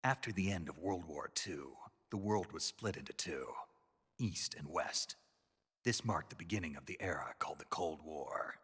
After the end of World War II, the world was split into two, East and West. This marked the beginning of the era called the Cold War.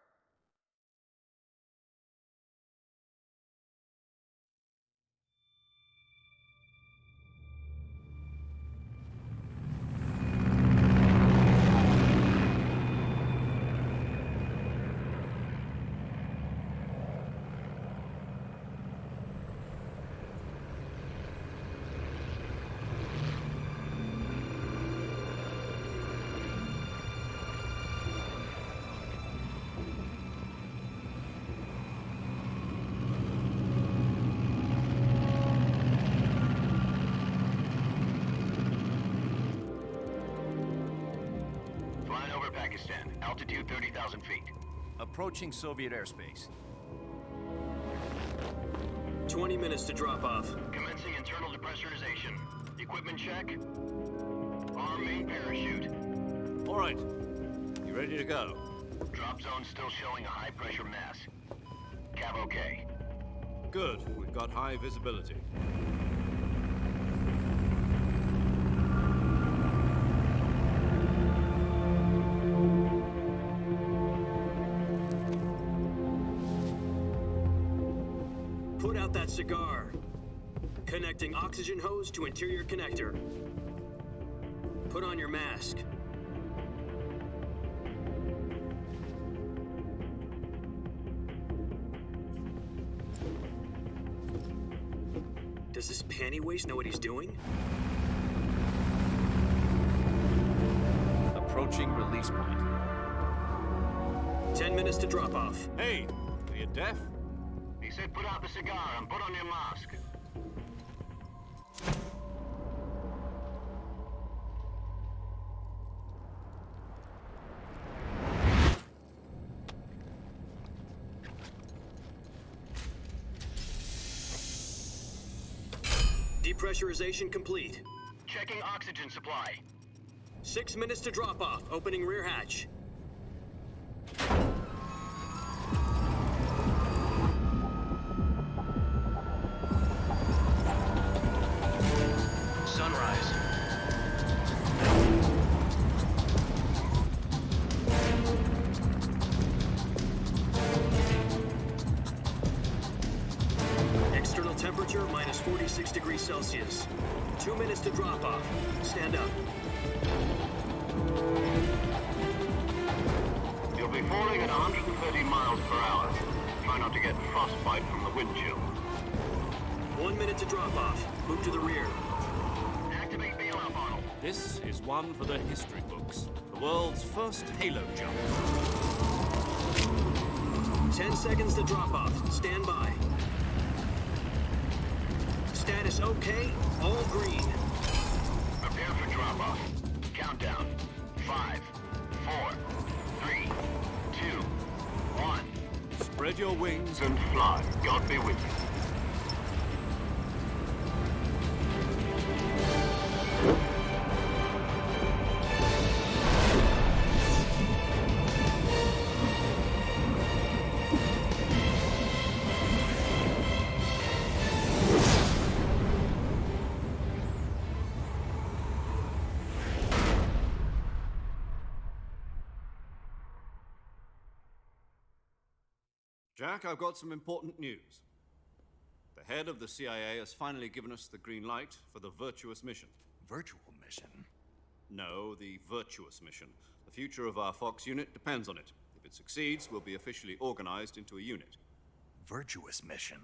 Altitude 30,000 feet. Approaching Soviet airspace. 20 minutes to drop off. Commencing internal depressurization. Equipment check. Arm main parachute. All right. You ready to go? Drop zone still showing a high pressure mass. Cav okay. Good. We've got high visibility. Put out that cigar. Connecting oxygen hose to interior connector. Put on your mask. Does this panty waste know what he's doing? Approaching release point. 10 minutes to drop off. Hey, are you deaf? He said put out the cigar and put on your mask. Depressurization complete. Checking oxygen supply. 6 minutes to drop off. Opening rear hatch. Sunrise. External temperature minus 46 degrees Celsius. 2 minutes to drop off. Stand up. You'll be falling at 130 miles per hour. Try not to get frostbite from the wind chill. 1 minute to drop off. Move to the rear. Activate bailout model. This is one for the history books. The world's first halo jump. 10 seconds to drop off. Stand by. Status okay. All green. Prepare for drop off. Countdown. 5, 4, 3, 2, 1. Spread your wings And fly. God be with you. Jack, I've got some important news. The head of the CIA has finally given us the green light for the virtuous mission. Virtual mission? No, the virtuous mission. The future of our Fox unit depends on it. If it succeeds, we'll be officially organized into a unit. Virtuous mission?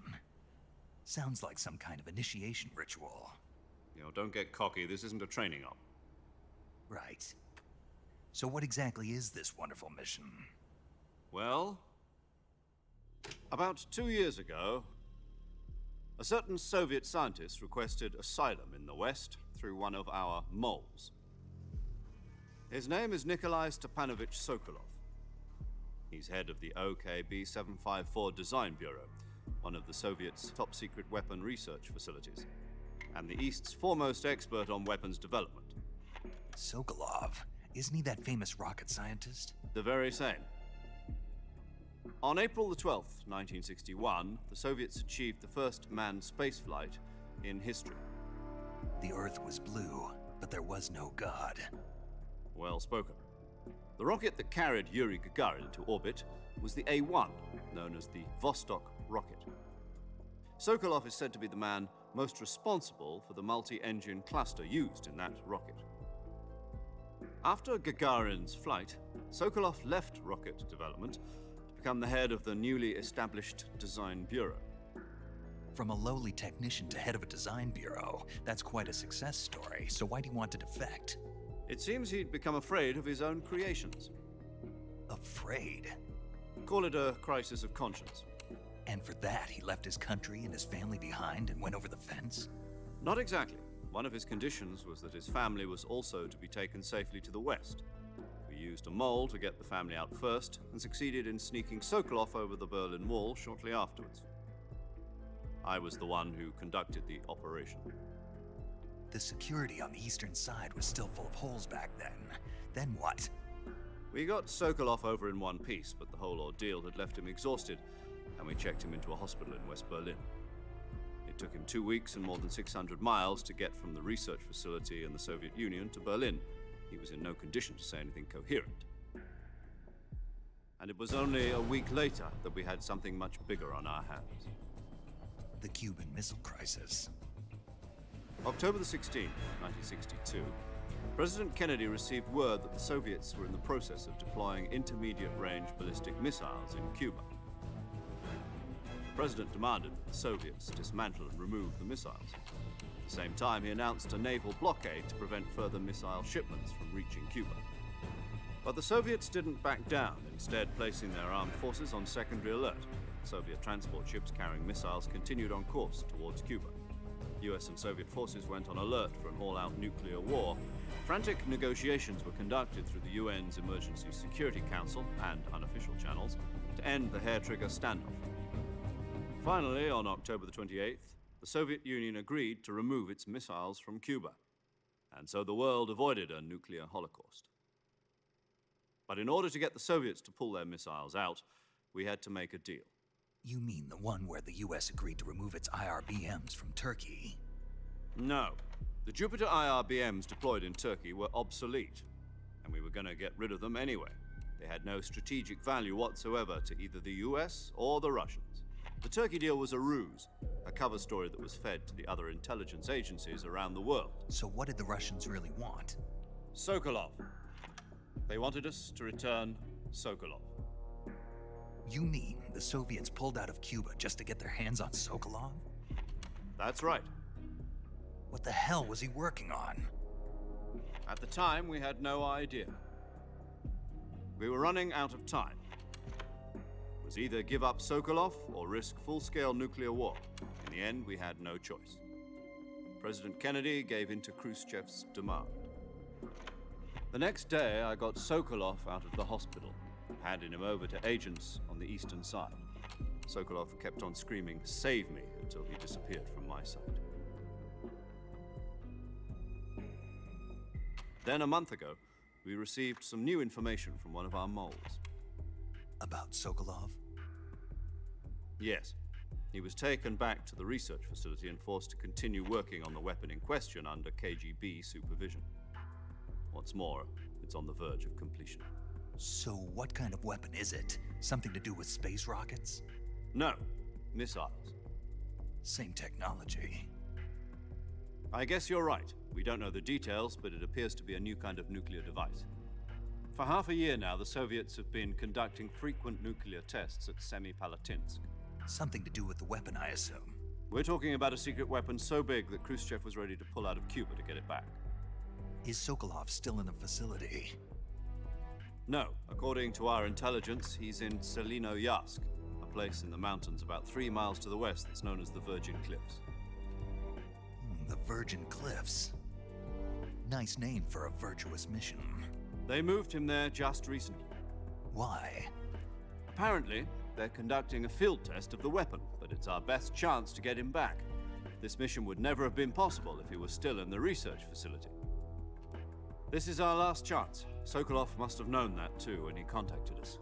Sounds like some kind of initiation ritual. You know, don't get cocky. This isn't a training op. Right. So what exactly is this wonderful mission? Well, about 2 years ago, a certain Soviet scientist requested asylum in the West through one of our moles. His name is Nikolai Stepanovich Sokolov. He's head of the OKB 754 Design Bureau, one of the Soviets' top-secret weapon research facilities, and the East's foremost expert on weapons development. Sokolov? Isn't he that famous rocket scientist? The very same. On April the 12th, 1961, the Soviets achieved the first manned spaceflight in history. The Earth was blue, but there was no God. Well spoken. The rocket that carried Yuri Gagarin into orbit was the A-1, known as the Vostok rocket. Sokolov is said to be the man most responsible for the multi-engine cluster used in that rocket. After Gagarin's flight, Sokolov left rocket development to become the head of the newly established Design Bureau. From a lowly technician to head of a design bureau, that's quite a success story, so why'd he want to defect? It seems he'd become afraid of his own creations. Afraid? Call it a crisis of conscience. And for that, he left his country and his family behind and went over the fence? Not exactly. One of his conditions was that his family was also to be taken safely to the west. We used a mole to get the family out first and succeeded in sneaking Sokolov over the Berlin Wall shortly afterwards. I was the one who conducted the operation. The security on the eastern side was still full of holes back then. Then what? We got Sokolov over in one piece, but the whole ordeal had left him exhausted, and we checked him into a hospital in West Berlin. It took him 2 weeks and more than 600 miles to get from the research facility in the Soviet Union to Berlin. He was in no condition to say anything coherent. And it was only a week later that we had something much bigger on our hands. The Cuban Missile Crisis. October the 16th, 1962, President Kennedy received word that the Soviets were in the process of deploying intermediate-range ballistic missiles in Cuba. The President demanded that the Soviets dismantle and remove the missiles. At the same time, he announced a naval blockade to prevent further missile shipments from reaching Cuba. But the Soviets didn't back down, instead placing their armed forces on secondary alert. Soviet transport ships carrying missiles continued on course towards Cuba. US and Soviet forces went on alert for an all-out nuclear war. Frantic negotiations were conducted through the UN's Emergency Security Council and unofficial channels to end the hair-trigger standoff. Finally, on October the 28th, the Soviet Union agreed to remove its missiles from Cuba, and so the world avoided a nuclear holocaust. But in order to get the Soviets to pull their missiles out, we had to make a deal. You mean the one where the US agreed to remove its IRBMs from Turkey? No. The Jupiter IRBMs deployed in Turkey were obsolete, and we were going to get rid of them anyway. They had no strategic value whatsoever to either the US or the Russians. The Turkey deal was a ruse, a cover story that was fed to the other intelligence agencies around the world. So what did the Russians really want? Sokolov. They wanted us to return Sokolov. You mean the Soviets pulled out of Cuba just to get their hands on Sokolov? That's right. What the hell was he working on? At the time, we had no idea. We were running out of time. It was either give up Sokolov or risk full-scale nuclear war. In the end, we had no choice. President Kennedy gave in to Khrushchev's demand. The next day, I got Sokolov out of the hospital, handing him over to agents on the eastern side. Sokolov kept on screaming, "Save me," until he disappeared from my sight. Then a month ago, we received some new information from one of our moles. About Sokolov? Yes. He was taken back to the research facility and forced to continue working on the weapon in question under KGB supervision. What's more, it's on the verge of completion. So what kind of weapon is it? Something to do with space rockets? No, missiles. Same technology. I guess you're right. We don't know the details, but it appears to be a new kind of nuclear device. For half a year now, the Soviets have been conducting frequent nuclear tests at Semipalatinsk. Something to do with the weapon, I assume. We're talking about a secret weapon so big that Khrushchev was ready to pull out of Cuba to get it back. Is Sokolov still in the facility? No. According to our intelligence, he's in Selinoyarsk, a place in the mountains about 3 miles to the west that's known as the Virgin Cliffs. The Virgin Cliffs. Nice name for a virtuous mission. They moved him there just recently. Why? Apparently, they're conducting a field test of the weapon, but it's our best chance to get him back. This mission would never have been possible if he was still in the research facility. This is our last chance. Sokolov must have known that too when he contacted us.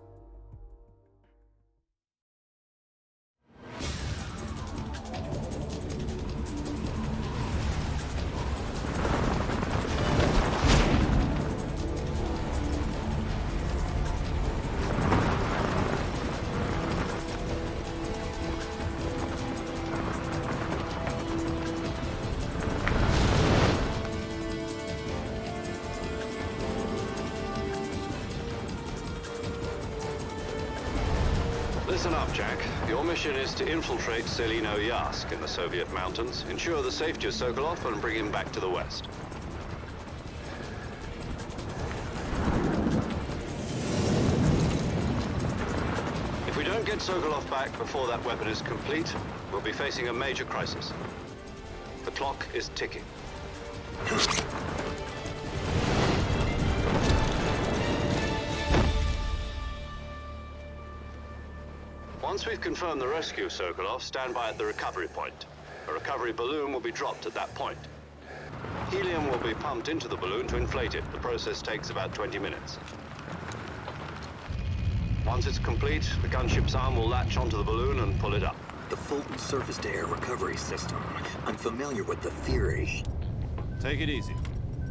Listen up, Jack. Your mission is to infiltrate Selino Yask in the Soviet mountains, ensure the safety of Sokolov, and bring him back to the West. If we don't get Sokolov back before that weapon is complete, we'll be facing a major crisis. The clock is ticking. Once we've confirmed the rescue of Sokolov, stand by at the recovery point. A recovery balloon will be dropped at that point. Helium will be pumped into the balloon to inflate it. The process takes about 20 minutes. Once it's complete, the gunship's arm will latch onto the balloon and pull it up. The Fulton surface-to-air recovery system. I'm familiar with the theory. Take it easy.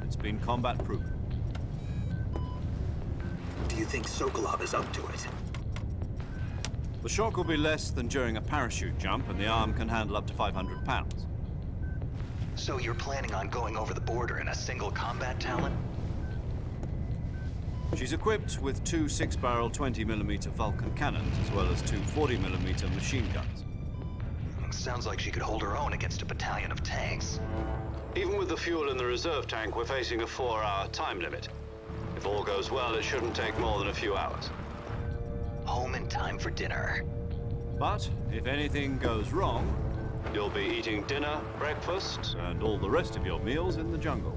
It's been combat-proven. Do you think Sokolov is up to it? The shock will be less than during a parachute jump, and the arm can handle up to 500 pounds. So you're planning on going over the border in a single combat talent? She's equipped with two 6-barrel 20mm Vulcan cannons, as well as two 40mm machine guns. Sounds like she could hold her own against a battalion of tanks. Even with the fuel in the reserve tank, we're facing a 4-hour time limit. If all goes well, it shouldn't take more than a few hours. Home in time for dinner. But if anything goes wrong, you'll be eating dinner, breakfast, and all the rest of your meals in the jungle.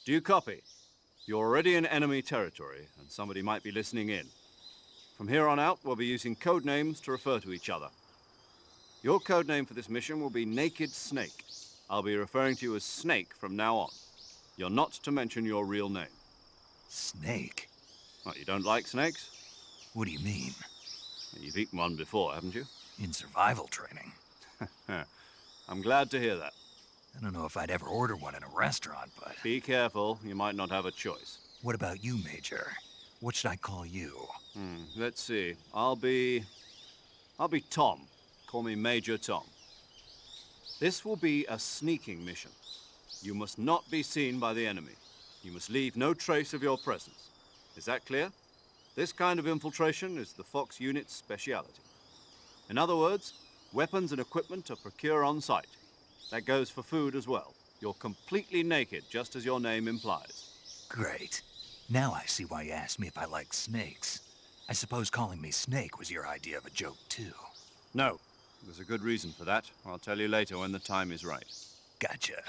Do you copy? You're already in enemy territory, and somebody might be listening in. From here on out, we'll be using code names to refer to each other. Your code name for this mission will be Naked Snake. I'll be referring to you as Snake from now on. You're not to mention your real name. Snake? What, you don't like snakes? What do you mean? You've eaten one before, haven't you? In survival training. I'm glad to hear that. I don't know if I'd ever order one in a restaurant, but... Be careful, you might not have a choice. What about you, Major? What should I call you? Let's see. I'll be Tom. Call me Major Tom. This will be a sneaking mission. You must not be seen by the enemy. You must leave no trace of your presence. Is that clear? This kind of infiltration is the Fox unit's speciality. In other words, weapons and equipment are procured on site. That goes for food as well. You're completely naked, just as your name implies. Great. Now I see why you asked me if I like snakes. I suppose calling me Snake was your idea of a joke, too. No. There's a good reason for that. I'll tell you later when the time is right. Gotcha.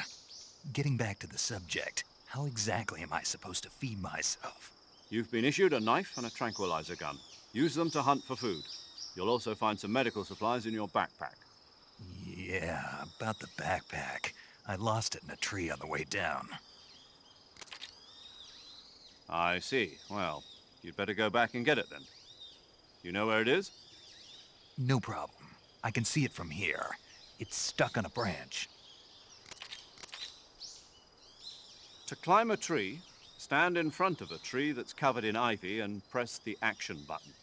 Getting back to the subject, how exactly am I supposed to feed myself? You've been issued a knife and a tranquilizer gun. Use them to hunt for food. You'll also find some medical supplies in your backpack. Yeah, about the backpack. I lost it in a tree on the way down. I see. Well, you'd better go back and get it then. You know where it is? No problem. I can see it from here. It's stuck on a branch. To climb a tree, stand in front of a tree that's covered in ivy and press the action button.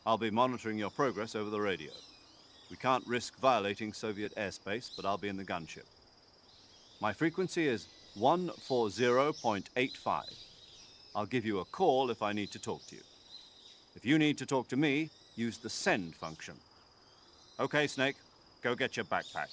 I'll be monitoring your progress over the radio. We can't risk violating Soviet airspace, but I'll be in the gunship. My frequency is 140.85. I'll give you a call if I need to talk to you. If you need to talk to me, use the send function. Okay, Snake, go get your backpack.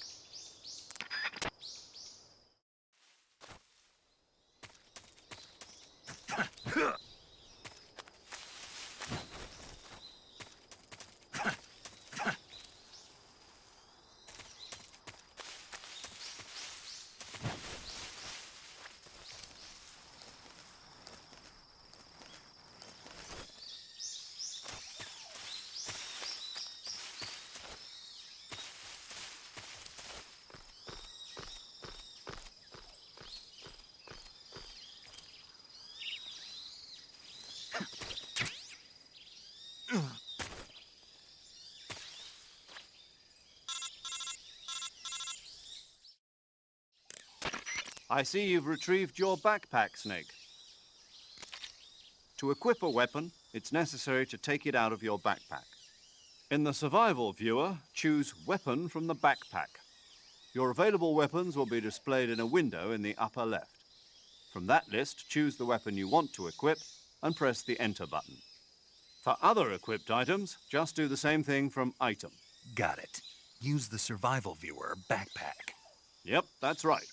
I see you've retrieved your backpack, Snake. To equip a weapon, it's necessary to take it out of your backpack. In the survival viewer, choose Weapon from the backpack. Your available weapons will be displayed in a window in the upper left. From that list, choose the weapon you want to equip and press the Enter button. For other equipped items, just do the same thing from Item. Got it. Use the survival viewer backpack. Yep, that's right.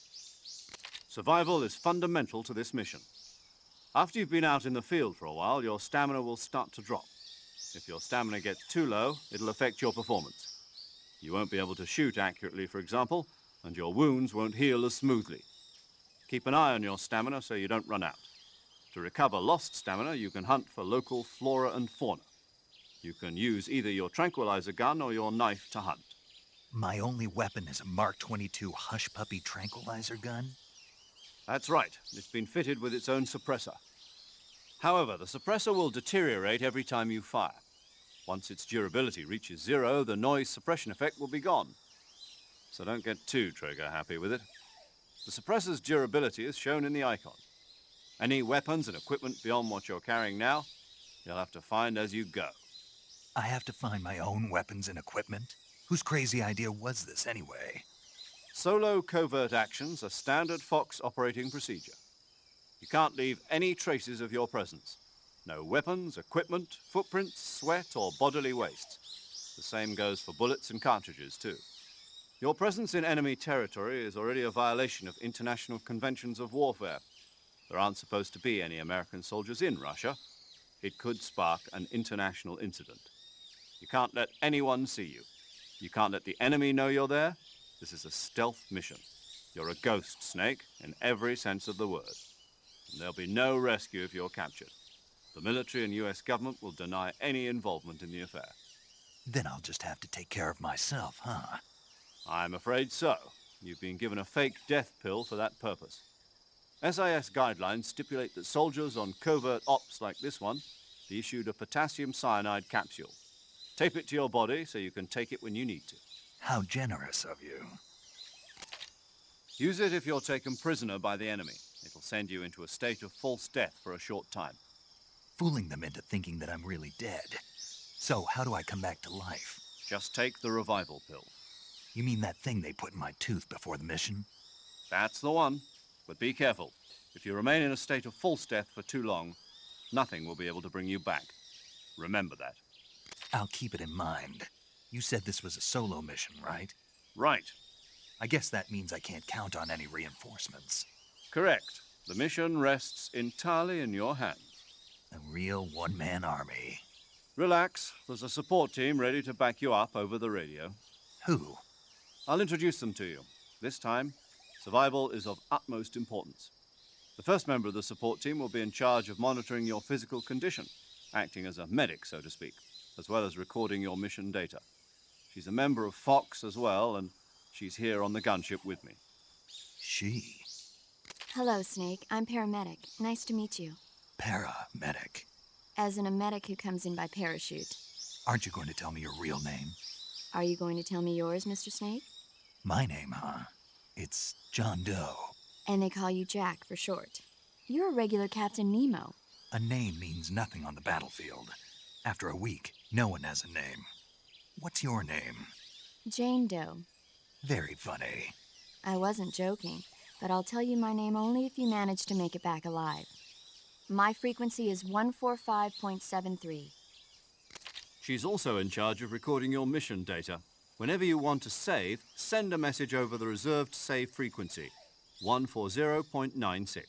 Survival is fundamental to this mission. After you've been out in the field for a while, your stamina will start to drop. If your stamina gets too low, it'll affect your performance. You won't be able to shoot accurately, for example, and your wounds won't heal as smoothly. Keep an eye on your stamina so you don't run out. To recover lost stamina, you can hunt for local flora and fauna. You can use either your tranquilizer gun or your knife to hunt. My only weapon is a Mark 22 Hush Puppy tranquilizer gun? That's right. It's been fitted with its own suppressor. However, the suppressor will deteriorate every time you fire. Once its durability reaches 0, the noise suppression effect will be gone. So don't get too trigger happy with it. The suppressor's durability is shown in the icon. Any weapons and equipment beyond what you're carrying now, you'll have to find as you go. I have to find my own weapons and equipment? Whose crazy idea was this anyway? Solo covert actions are standard Fox operating procedure. You can't leave any traces of your presence. No weapons, equipment, footprints, sweat, or bodily waste. The same goes for bullets and cartridges, too. Your presence in enemy territory is already a violation of international conventions of warfare. There aren't supposed to be any American soldiers in Russia. It could spark an international incident. You can't let anyone see you. You can't let the enemy know you're there. This is a stealth mission. You're a ghost, Snake, in every sense of the word. And there'll be no rescue if you're captured. The military and US government will deny any involvement in the affair. Then I'll just have to take care of myself, huh? I'm afraid so. You've been given a fake death pill for that purpose. SIS guidelines stipulate that soldiers on covert ops like this one be issued a potassium cyanide capsule. Tape it to your body so you can take it when you need to. How generous of you. Use it if you're taken prisoner by the enemy. It'll send you into a state of false death for a short time. Fooling them into thinking that I'm really dead. So how do I come back to life? Just take the revival pill. You mean that thing they put in my tooth before the mission? That's the one. But be careful. If you remain in a state of false death for too long, nothing will be able to bring you back. Remember that. I'll keep it in mind. You said this was a solo mission, right? Right. I guess that means I can't count on any reinforcements. Correct. The mission rests entirely in your hands. A real one-man army. Relax. There's a support team ready to back you up over the radio. Who? I'll introduce them to you. This time, survival is of utmost importance. The first member of the support team will be in charge of monitoring your physical condition, acting as a medic, so to speak, as well as recording your mission data. She's a member of Fox as well, and she's here on the gunship with me. She? Hello, Snake. I'm paramedic. Nice to meet you. Paramedic. As in a medic who comes in by parachute. Aren't you going to tell me your real name? Are you going to tell me yours, Mr. Snake? My name, huh? It's John Doe. And they call you Jack for short. You're a regular Captain Nemo. A name means nothing on the battlefield. After a week, no one has a name. What's your name? Jane Doe. Very funny. I wasn't joking, but I'll tell you my name only if you manage to make it back alive. My frequency is 145.73. She's also in charge of recording your mission data. Whenever you want to save, send a message over the reserved save frequency, 140.96.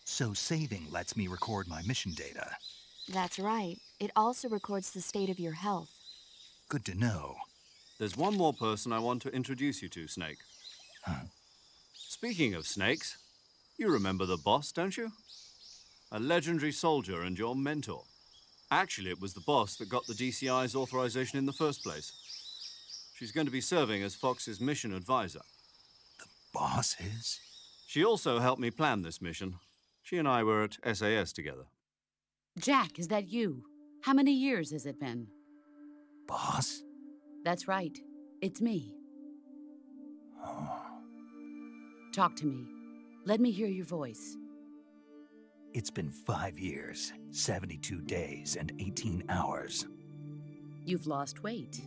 So saving lets me record my mission data. That's right. It also records the state of your health. Good to know. There's one more person I want to introduce you to, Snake. Huh. Speaking of snakes, you remember the boss, don't you? A legendary soldier and your mentor. Actually, it was the boss that got the DCI's authorization in the first place. She's going to be serving as Fox's mission advisor. The boss is? She also helped me plan this mission. She and I were at SAS together. Jack, is that you? How many years has it been? Boss? That's right. It's me. Oh. Talk to me. Let me hear your voice. It's been 5 years, 72 days, and 18 hours. You've lost weight.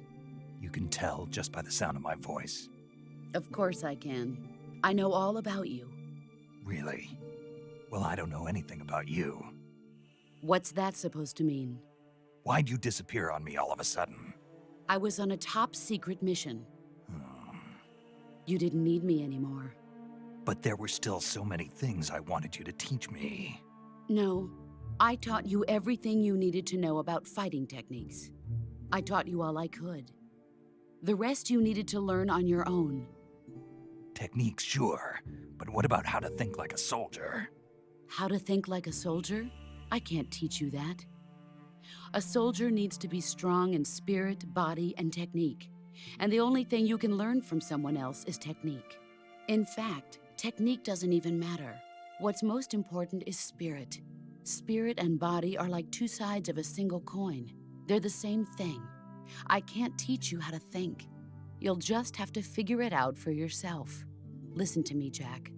You can tell just by the sound of my voice. Of course I can. I know all about you. Really? Well, I don't know anything about you. What's that supposed to mean? Why'd you disappear on me all of a sudden? I was on a top-secret mission. Hmm. You didn't need me anymore. But there were still so many things I wanted you to teach me. No, I taught you everything you needed to know about fighting techniques. I taught you all I could. The rest you needed to learn on your own. Techniques, sure. But what about how to think like a soldier? How to think like a soldier? I can't teach you that. A soldier needs to be strong in spirit, body, and technique. And the only thing you can learn from someone else is technique. In fact, technique doesn't even matter. What's most important is spirit. Spirit and body are like two sides of a single coin. They're the same thing. I can't teach you how to think. You'll just have to figure it out for yourself. Listen to me, Jack.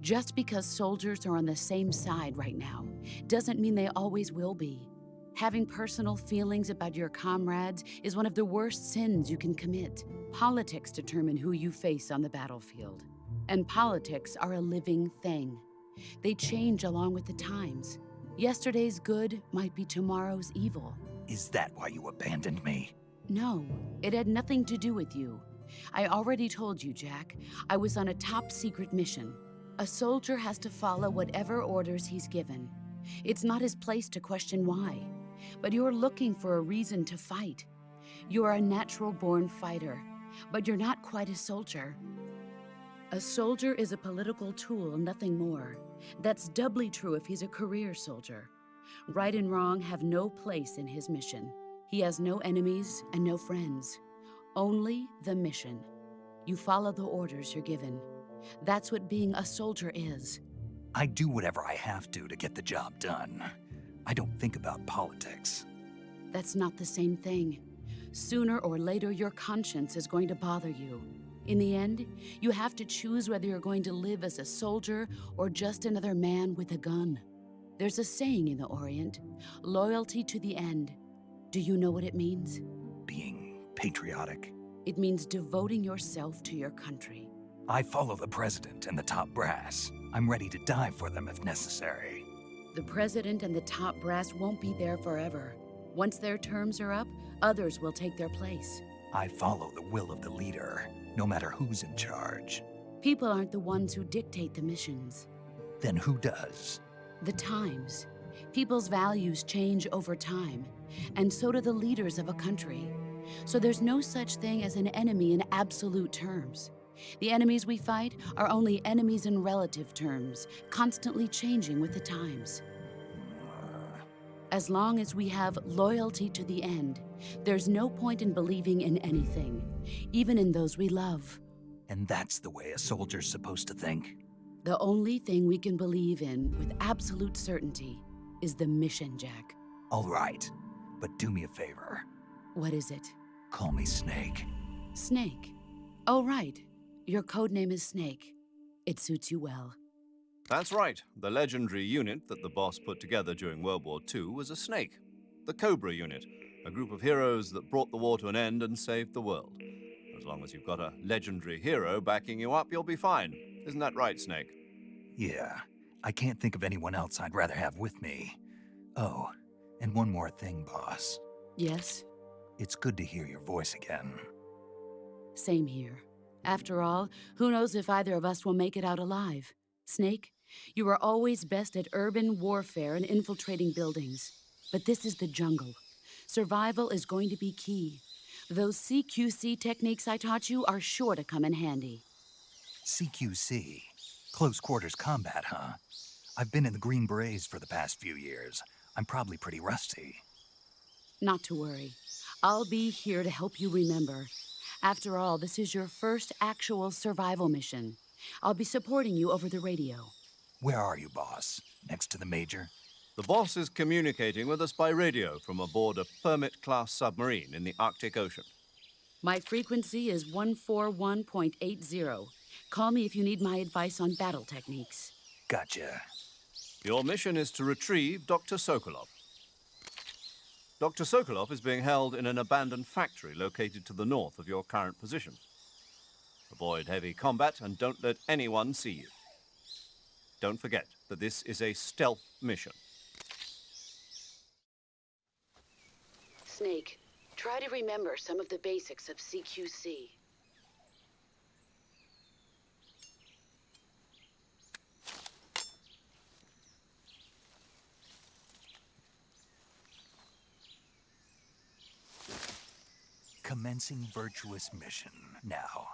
Just because soldiers are on the same side right now doesn't mean they always will be. Having personal feelings about your comrades is one of the worst sins you can commit. Politics determine who you face on the battlefield. And politics are a living thing. They change along with the times. Yesterday's good might be tomorrow's evil. Is that why you abandoned me? No, it had nothing to do with you. I already told you, Jack. I was on a top-secret mission. A soldier has to follow whatever orders he's given. It's not his place to question why. But you're looking for a reason to fight. You're a natural-born fighter, but you're not quite a soldier. A soldier is a political tool, nothing more. That's doubly true if he's a career soldier. Right and wrong have no place in his mission. He has no enemies and no friends. Only the mission. You follow the orders you're given. That's what being a soldier is. I do whatever I have to get the job done. I don't think about politics. That's not the same thing. Sooner or later, your conscience is going to bother you. In the end, you have to choose whether you're going to live as a soldier or just another man with a gun. There's a saying in the Orient, loyalty to the end. Do you know what it means? Being patriotic. It means devoting yourself to your country. I follow the president and the top brass. I'm ready to die for them if necessary. The president and the top brass won't be there forever. Once their terms are up, others will take their place. I follow the will of the leader, no matter who's in charge. People aren't the ones who dictate the missions. Then who does? The times. People's values change over time, and so do the leaders of a country. So there's no such thing as an enemy in absolute terms. The enemies we fight are only enemies in relative terms, constantly changing with the times. As long as we have loyalty to the end, there's no point in believing in anything, even in those we love. And that's the way a soldier's supposed to think? The only thing we can believe in with absolute certainty is the mission, Jack. All right, but do me a favor. What is it? Call me Snake. Snake. Oh, right. Your code name is Snake. It suits you well. That's right. The legendary unit that the boss put together during World War II was a snake. The Cobra unit, a group of heroes that brought the war to an end and saved the world. As long as you've got a legendary hero backing you up, you'll be fine. Isn't that right, Snake? Yeah, I can't think of anyone else I'd rather have with me. Oh, and one more thing, boss. Yes, It's good to hear your voice again. same here. After all, who knows if either of us will make it out alive? Snake, you are always best at urban warfare and infiltrating buildings. But this is the jungle. Survival is going to be key. Those CQC techniques I taught you are sure to come in handy. CQC. Close quarters combat, huh? I've been in the Green Berets for the past few years. I'm probably pretty rusty. Not to worry. I'll be here to help you remember. After all, this is your first actual survival mission. I'll be supporting you over the radio. Where are you, boss? Next to the Major? The boss is communicating with us by radio from aboard a Permit-class submarine in the Arctic Ocean. My frequency is 141.80. Call me if you need my advice on battle techniques. Gotcha. Your mission is to retrieve Dr. Sokolov. Dr. Sokolov is being held in an abandoned factory located to the north of your current position. Avoid heavy combat and don't let anyone see you. Don't forget that this is a stealth mission. Snake, try to remember some of the basics of CQC. Commencing virtuous mission now.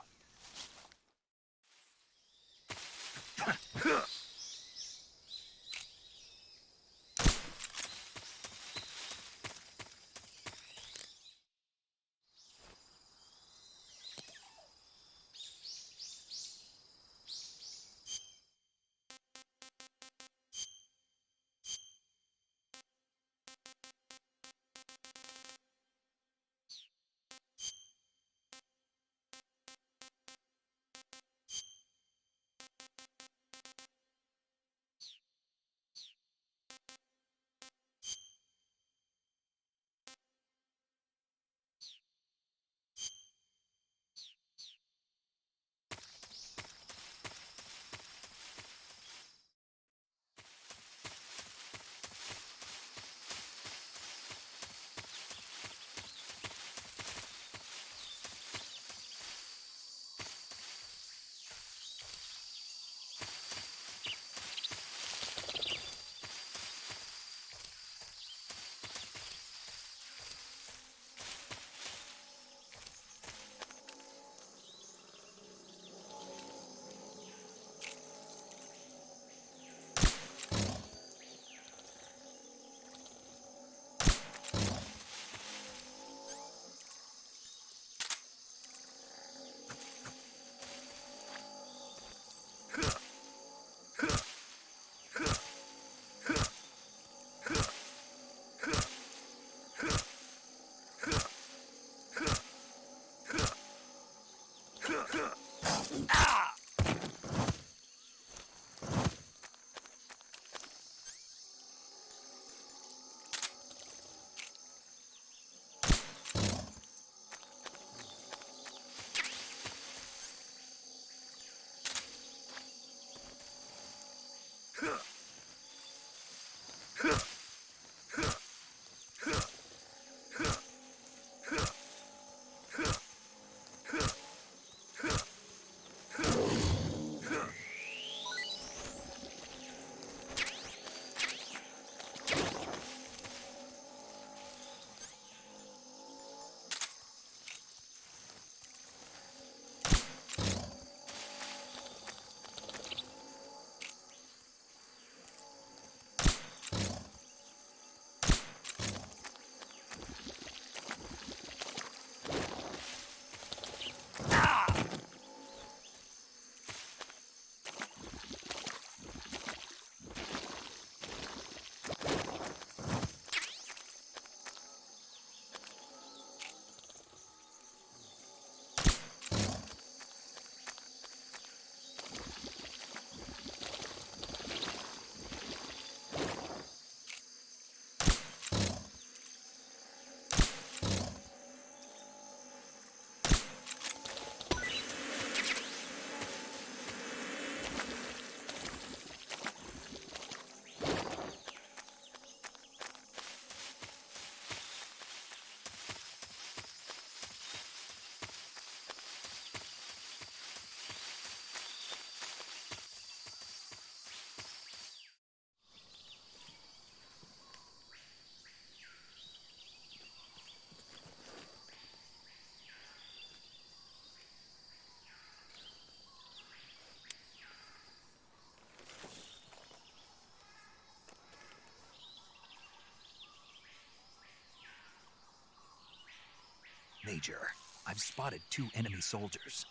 Major, I've spotted 2 enemy soldiers.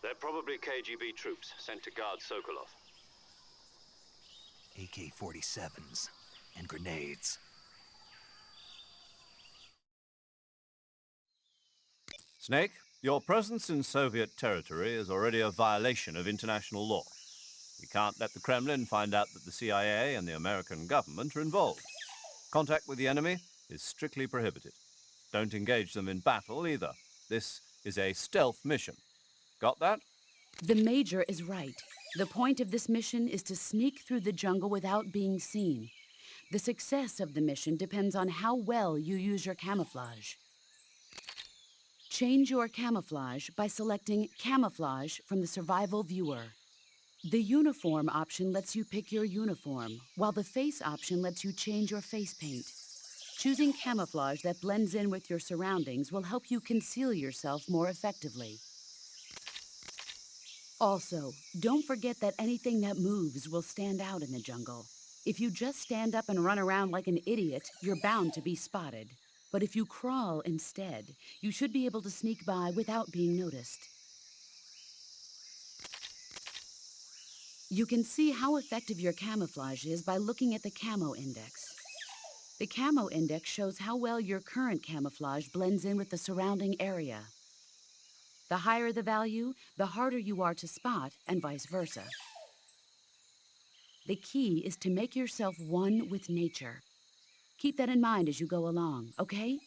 They're probably KGB troops sent to guard Sokolov. AK-47s and grenades. Snake, your presence in Soviet territory is already a violation of international law. We can't let the Kremlin find out that the CIA and the American government are involved. Contact with the enemy is strictly prohibited. Don't engage them in battle either. This is a stealth mission. Got that? The Major is right. The point of this mission is to sneak through the jungle without being seen. The success of the mission depends on how well you use your camouflage. Change your camouflage by selecting Camouflage from the Survival Viewer. The Uniform option lets you pick your uniform, while the Face option lets you change your face paint. Choosing camouflage that blends in with your surroundings will help you conceal yourself more effectively. Also, don't forget that anything that moves will stand out in the jungle. If you just stand up and run around like an idiot, you're bound to be spotted. But if you crawl instead, you should be able to sneak by without being noticed. You can see how effective your camouflage is by looking at the Camo Index. The Camo Index shows how well your current camouflage blends in with the surrounding area. The higher the value, the harder you are to spot, and vice versa. The key is to make yourself one with nature. Keep that in mind as you go along, okay?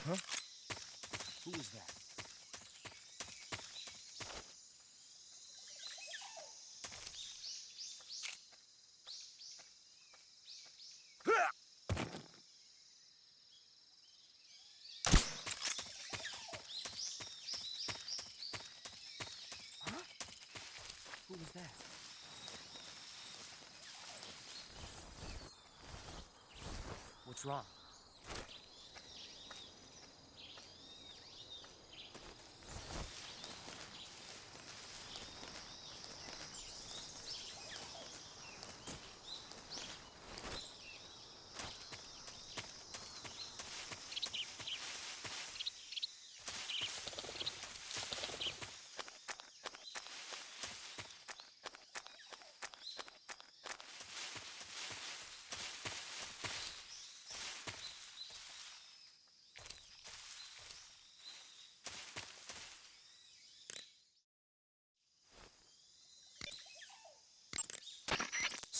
Huh? Who was that? Huh? Who was that? What's wrong?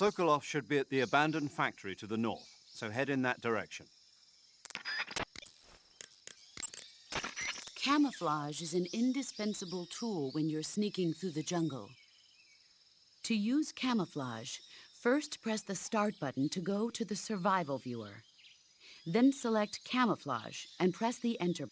Sokolov should be at the abandoned factory to the north, so head in that direction. Camouflage is an indispensable tool when you're sneaking through the jungle. To use camouflage, first press the Start button to go to the Survival viewer. Then select Camouflage and press the Enter.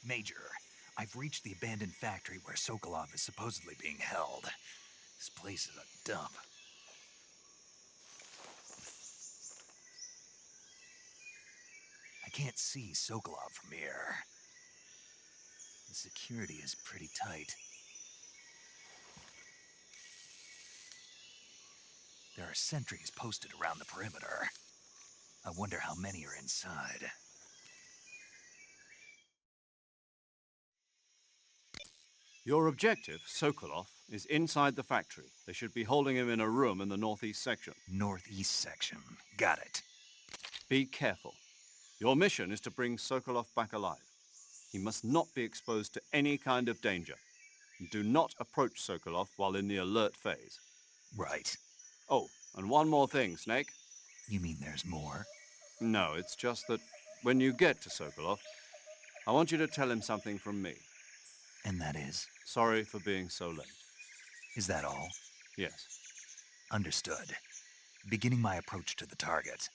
Major, I've reached the abandoned factory where Sokolov is supposedly being held. This place is a dump. I can't see Sokolov from here. The security is pretty tight. There are sentries posted around the perimeter. I wonder how many are inside. Your objective, Sokolov, is inside the factory. They should be holding him in a room in the northeast section. Northeast section. Got it. Be careful. Your mission is to bring Sokolov back alive. He must not be exposed to any kind of danger. Do not approach Sokolov while in the alert phase. Right. Oh, and one more thing, Snake. You mean there's more? No, it's just that when you get to Sokolov, I want you to tell him something from me. And that is? Sorry for being so late. Is that all? Yes. Understood. Beginning my approach to the target.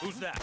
Who's that?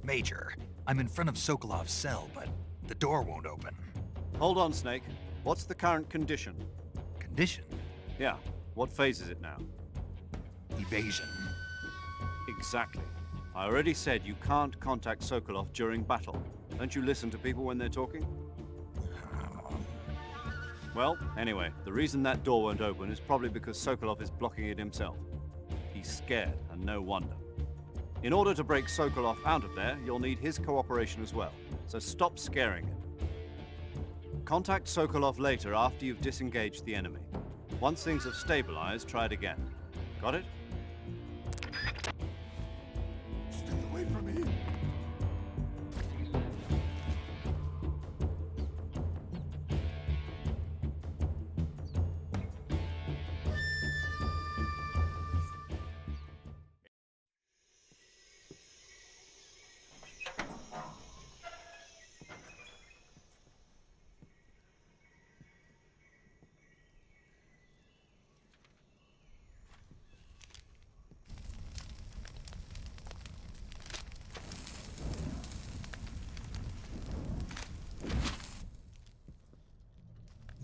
Major, I'm in front of Sokolov's cell, but the door won't open. Hold on, Snake. What's the current condition? Condition? Yeah, what phase is it now? Evasion. Exactly. I already said you can't contact Sokolov during battle. Don't you listen to people when they're talking? Well, anyway, the reason that door won't open is probably because Sokolov is blocking it himself. He's scared, and no wonder. In order to break Sokolov out of there, you'll need his cooperation as well, so stop scaring him. Contact Sokolov later after you've disengaged the enemy. Once things have stabilized, try it again. Got it? Stay away from me.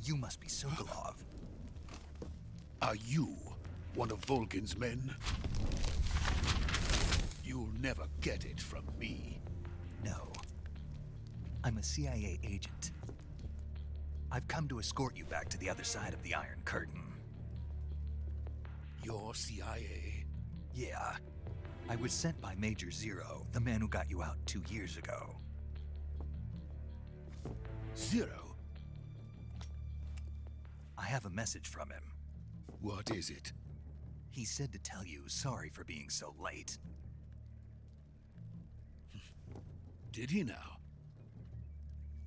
You must be Sokolov. Are you one of Volgin's men? You'll never get it from me. No. I'm a CIA agent. I've come to escort you back to the other side of the Iron Curtain. You're CIA? Yeah. I was sent by Major Zero, the man who got you out 2 years ago. Zero? I have a message from him. What is it? He said to tell you sorry for being so late. Did he now?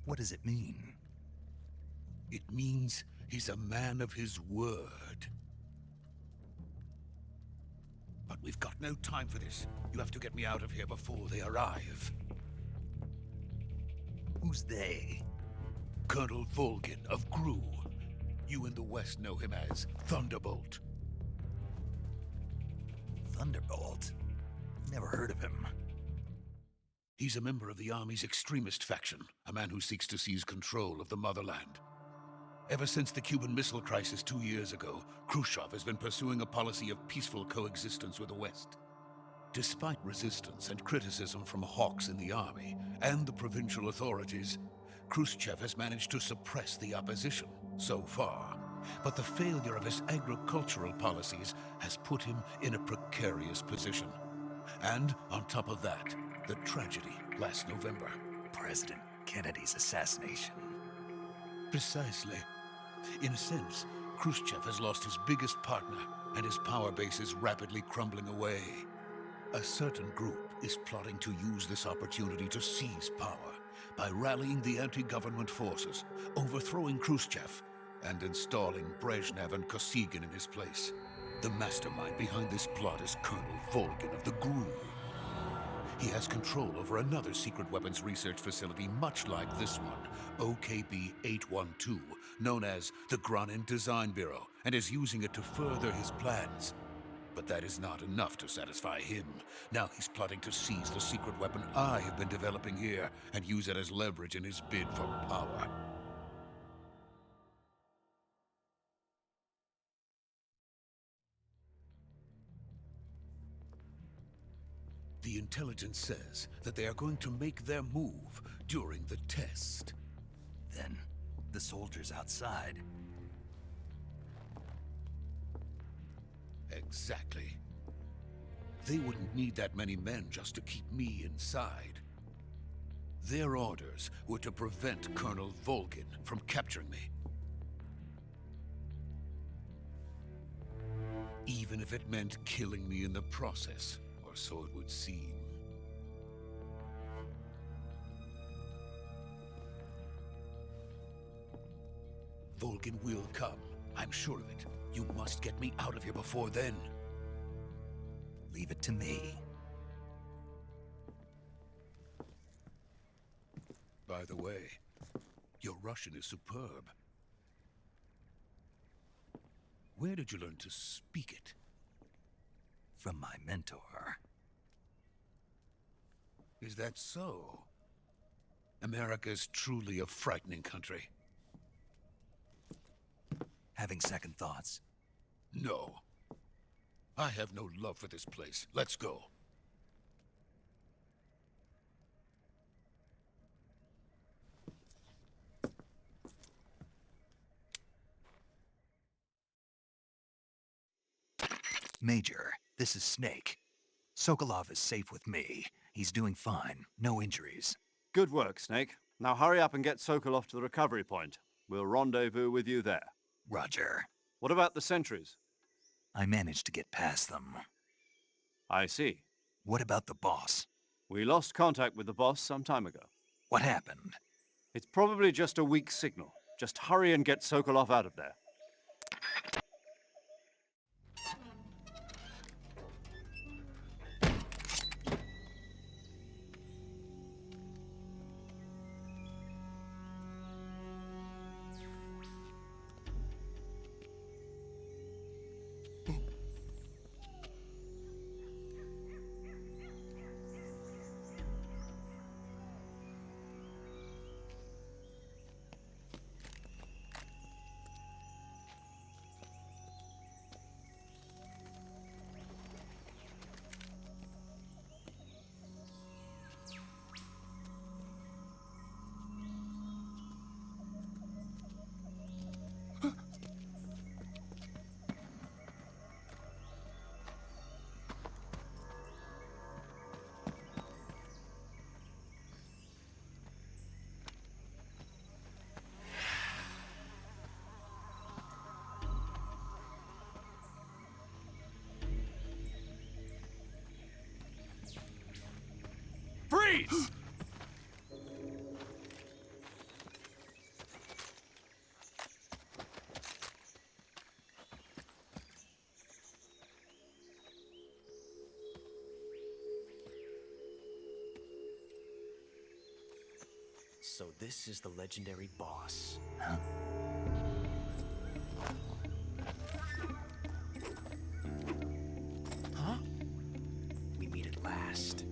What does it mean? It means he's a man of his word. But we've got no time for this. You have to get me out of here before they arrive. Who's they? Colonel Volgin of Gru. You in the West know him as Thunderbolt. Thunderbolt? Never heard of him. He's a member of the Army's extremist faction, a man who seeks to seize control of the motherland. Ever since the Cuban Missile Crisis 2 years ago, Khrushchev has been pursuing a policy of peaceful coexistence with the West. Despite resistance and criticism from hawks in the army and the provincial authorities, Khrushchev has managed to suppress the opposition, so far. but the failure of his agricultural policies has put him in a precarious position. And on top of that, the tragedy last November. President Kennedy's assassination. Precisely. In a sense, Khrushchev has lost his biggest partner, and his power base is rapidly crumbling away. A certain group is plotting to use this opportunity to seize power by rallying the anti-government forces, overthrowing Khrushchev, and installing Brezhnev and Kosygin in his place. The mastermind behind this plot is Colonel Volgin of the GRU. He has control over another secret weapons research facility much like this one, OKB-812, known as the Granin Design Bureau, and is using it to further his plans. But that is not enough to satisfy him. Now he's plotting to seize the secret weapon I have been developing here and use it as leverage in his bid for power. The intelligence says that they are going to make their move during the test. Then, the soldiers outside. Exactly. They wouldn't need that many men just to keep me inside. Their orders were to prevent Colonel Volgin from capturing me. Even if it meant killing me in the process, or so it would seem. Volgin will come. I'm sure of it. You must get me out of here before then. Leave it to me. By the way, your Russian is superb. Where did you learn to speak it? From my mentor. Is that so? America is truly a frightening country. Having second thoughts? No. I have no love for this place. Let's go. Major, this is Snake. Sokolov is safe with me. He's doing fine. No injuries. Good work, Snake. Now hurry up and get Sokolov to the recovery point. We'll rendezvous with you there. Roger. What about the sentries? I managed to get past them. I see. What about the boss? We lost contact with the boss some time ago. What happened? It's probably just a weak signal. Just hurry and get Sokolov out of there. Freeze! So this is the legendary boss. Huh? Huh? We meet at last.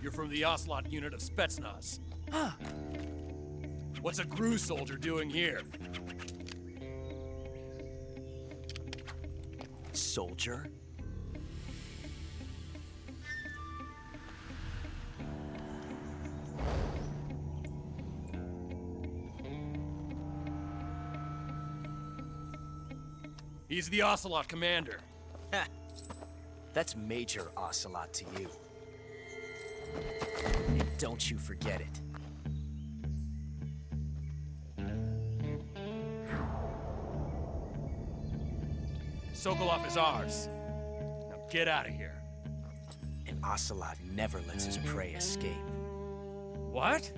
You're from the Ocelot unit of Spetsnaz. Huh. What's a GRU soldier doing here? Soldier? He's the Ocelot commander. Ha! That's Major Ocelot to you. And don't you forget it. Sokolov is ours. Now get out of here. And Ocelot never lets his prey escape. What?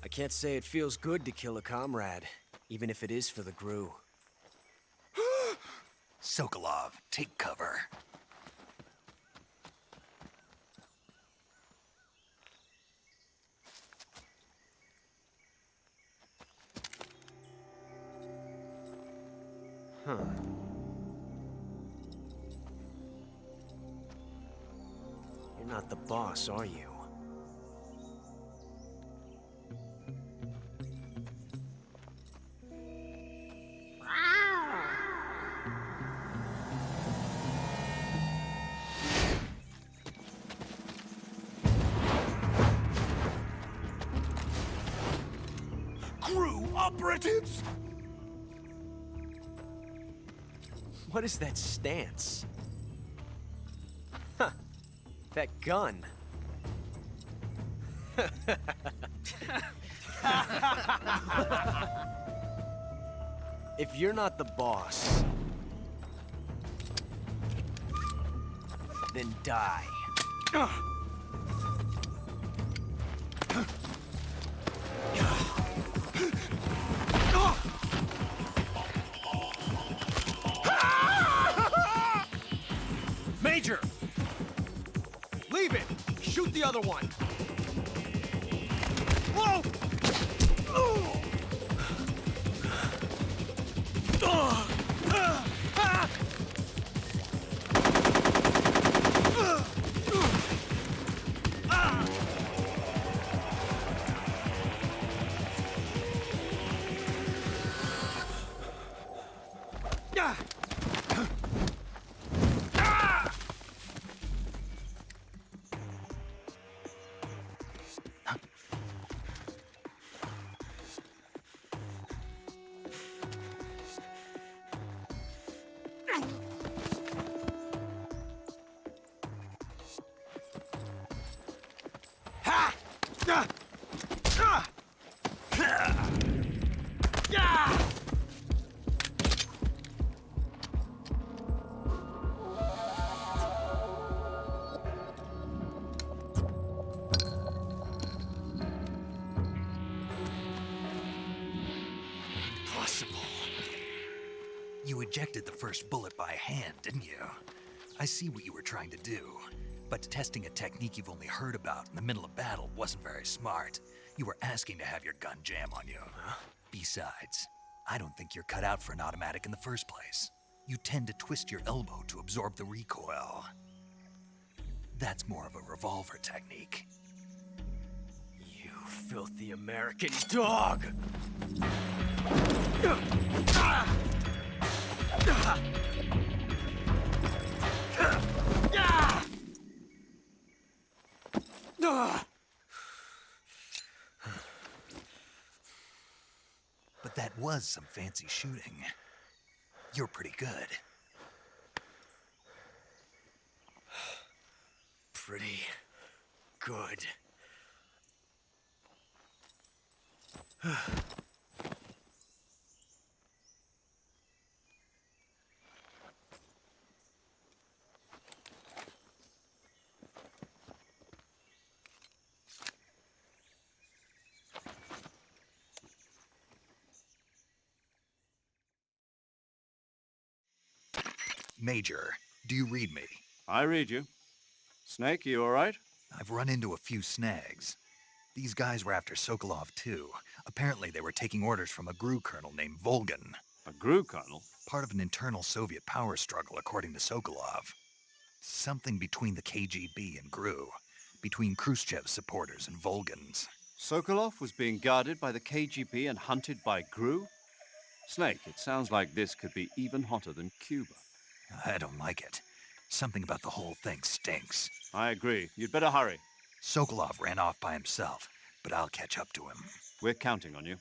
I can't say it feels good to kill a comrade, even if it is for the Gru. Sokolov, take cover. Huh. You're not the boss, are you? Crew operatives! What is that stance? Huh. That gun. If you're not the boss, then die. Major! Leave it! Shoot the other one! Whoa! You ejected the first bullet by hand, didn't you? I see what you were trying to do, but testing a technique you've only heard about in the middle of battle wasn't very smart. You were asking to have your gun jam on you. Besides, I don't think you're cut out for an automatic in the first place. You tend to twist your elbow to absorb the recoil. That's more of a revolver technique. You filthy American dog! But that was some fancy shooting. You're pretty good. Pretty good. Major, do you read me? I read you. Snake, you all right? I've run into a few snags. These guys were after Sokolov, too. Apparently they were taking orders from a GRU colonel named Volgan. A GRU colonel? Part of an internal Soviet power struggle, according to Sokolov. Something between the KGB and GRU. Between Khrushchev's supporters and Volgan's. Sokolov was being guarded by the KGB and hunted by GRU? Snake, it sounds like this could be even hotter than Cuba. I don't like it. Something about the whole thing stinks. I agree. You'd better hurry. Sokolov ran off by himself, but I'll catch up to him. We're counting on you.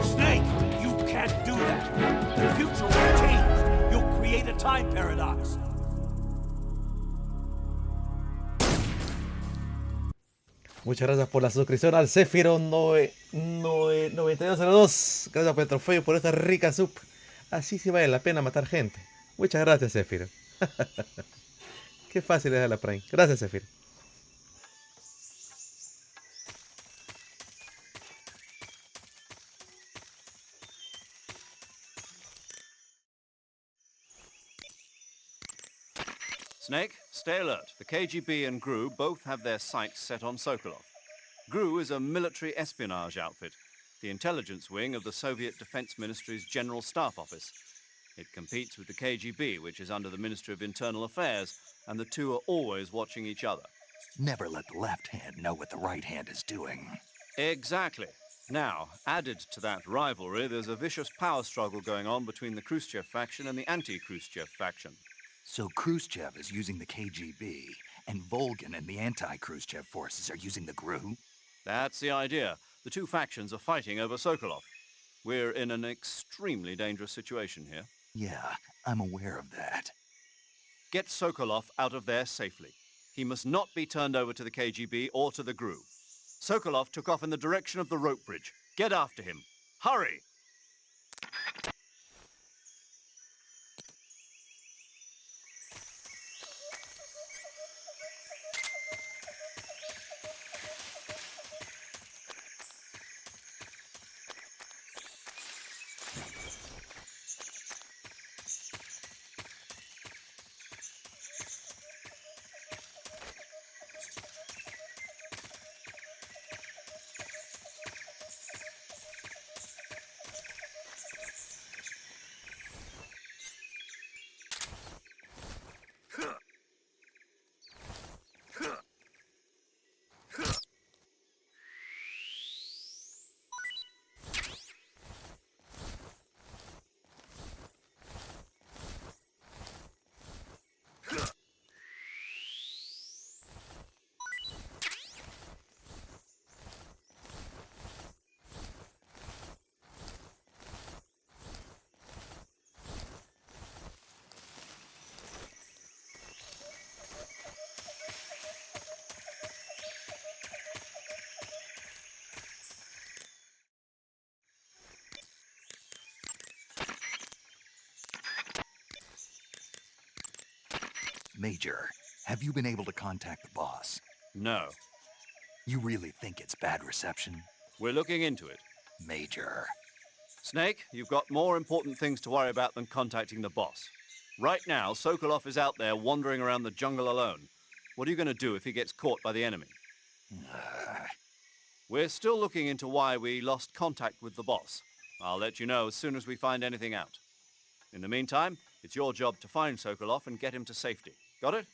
Snake, you can't do that. The future will change. You'll create a time paradox. Muchas gracias por la suscripción al Zephyro 9202. Gracias por el trofeo y por esta rica sub. Así sí vale la pena matar gente. Muchas gracias, Zephyro. Qué fácil es la Prime. Gracias, Zephyro. Snake, stay alert. The KGB and GRU both have their sights set on Sokolov. GRU is a military espionage outfit, the intelligence wing of the Soviet Defense Ministry's General Staff Office. It competes with the KGB, which is under the Ministry of Internal Affairs, and the two are always watching each other. Never let the left hand know what the right hand is doing. Exactly. Now, added to that rivalry, there's a vicious power struggle going on between the Khrushchev faction and the anti-Khrushchev faction. So Khrushchev is using the KGB, and Volgan and the anti-Khrushchev forces are using the GRU? That's the idea. The two factions are fighting over Sokolov. We're in an extremely dangerous situation here. Yeah, I'm aware of that. Get Sokolov out of there safely. He must not be turned over to the KGB or to the GRU. Sokolov took off in the direction of the rope bridge. Get after him. Hurry! Major, have you been able to contact the boss? No. You really think it's bad reception? We're looking into it. Major. Snake, you've got more important things to worry about than contacting the boss. Right now, Sokolov is out there wandering around the jungle alone. What are you going to do if he gets caught by the enemy? We're still looking into why we lost contact with the boss. I'll let you know as soon as we find anything out. In the meantime, it's your job to find Sokolov and get him to safety. Got it?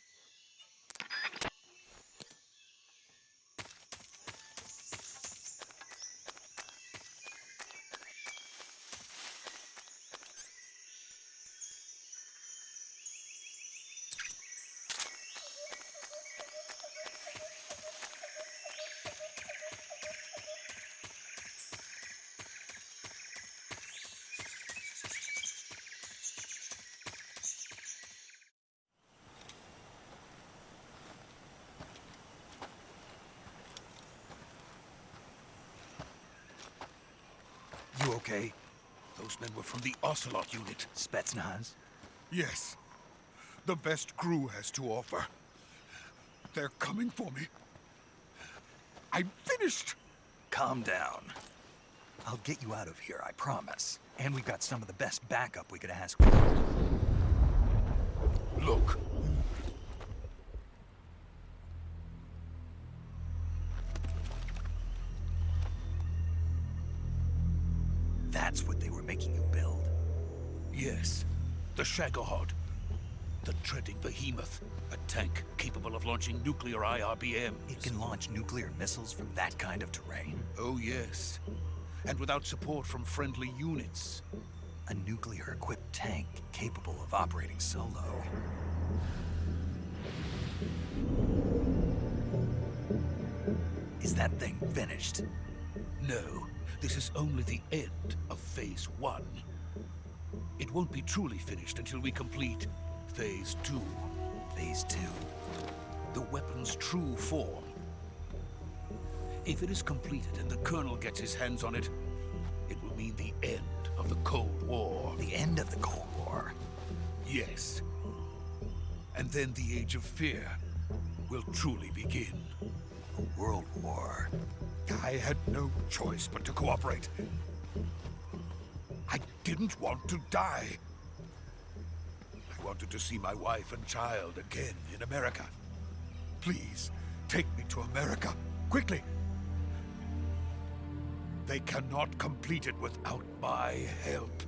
You okay? Those men were from the Ocelot unit. Spetsnaz? Yes. The best crew has to offer. They're coming for me. I'm finished! Calm down. I'll get you out of here, I promise. And we've got some of the best backup we could ask for. Look. That's what they were making you build? Yes. The Shagohod. The treading behemoth. A tank capable of launching nuclear IRBMs. It can launch nuclear missiles from that kind of terrain? Oh, yes. And without support from friendly units. A nuclear-equipped tank capable of operating solo. Is that thing finished? No. This is only the end of Phase 1. It won't be truly finished until we complete Phase 2. Phase 2? The weapon's true form. If it is completed and the Colonel gets his hands on it, it will mean the end of the Cold War. The end of the Cold War? Yes. And then the Age of Fear will truly begin. A world war. I had no choice but to cooperate. I didn't want to die. I wanted to see my wife and child again in America. Please, take me to America, quickly. They cannot complete it without my help.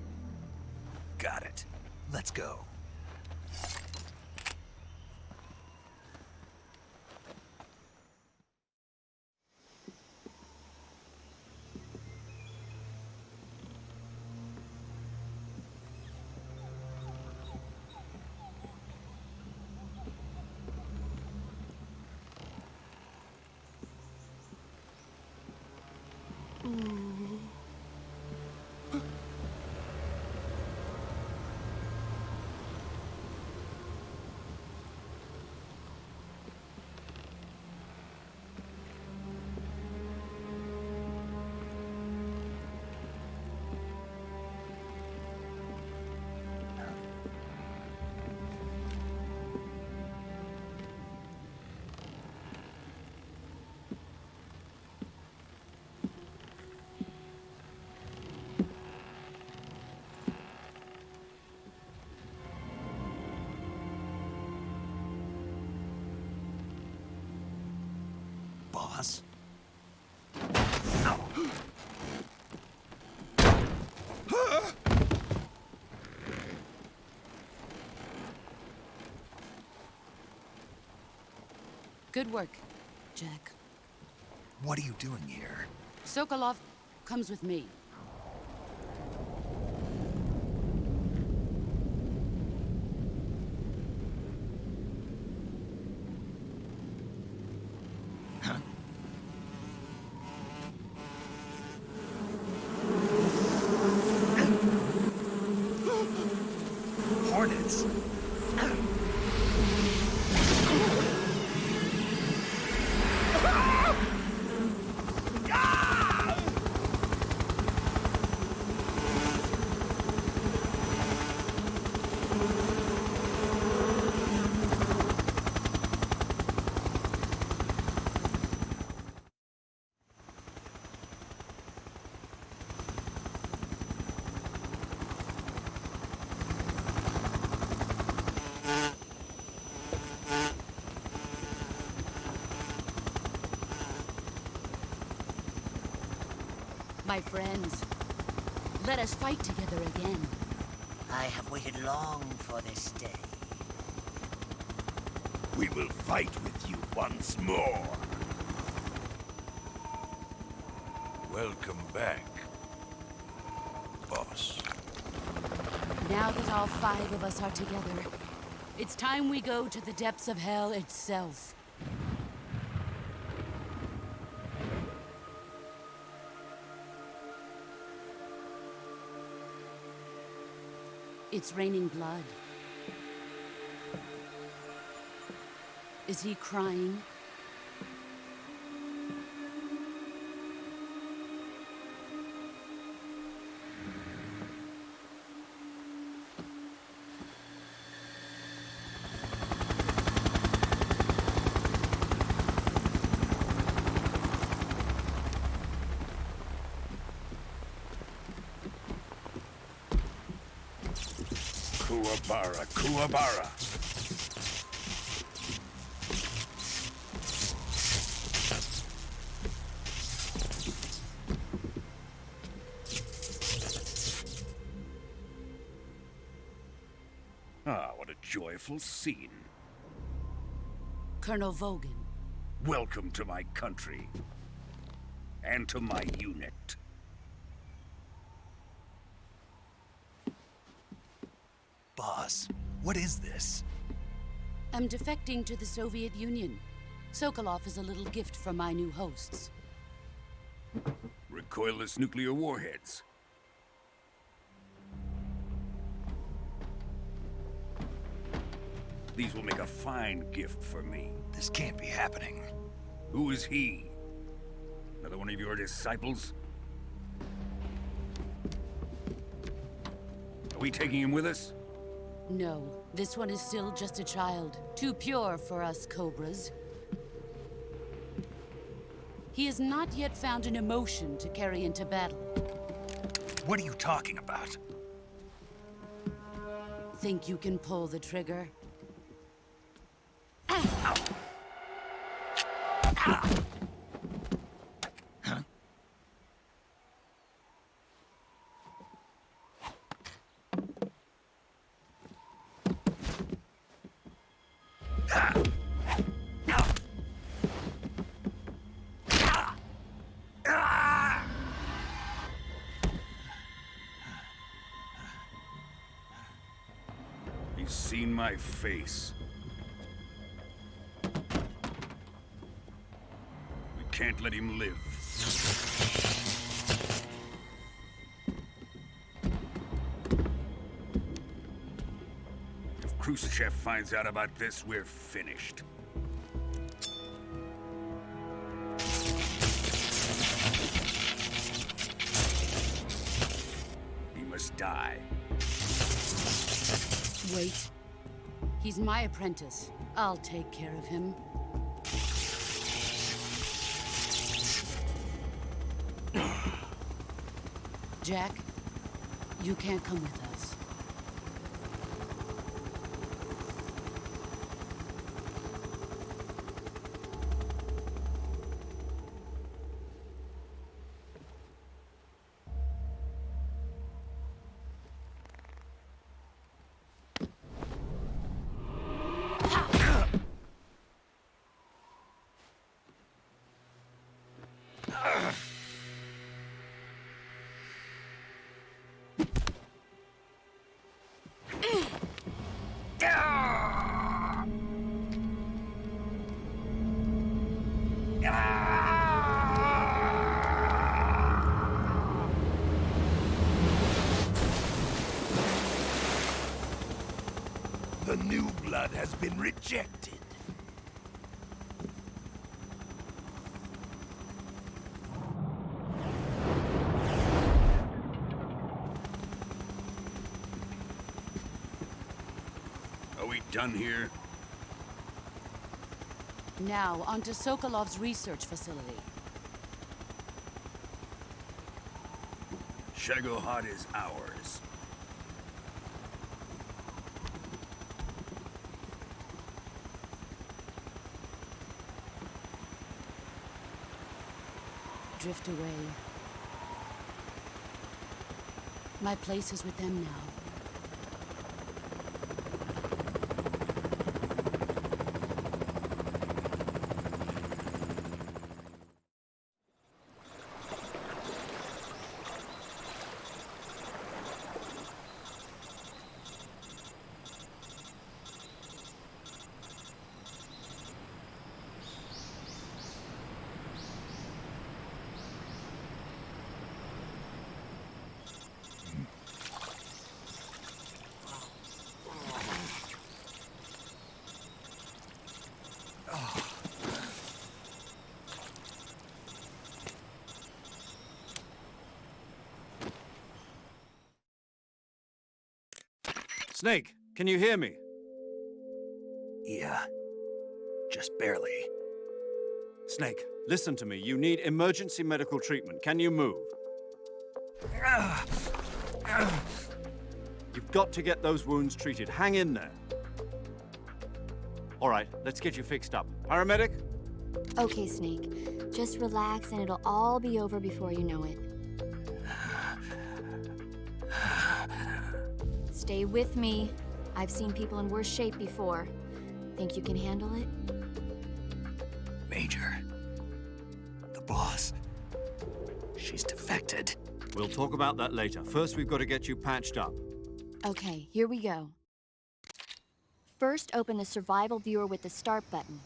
Got it. Let's go. Boss? Good work, Jack. What are you doing here? Sokolov comes with me. Hornets? my friends. Let us fight together again. I have waited long for this day. We will fight with you once more. Welcome back, boss. Now that all 5 of us are together, it's time we go to the depths of hell itself. It's raining blood. Is he crying? Kuwabara, Kuwabara. Ah, what a joyful scene. Colonel Vogan. Welcome to my country. And to my unit. Boss, what is this? I'm defecting to the Soviet Union. Sokolov is a little gift from my new hosts. Recoilless nuclear warheads. These will make a fine gift for me. This can't be happening. Who is he? Another one of your disciples? Are we taking him with us? No, this one is still just a child. Too pure for us Cobras. He has not yet found an emotion to carry into battle. What are you talking about? Think you can pull the trigger? He's seen my face. We can't let him live. If Khrushchev finds out about this, we're finished. He must die. Wait. He's my apprentice. I'll take care of him. Jack, you can't come with us. The new blood has been rejected. Are we done here? Now, onto Sokolov's research facility. Shagohod is ours. Drift away. My place is with them now. Snake, can you hear me? Yeah. Just barely. Snake, listen to me. You need emergency medical treatment. Can you move? You've got to get those wounds treated. Hang in there. All right, let's get you fixed up. Paramedic? Okay, Snake. Just relax and it'll all be over before you know it. Stay with me. I've seen people in worse shape before. Think you can handle it? Major. The boss. She's defected. We'll talk about that later. First, we've got to get you patched up. Okay, here we go. First, open the survival viewer with the start button.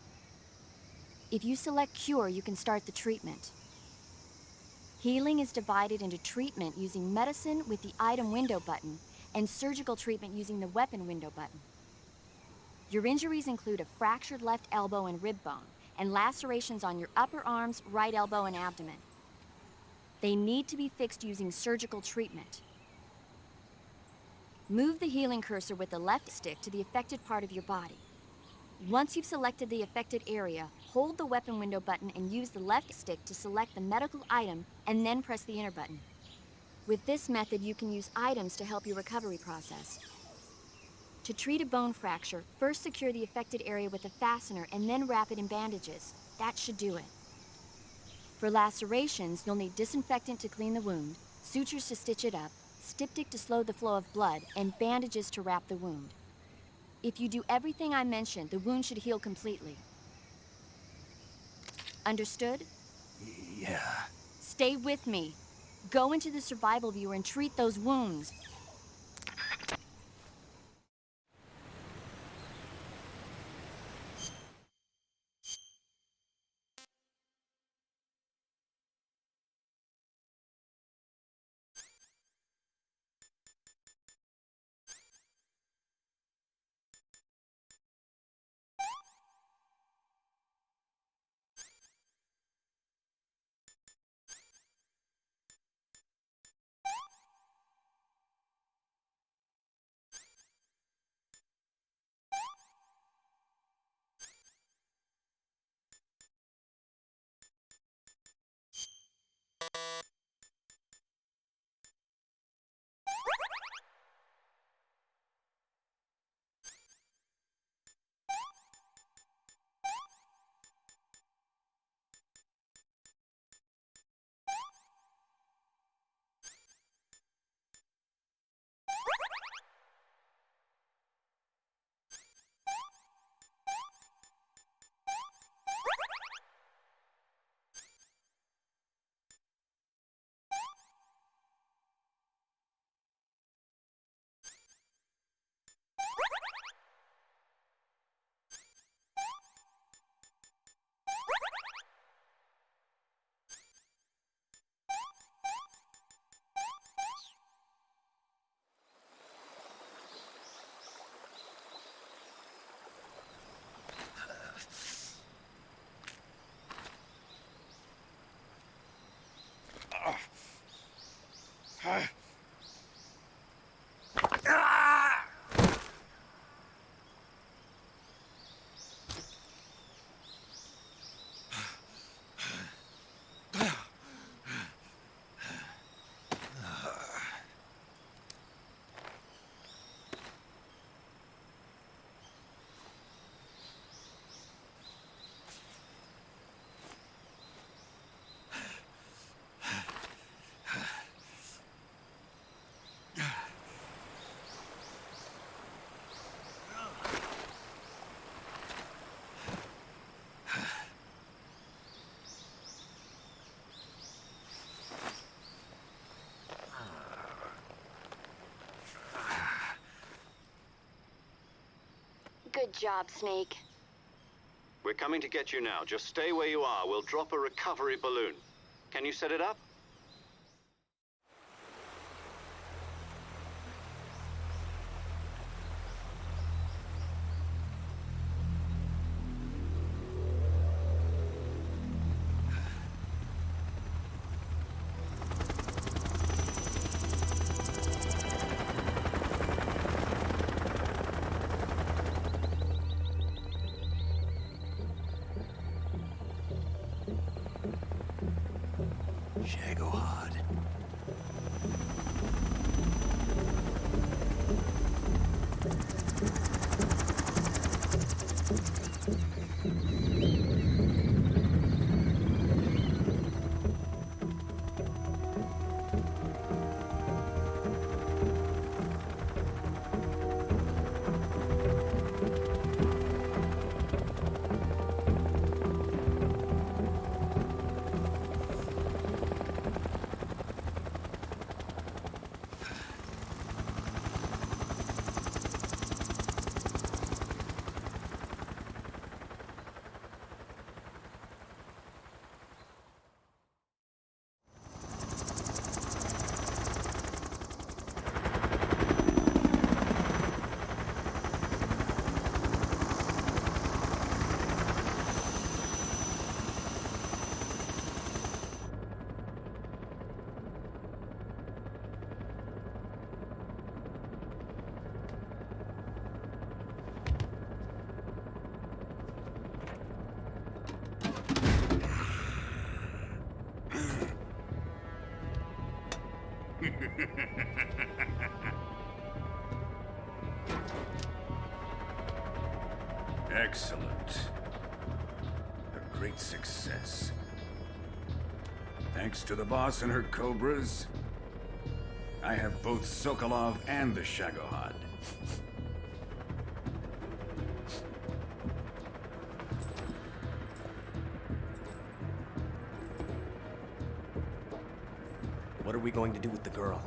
If you select cure, you can start the treatment. Healing is divided into treatment using medicine with the item window button and surgical treatment using the weapon window button. Your injuries include a fractured left elbow and rib bone, and lacerations on your upper arms, right elbow, and abdomen. They need to be fixed using surgical treatment. Move the healing cursor with the left stick to the affected part of your body. Once you've selected the affected area, hold the weapon window button and use the left stick to select the medical item, and then press the enter button. With this method, you can use items to help your recovery process. To treat a bone fracture, first secure the affected area with a fastener and then wrap it in bandages. That should do it. For lacerations, you'll need disinfectant to clean the wound, sutures to stitch it up, styptic to slow the flow of blood, and bandages to wrap the wound. If you do everything I mentioned, the wound should heal completely. Understood? Yeah. Stay with me. Go into the survival viewer and treat those wounds. Good job, Snake. We're coming to get you now. Just stay where you are. We'll drop a recovery balloon. Can you set it up? Shagohod. Excellent. A great success. Thanks to the boss and her cobras, I have both Sokolov and the Shagohod. What are we going to do with the girl?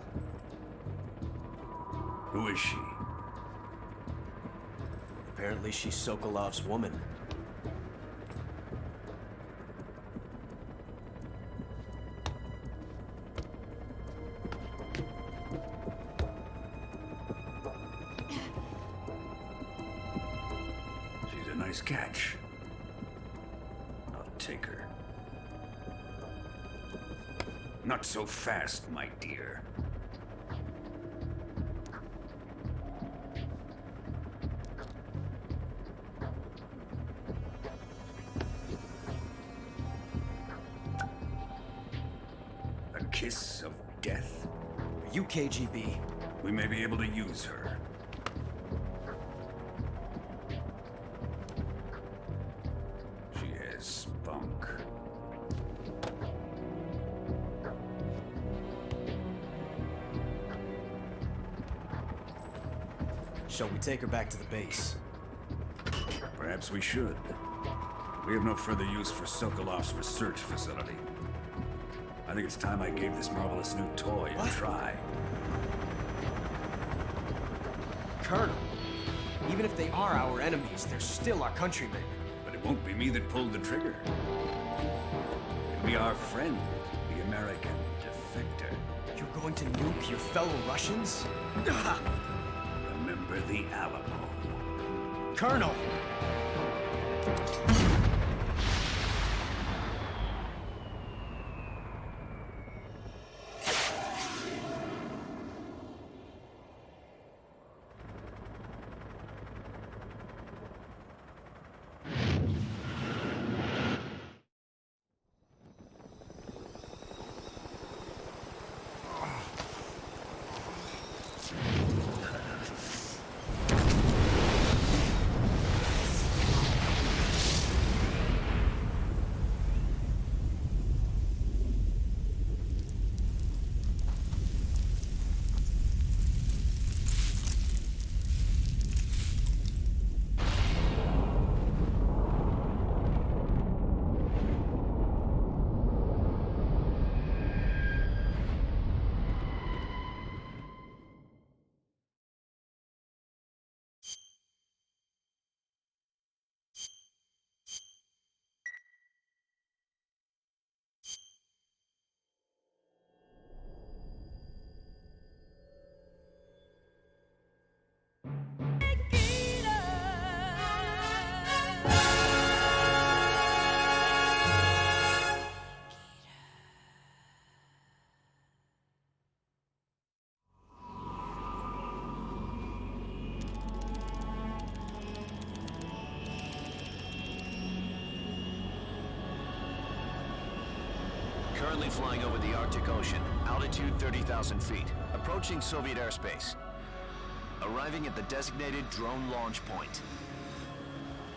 Who is she? Apparently she's Sokolov's woman. She's a nice catch. I'll take her. Not so fast, my dear. A kiss of death? Are you KGB? We may be able to use her. She has spunk. Shall we take her back to the base? Perhaps we should. We have no further use for Sokolov's research facility. I think it's time I gave this marvelous new toy a try. Colonel, even if they are our enemies, they're still our countrymen. But it won't be me that pulled the trigger. It'll be our friend, the American defector. You're going to nuke your fellow Russians? Remember the Alamo. Colonel! flying over the Arctic Ocean, altitude 30,000 feet, approaching Soviet airspace. Arriving at the designated drone launch point.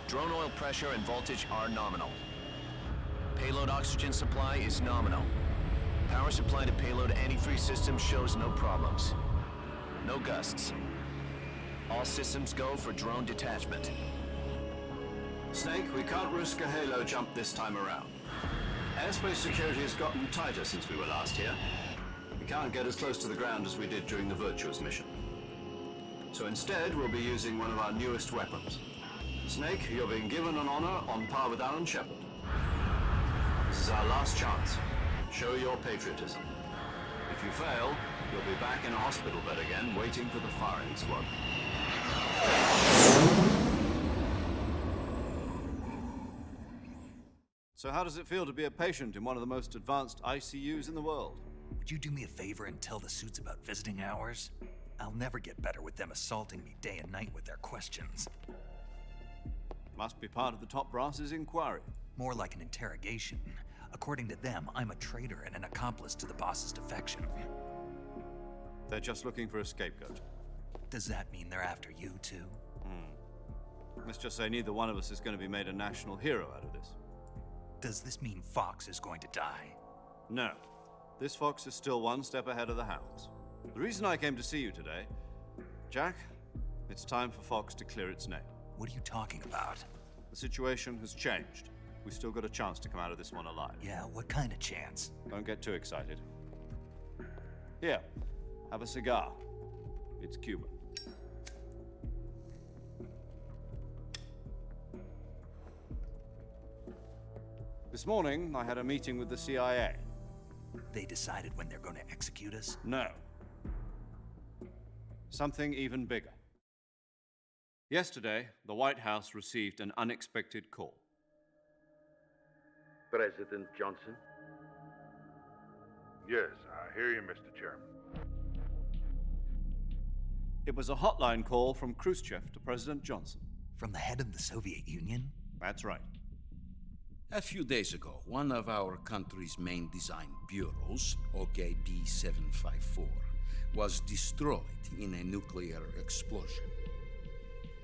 Drone oil pressure and voltage are nominal. Payload oxygen supply is nominal. Power supply to payload antifreeze system shows no problems. No gusts. All systems go for drone detachment. Snake, we can't risk a halo jump this time around. Airspace security has gotten tighter since we were last here. We can't get as close to the ground as we did during the Virtuous mission. So instead, we'll be using one of our newest weapons. Snake, you're being given an honor on par with Alan Shepard. This is our last chance. Show your patriotism. If you fail, you'll be back in a hospital bed again, waiting for the firing squad. So how does it feel to be a patient in one of the most advanced ICUs in the world? Would you do me a favor and tell the suits about visiting hours? I'll never get better with them assaulting me day and night with their questions. Must be part of the top brass's inquiry. More like an interrogation. According to them, I'm a traitor and an accomplice to the boss's defection. They're just looking for a scapegoat. Does that mean they're after you, too? Let's just say neither one of us is going to be made a national hero out of this. Does this mean Fox is going to die? No. This Fox is still one step ahead of the Hounds. The reason I came to see you today, Jack, it's time for Fox to clear its name. What are you talking about? The situation has changed. We've still got a chance to come out of this one alive. Yeah, what kind of chance? Don't get too excited. Here, have a cigar. It's Cuban. This morning, I had a meeting with the CIA. They decided when they're going to execute us? No. Something even bigger. Yesterday, the White House received an unexpected call. President Johnson? Yes, I hear you, Mr. Chairman. It was a hotline call from Khrushchev to President Johnson. From the head of the Soviet Union? That's right. A few days ago, one of our country's main design bureaus, OKB-754, was destroyed in a nuclear explosion.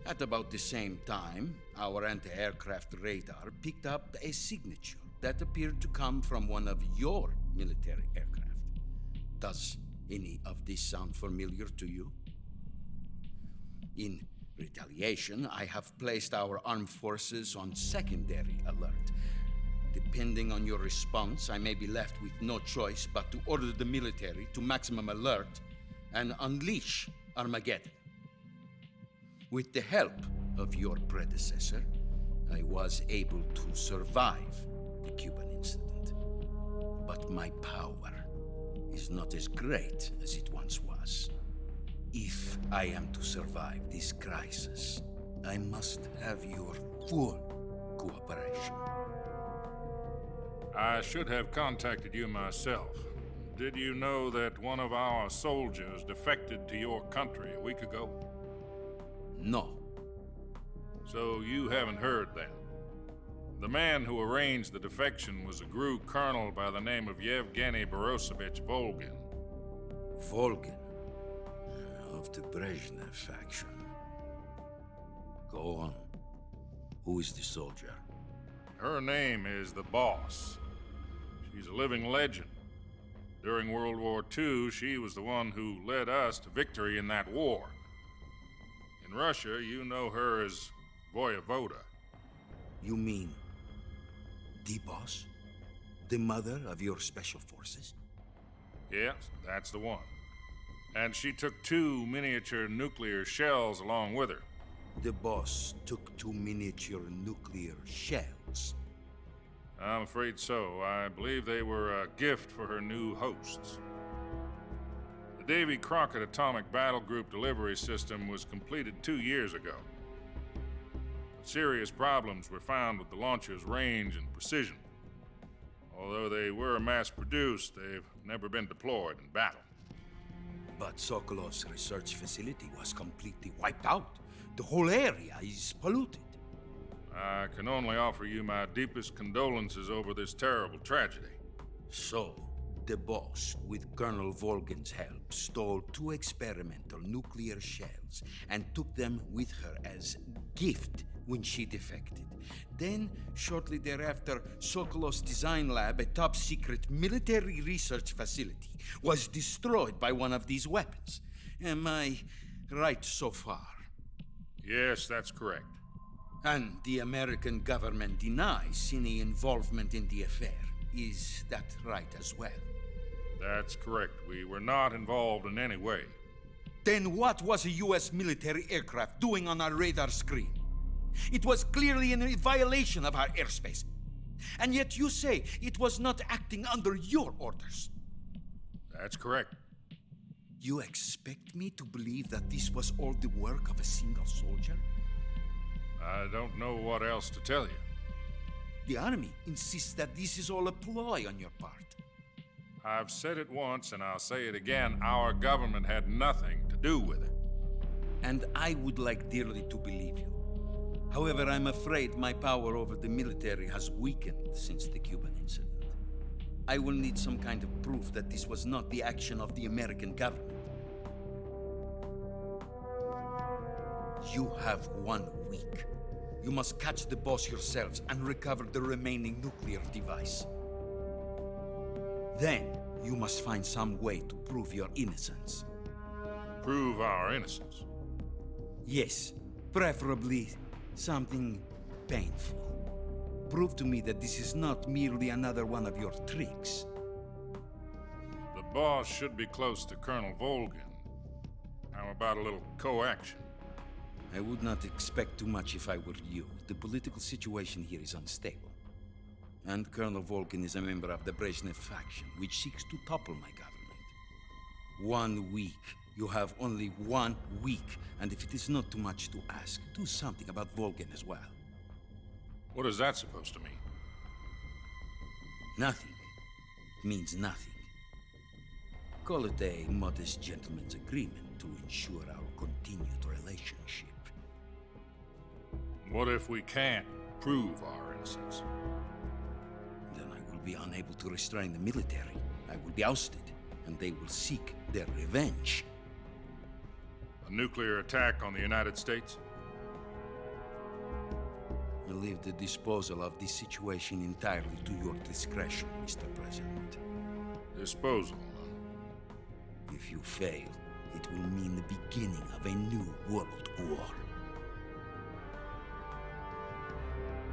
At about the same time, our anti-aircraft radar picked up a signature that appeared to come from one of your military aircraft. Does any of this sound familiar to you? In retaliation, I have placed our armed forces on secondary alert. Depending on your response, I may be left with no choice but to order the military to maximum alert and unleash Armageddon. With the help of your predecessor, I was able to survive the Cuban incident. But my power is not as great as it once was. If I am to survive this crisis, I must have your full cooperation. I should have contacted you myself. Did you know that one of our soldiers defected to your country a week ago? No. So you haven't heard then. The man who arranged the defection was a GRU colonel by the name of Yevgeny Borosovich Volgin. Volgin? Of the Brezhnev faction. Go on. Who is the soldier? Her name is the Boss. She's a living legend. During World War II, she was the one who led us to victory in that war. In Russia, you know her as Voyevoda. You mean the Boss? The mother of your special forces? Yes, that's the one. And she took 2 miniature nuclear shells along with her. The Boss took 2 miniature nuclear shells? I'm afraid so. I believe they were a gift for her new hosts. The Davy Crockett Atomic Battle Group delivery system was completed 2 years ago. But serious problems were found with the launcher's range and precision. Although they were mass-produced, they've never been deployed in battle. But Sokolov's research facility was completely wiped out. The whole area is polluted. I can only offer you my deepest condolences over this terrible tragedy. So, the boss, with Colonel Volgan's help, stole 2 experimental nuclear shells and took them with her as gift when she defected. Then, shortly thereafter, Sokolov's design lab, a top-secret military research facility, was destroyed by one of these weapons. Am I right so far? Yes, that's correct. And the American government denies any involvement in the affair. Is that right as well? That's correct. We were not involved in any way. Then what was a U.S. military aircraft doing on our radar screen? It was clearly in violation of our airspace. And yet you say it was not acting under your orders. That's correct. You expect me to believe that this was all the work of a single soldier? I don't know what else to tell you. The Army insists that this is all a ploy on your part. I've said it once and I'll say it again. Our government had nothing to do with it. And I would like dearly to believe you. However, I'm afraid my power over the military has weakened since the Cuban incident. I will need some kind of proof that this was not the action of the American government. You have 1 week. You must catch the boss yourselves and recover the remaining nuclear device. Then, you must find some way to prove your innocence. Prove our innocence? Yes, preferably something painful. Prove to me that this is not merely another one of your tricks. The boss should be close to Colonel Volgan. How about a little co-action? I would not expect too much if I were you. The political situation here is unstable. And Colonel Volgan is a member of the Brezhnev faction, which seeks to topple my government. 1 week. You have only 1 week. And if it is not too much to ask, do something about Volgan as well. What is that supposed to mean? Nothing. It means nothing. Call it a modest gentleman's agreement to ensure our continued relationship. What if we can't prove our innocence? Then I will be unable to restrain the military. I will be ousted, and they will seek their revenge. A nuclear attack on the United States? I leave the disposal of this situation entirely to your discretion, Mr. President. Disposal? If you fail, it will mean the beginning of a new world war.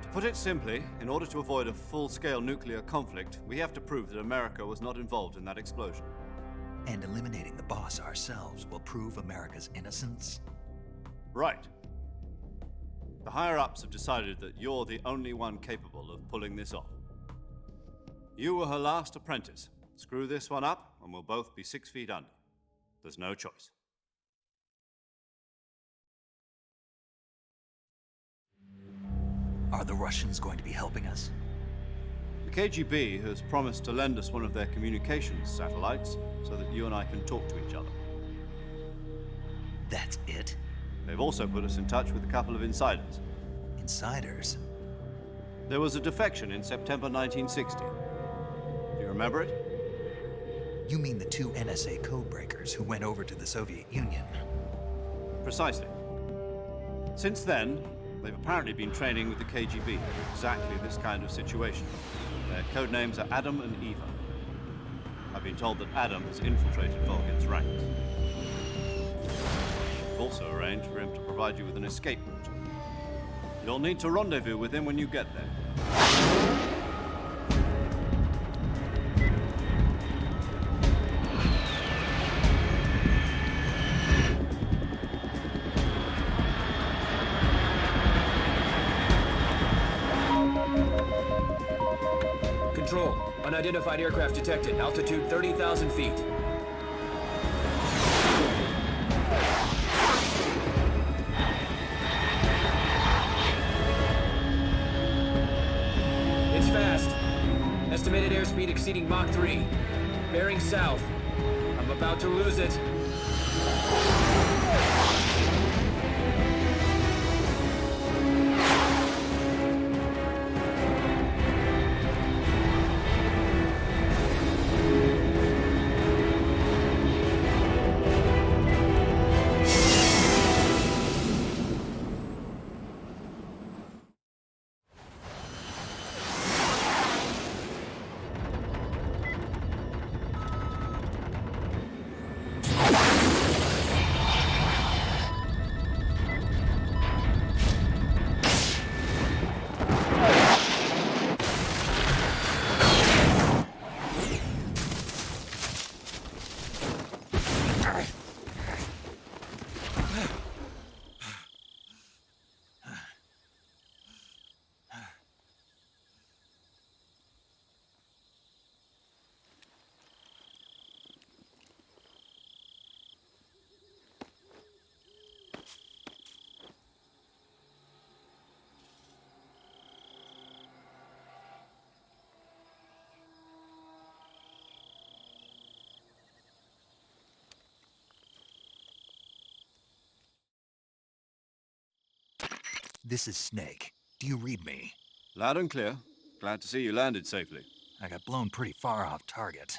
To put it simply, in order to avoid a full-scale nuclear conflict, we have to prove that America was not involved in that explosion. And eliminating the boss ourselves will prove America's innocence? Right. The higher-ups have decided that you're the only one capable of pulling this off. You were her last apprentice. Screw this one up, and we'll both be 6 feet under. There's no choice. Are the Russians going to be helping us? The KGB has promised to lend us one of their communications satellites so that you and I can talk to each other. That's it? They've also put us in touch with a couple of insiders. Insiders? There was a defection in September 1960. Do you remember it? You mean the 2 NSA codebreakers who went over to the Soviet Union? Precisely. Since then, they've apparently been training with the KGB for exactly this kind of situation. Their code names are Adam and Eva. I've been told that Adam has infiltrated Volgan's ranks. We've also arranged for him to provide you with an escape route. You'll need to rendezvous with him when you get there. Control. Unidentified aircraft detected. Altitude 30,000 feet. It's fast. Estimated airspeed exceeding Mach 3. Bearing south. I'm about to lose it. This is Snake. Do you read me? Loud and clear. Glad to see you landed safely. I got blown pretty far off target.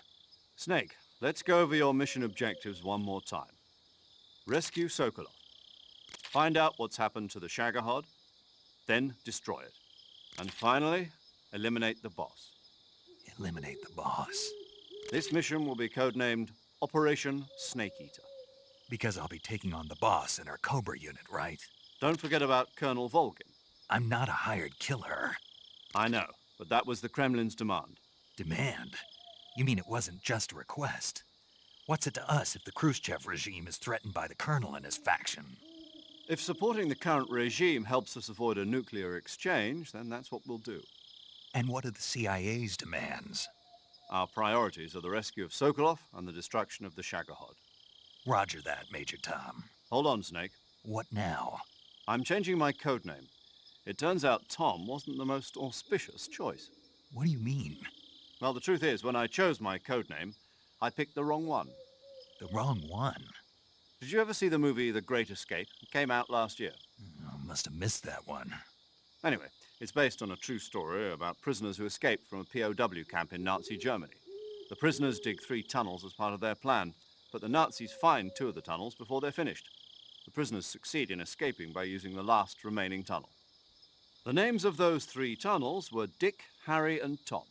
Snake, let's go over your mission objectives one more time. Rescue Sokolov. Find out what's happened to the Shagohod, then destroy it. And finally, eliminate the boss. Eliminate the boss. This mission will be codenamed Operation Snake Eater. Because I'll be taking on the boss in our Cobra unit, right? Don't forget about Colonel Volgin. I'm not a hired killer. I know, but that was the Kremlin's demand. Demand? You mean it wasn't just a request? What's it to us if the Khrushchev regime is threatened by the Colonel and his faction? If supporting the current regime helps us avoid a nuclear exchange, then that's what we'll do. And what are the CIA's demands? Our priorities are the rescue of Sokolov and the destruction of the Shagohod. Roger that, Major Tom. Hold on, Snake. What now? I'm changing my codename. It turns out Tom wasn't the most auspicious choice. What do you mean? Well, the truth is, when I chose my codename, I picked the wrong one. The wrong one? Did you ever see the movie The Great Escape? It came out last year. Oh, must have missed that one. Anyway, it's based on a true story about prisoners who escaped from a POW camp in Nazi Germany. The prisoners dig 3 tunnels as part of their plan, but the Nazis find 2 of the tunnels before they're finished. The prisoners succeed in escaping by using the last remaining tunnel. The names of those 3 tunnels were Dick, Harry, and Tom.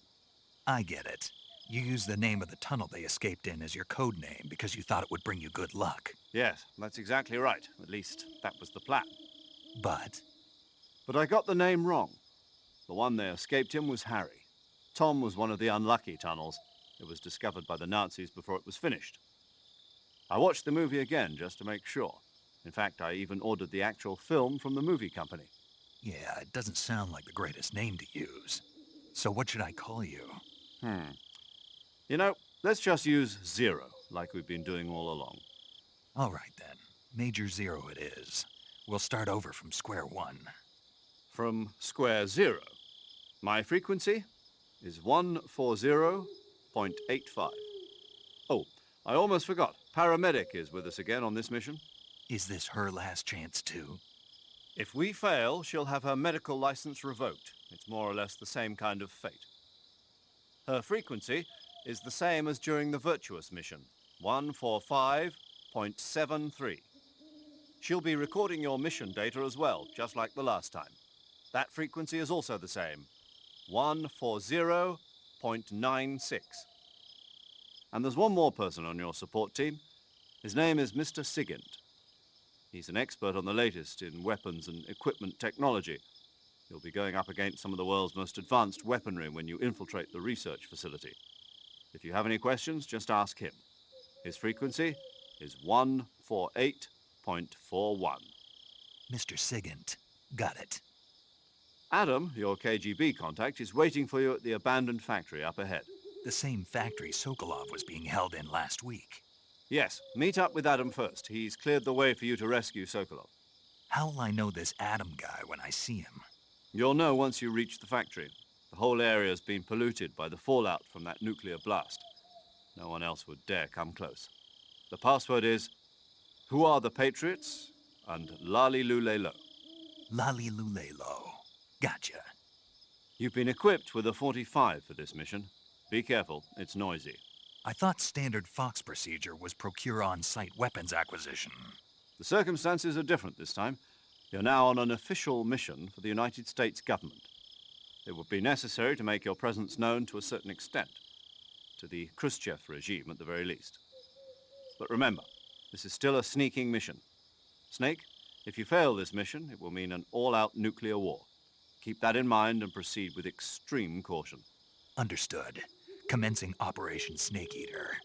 I get it. You used the name of the tunnel they escaped in as your code name because you thought it would bring you good luck. Yes, that's exactly right. At least, that was the plan. But I got the name wrong. The one they escaped in was Harry. Tom was one of the unlucky tunnels. It was discovered by the Nazis before it was finished. I watched the movie again just to make sure. In fact, I even ordered the actual film from the movie company. yeah, it doesn't sound like the greatest name to use. So what should I call you? You know, let's just use Zero, like we've been doing all along. All right, then. Major Zero it is. We'll start over from square one. From square 0. My frequency is 140.85. Oh, I almost forgot. Paramedic is with us again on this mission. Is this her last chance, too? If we fail, she'll have her medical license revoked. It's more or less the same kind of fate. Her frequency is the same as during the Virtuous mission, 145.73. She'll be recording your mission data as well, just like the last time. That frequency is also the same, 140.96. And there's one more person on your support team. His name is Mr. Sigint. He's an expert on the latest in weapons and equipment technology. You'll be going up against some of the world's most advanced weaponry when you infiltrate the research facility. If you have any questions, just ask him. His frequency is 148.41. Mr. Sigint. Got it. Adam, your KGB contact, is waiting for you at the abandoned factory up ahead. The same factory Sokolov was being held in last week. Yes, meet up with Adam first. He's cleared the way for you to rescue Sokolov. How will I know this Adam guy when I see him? You'll know once you reach the factory. The whole area's been polluted by the fallout from that nuclear blast. No one else would dare come close. The password is, "Who are the Patriots?" and Lali Lule Lo. Lali Lule Lo. Gotcha. You've been equipped with a 45 for this mission. Be careful, it's noisy. I thought standard Fox procedure was procure on-site weapons acquisition. The circumstances are different this time. You're now on an official mission for the United States government. It would be necessary to make your presence known to a certain extent, to the Khrushchev regime at the very least. But remember, this is still a sneaking mission. Snake, if you fail this mission, it will mean an all-out nuclear war. Keep that in mind and proceed with extreme caution. Understood. Commencing Operation Snake Eater.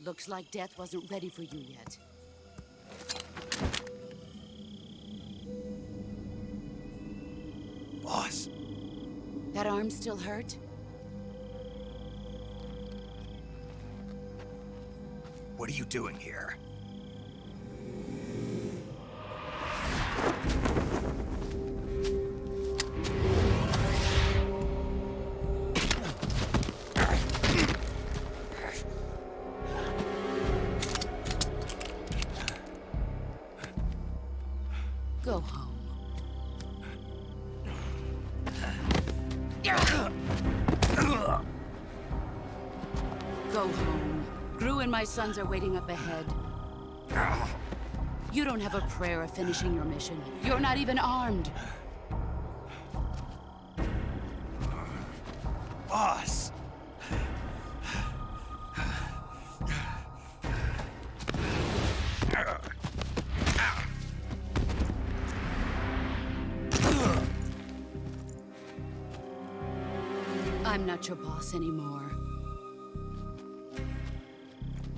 Looks like death wasn't ready for you yet. Boss. That arm still hurt? What are you doing here? Go home. Go home. Gru and my sons are waiting up ahead. You don't have a prayer of finishing your mission. You're not even armed. Boss! I'm not your boss anymore.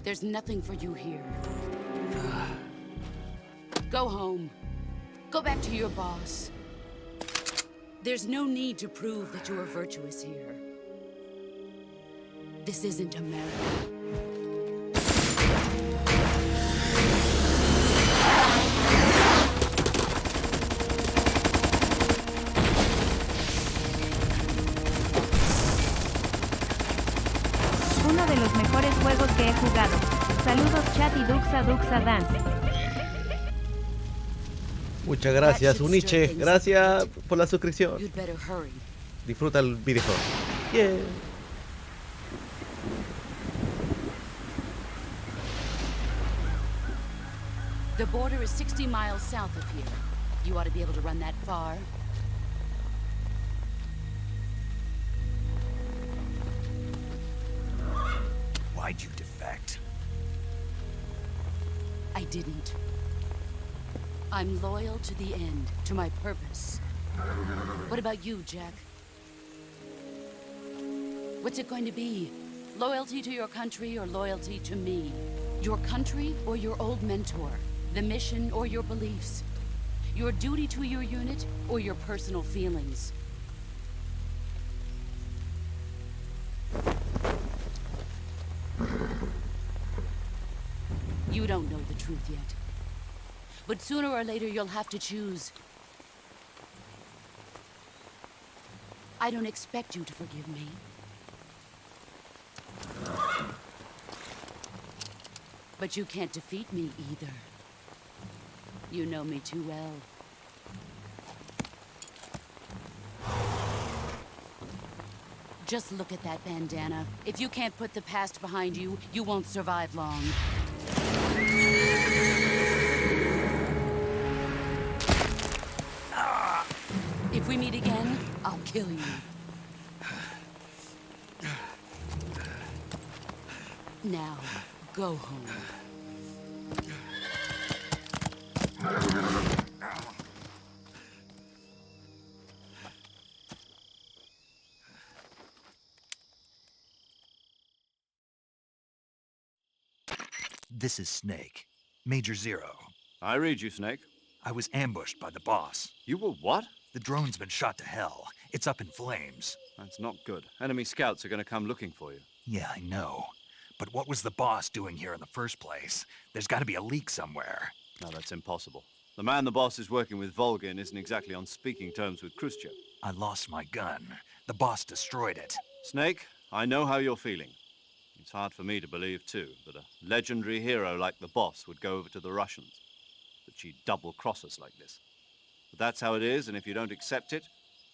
There's nothing for you here. Go home. Go back to your boss. There's no need to prove that you are virtuous here. This isn't America. Uno de los mejores juegos que he jugado. Saludos chat y Duxa Dan. Muchas gracias, Uniche. Gracias por la suscripción. You'd better hurry. Disfruta el videojuego. Yeah. The border is 60 miles south of here. You ought to be able to run that far. Why'd you defect? I didn't. I'm loyal to the end, to my purpose. What about you, Jack? What's it going to be? Loyalty to your country or loyalty to me? Your country or your old mentor? The mission or your beliefs? Your duty to your unit or your personal feelings? You don't know the truth yet. But sooner or later, you'll have to choose. I don't expect you to forgive me. But you can't defeat me either. You know me too well. Just look at that bandana. If you can't put the past behind you, you won't survive long. If we meet again, I'll kill you. Now, go home. This is Snake. Major Zero. I read you, Snake. I was ambushed by the boss. You were what? The drone's been shot to hell. It's up in flames. That's not good. Enemy scouts are going to come looking for you. Yeah, I know. But what was the boss doing here in the first place? There's got to be a leak somewhere. No, that's impossible. The man the boss is working with, Volgin, isn't exactly on speaking terms with Khrushchev. I lost my gun. The boss destroyed it. Snake, I know how you're feeling. It's hard for me to believe, too, that a legendary hero like the boss would go over to the Russians. That she'd double-cross us like this. But that's how it is, and if you don't accept it,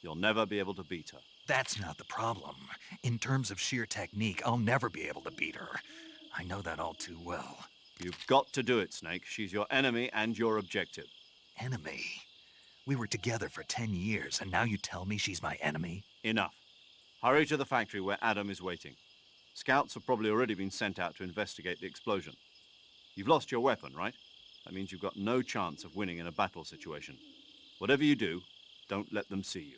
you'll never be able to beat her. That's not the problem. In terms of sheer technique, I'll never be able to beat her. I know that all too well. You've got to do it, Snake. She's your enemy and your objective. Enemy? We were together for 10 years, and now you tell me she's my enemy? Enough. Hurry to the factory where Adam is waiting. Scouts have probably already been sent out to investigate the explosion. You've lost your weapon, right? That means you've got no chance of winning in a battle situation. Whatever you do, don't let them see you.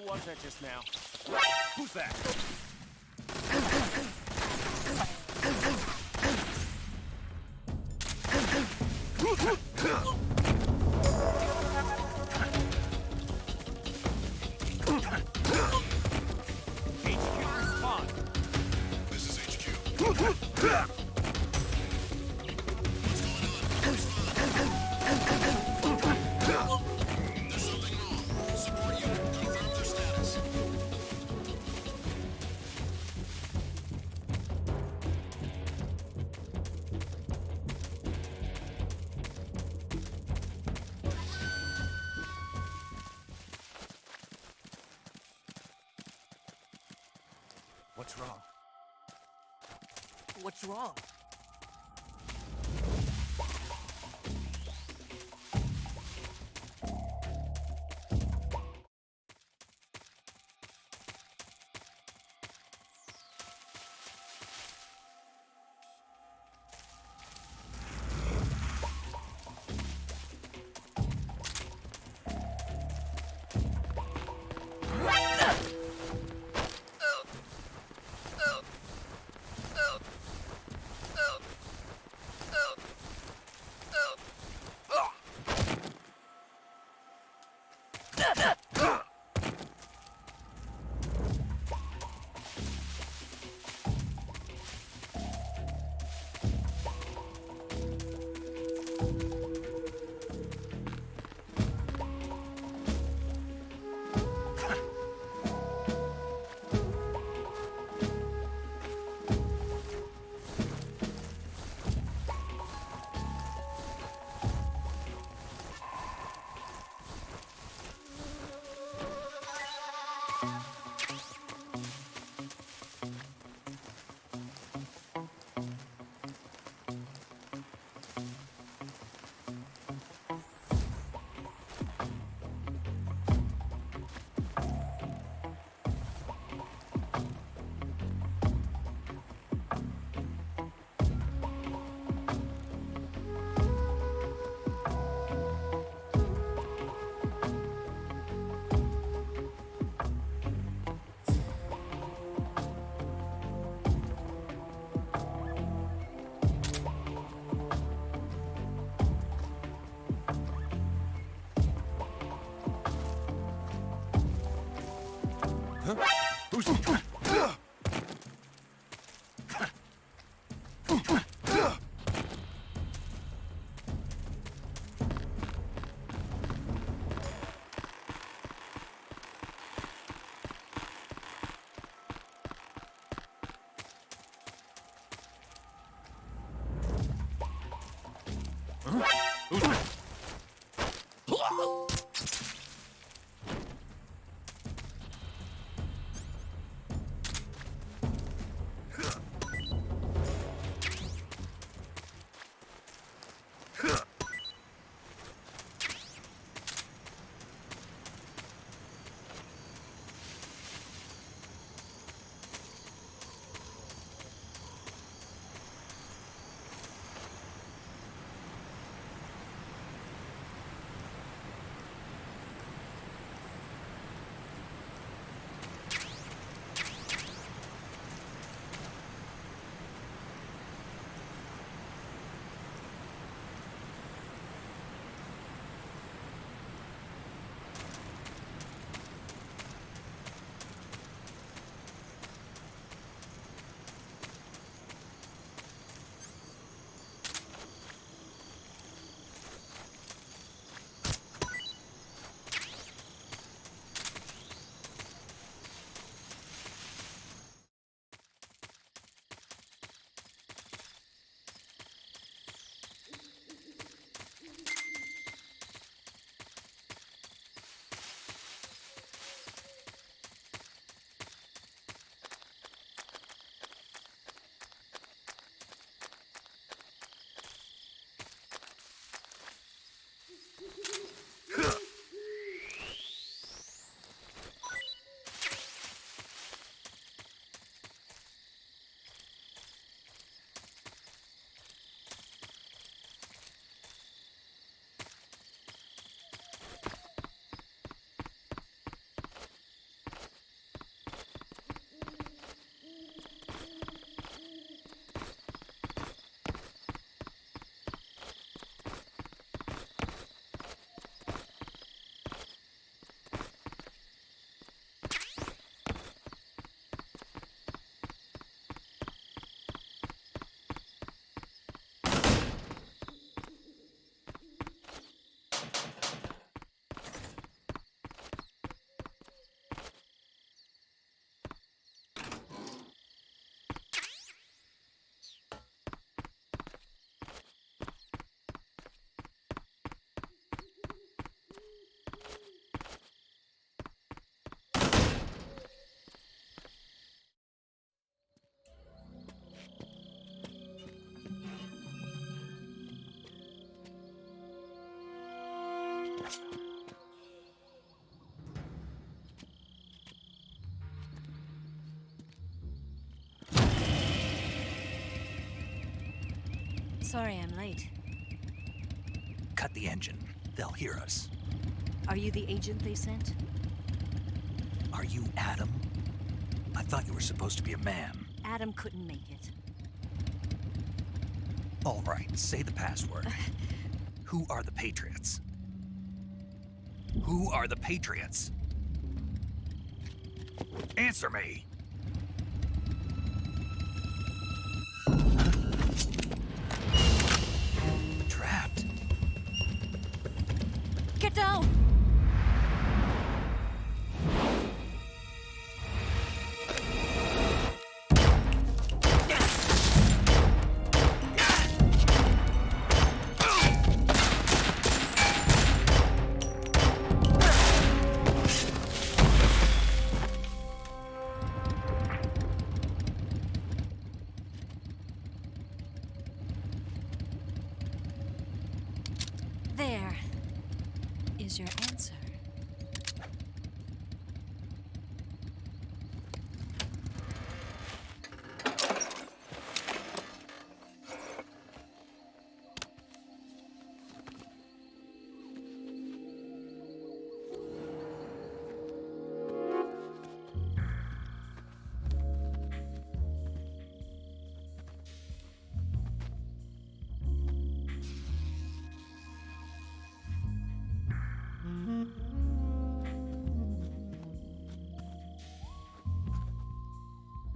was that just now? Who's that? HQ respond. This is HQ. What's wrong? What's wrong? Sorry I'm late. Cut the engine. They'll hear us. Are you the agent they sent? Are you Adam? I thought you were supposed to be a man. Adam couldn't make it. All right, say the password. Who are the Patriots? Who are the Patriots? Answer me! Trapped. Get down! There is your answer.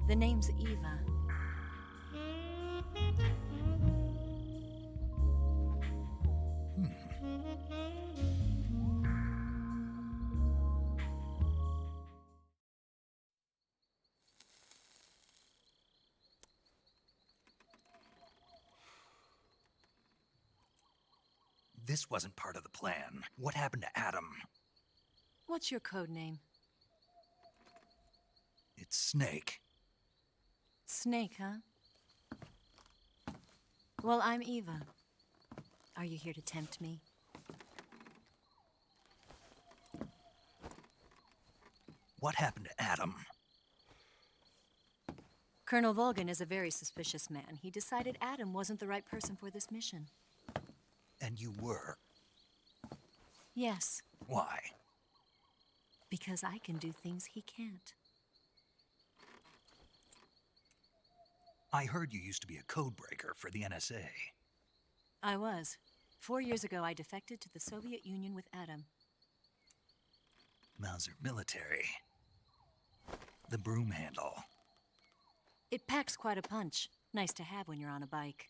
The name's Eva. This wasn't part of the plan. What happened to Adam? What's your code name? It's Snake. Snake, huh? Well, I'm Eva. Are you here to tempt me? What happened to Adam? Colonel Volgan is a very suspicious man. He decided Adam wasn't the right person for this mission. And you were? Yes. Why? Because I can do things he can't. I heard you used to be a codebreaker for the NSA. I was. 4 years ago, I defected to the Soviet Union with Adam. Mauser military. The broom handle. It packs quite a punch. Nice to have when you're on a bike.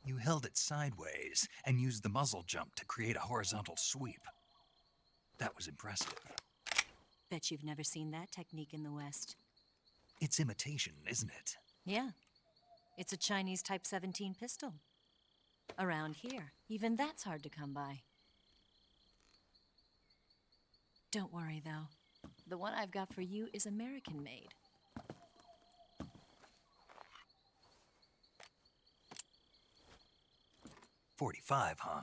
You held it sideways and used the muzzle jump to create a horizontal sweep. That was impressive. Bet you've never seen that technique in the West. It's imitation, isn't it? Yeah. It's a Chinese Type 17 pistol. Around here, even that's hard to come by. Don't worry, though. The one I've got for you is American-made. .45, huh?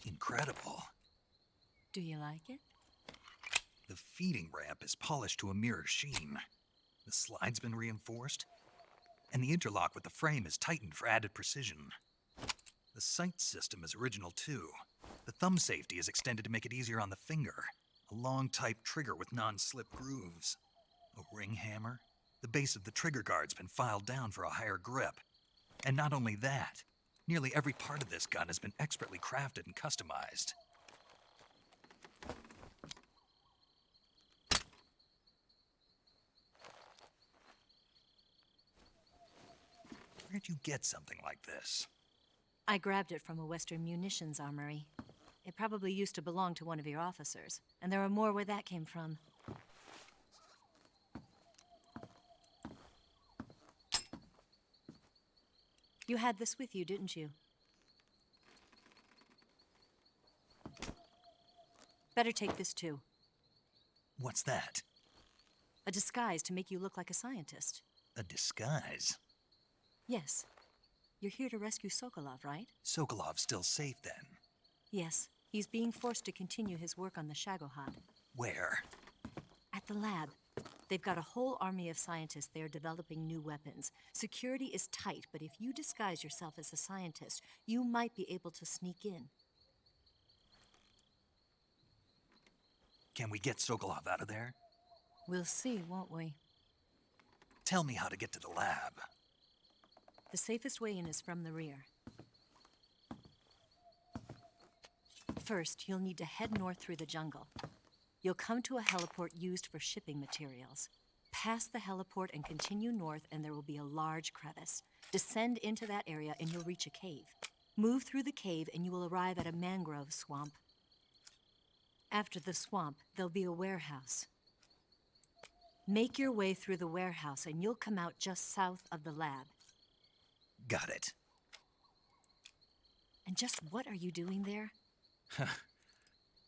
Incredible. Do you like it? The feeding ramp is polished to a mirror sheen. The slide's been reinforced, and the interlock with the frame is tightened for added precision. The sight system is original too. The thumb safety is extended to make it easier on the finger. A long type trigger with non-slip grooves. A ring hammer. The base of the trigger guard's been filed down for a higher grip. And not only that, nearly every part of this gun has been expertly crafted and customized. Where'd you get something like this? I grabbed it from a Western munitions armory. It probably used to belong to one of your officers, and there are more where that came from. You had this with you, didn't you? Better take this too. What's that? A disguise to make you look like a scientist. A disguise? Yes. You're here to rescue Sokolov, right? Sokolov's still safe then? Yes. He's being forced to continue his work on the Shagohod. Where? At the lab. They've got a whole army of scientists there developing new weapons. Security is tight, but if you disguise yourself as a scientist, you might be able to sneak in. Can we get Sokolov out of there? We'll see, won't we? Tell me how to get to the lab. The safest way in is from the rear. First, you'll need to head north through the jungle. You'll come to a heliport used for shipping materials. Pass the heliport and continue north, and there will be a large crevice. Descend into that area, and you'll reach a cave. Move through the cave, and you will arrive at a mangrove swamp. After the swamp, there'll be a warehouse. Make your way through the warehouse, and you'll come out just south of the lab. Got it. And just what are you doing there?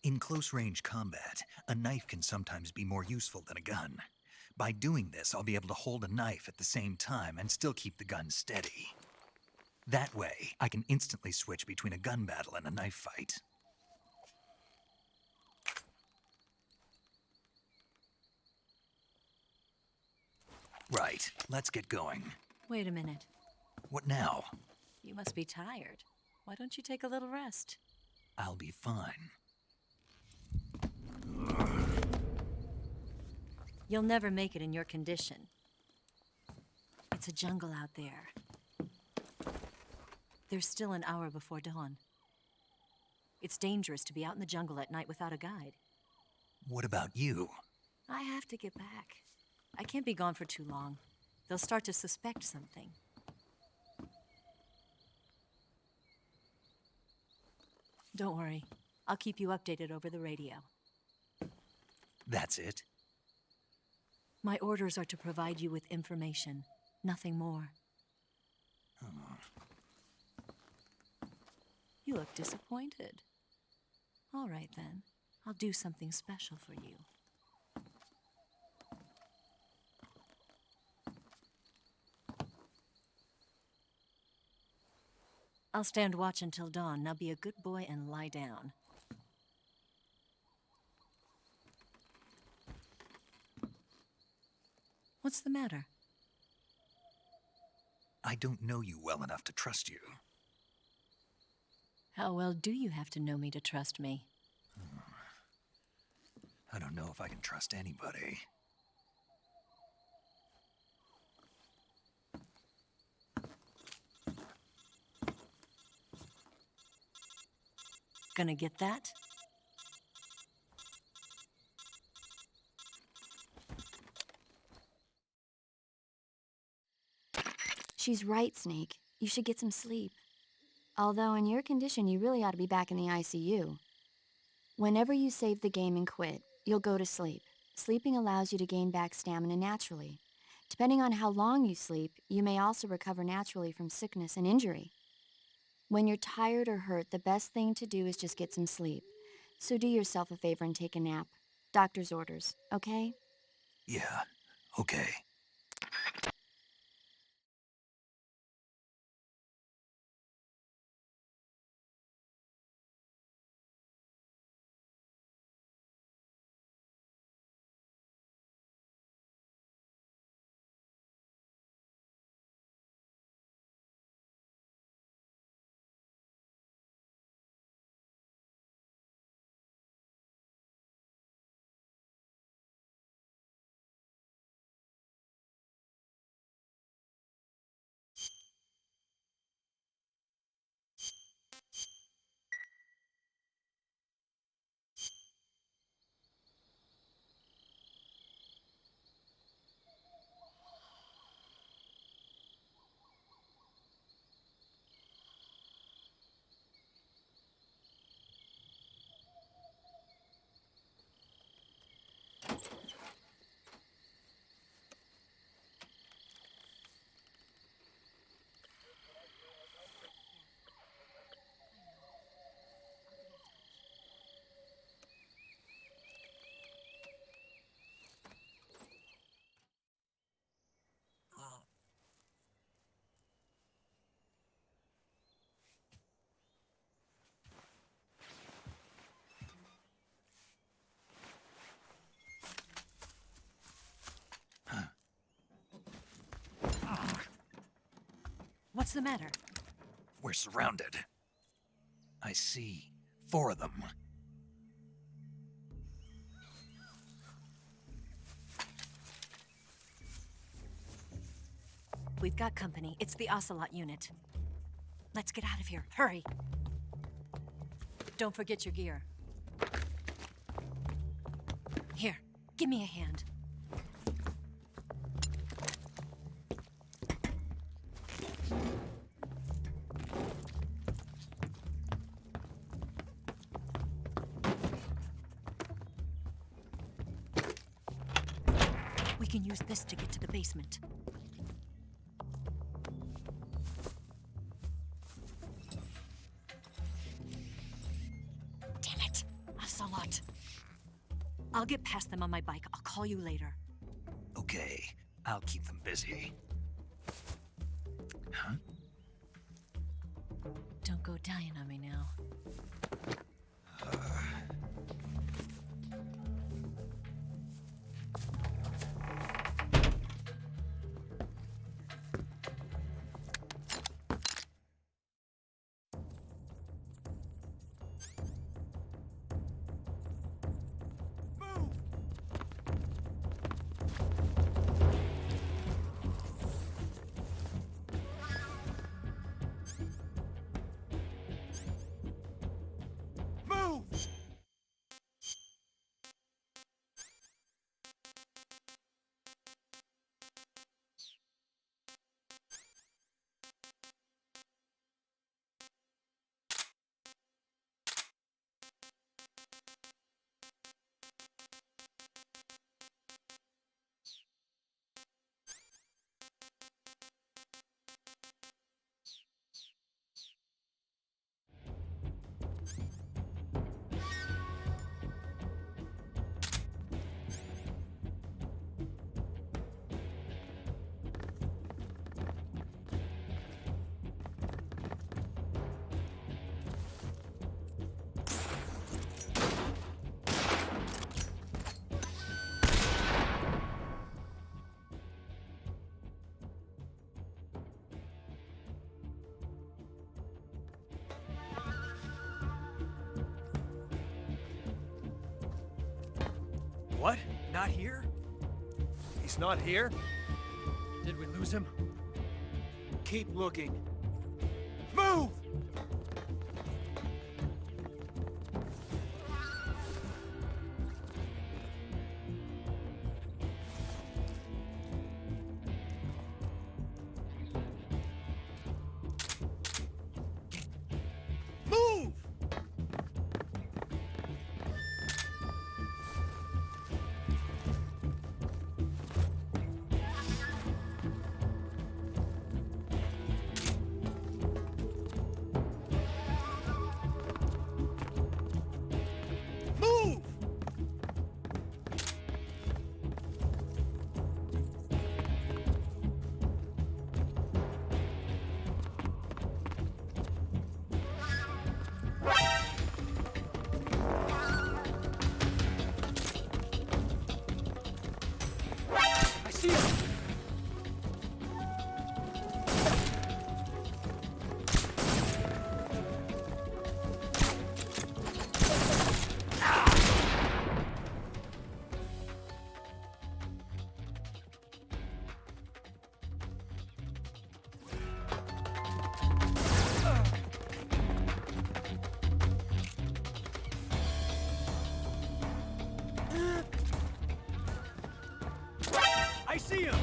In close-range combat, a knife can sometimes be more useful than a gun. By doing this, I'll be able to hold a knife at the same time and still keep the gun steady. That way, I can instantly switch between a gun battle and a knife fight. Right, let's get going. Wait a minute. What now? You must be tired. Why don't you take a little rest? I'll be fine. You'll never make it in your condition. It's a jungle out there. There's still an hour before dawn. It's dangerous to be out in the jungle at night without a guide. What about you? I have to get back. I can't be gone for too long. They'll start to suspect something. Don't worry. I'll keep you updated over the radio. That's it? My orders are to provide you with information, nothing more. You look disappointed. All right, then. I'll do something special for you. I'll stand watch until dawn. Now be a good boy and lie down. What's the matter? I don't know you well enough to trust you. How well do you have to know me to trust me? I don't know if I can trust anybody. Gonna get that? She's right, Snake. You should get some sleep. Although in your condition, you really ought to be back in the ICU. Whenever you save the game and quit, you'll go to sleep. Sleeping allows you to gain back stamina naturally. Depending on how long you sleep, you may also recover naturally from sickness and injury. When you're tired or hurt, the best thing to do is just get some sleep. So do yourself a favor and take a nap. Doctor's orders, okay? Yeah, okay. What's the matter? We're surrounded. I see 4 of them. We've got company. It's the Ocelot unit. Let's get out of here. Hurry. Don't forget your gear. Here, give me a hand. We can use this to get to the basement. Damn it! Ocelot. I'll get past them on my bike. I'll call you later. Okay, I'll keep them busy. Huh? Don't go dying on me now. What? Not here? He's not here? Did we lose him? Keep looking. Move! Move! I see him!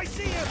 see him!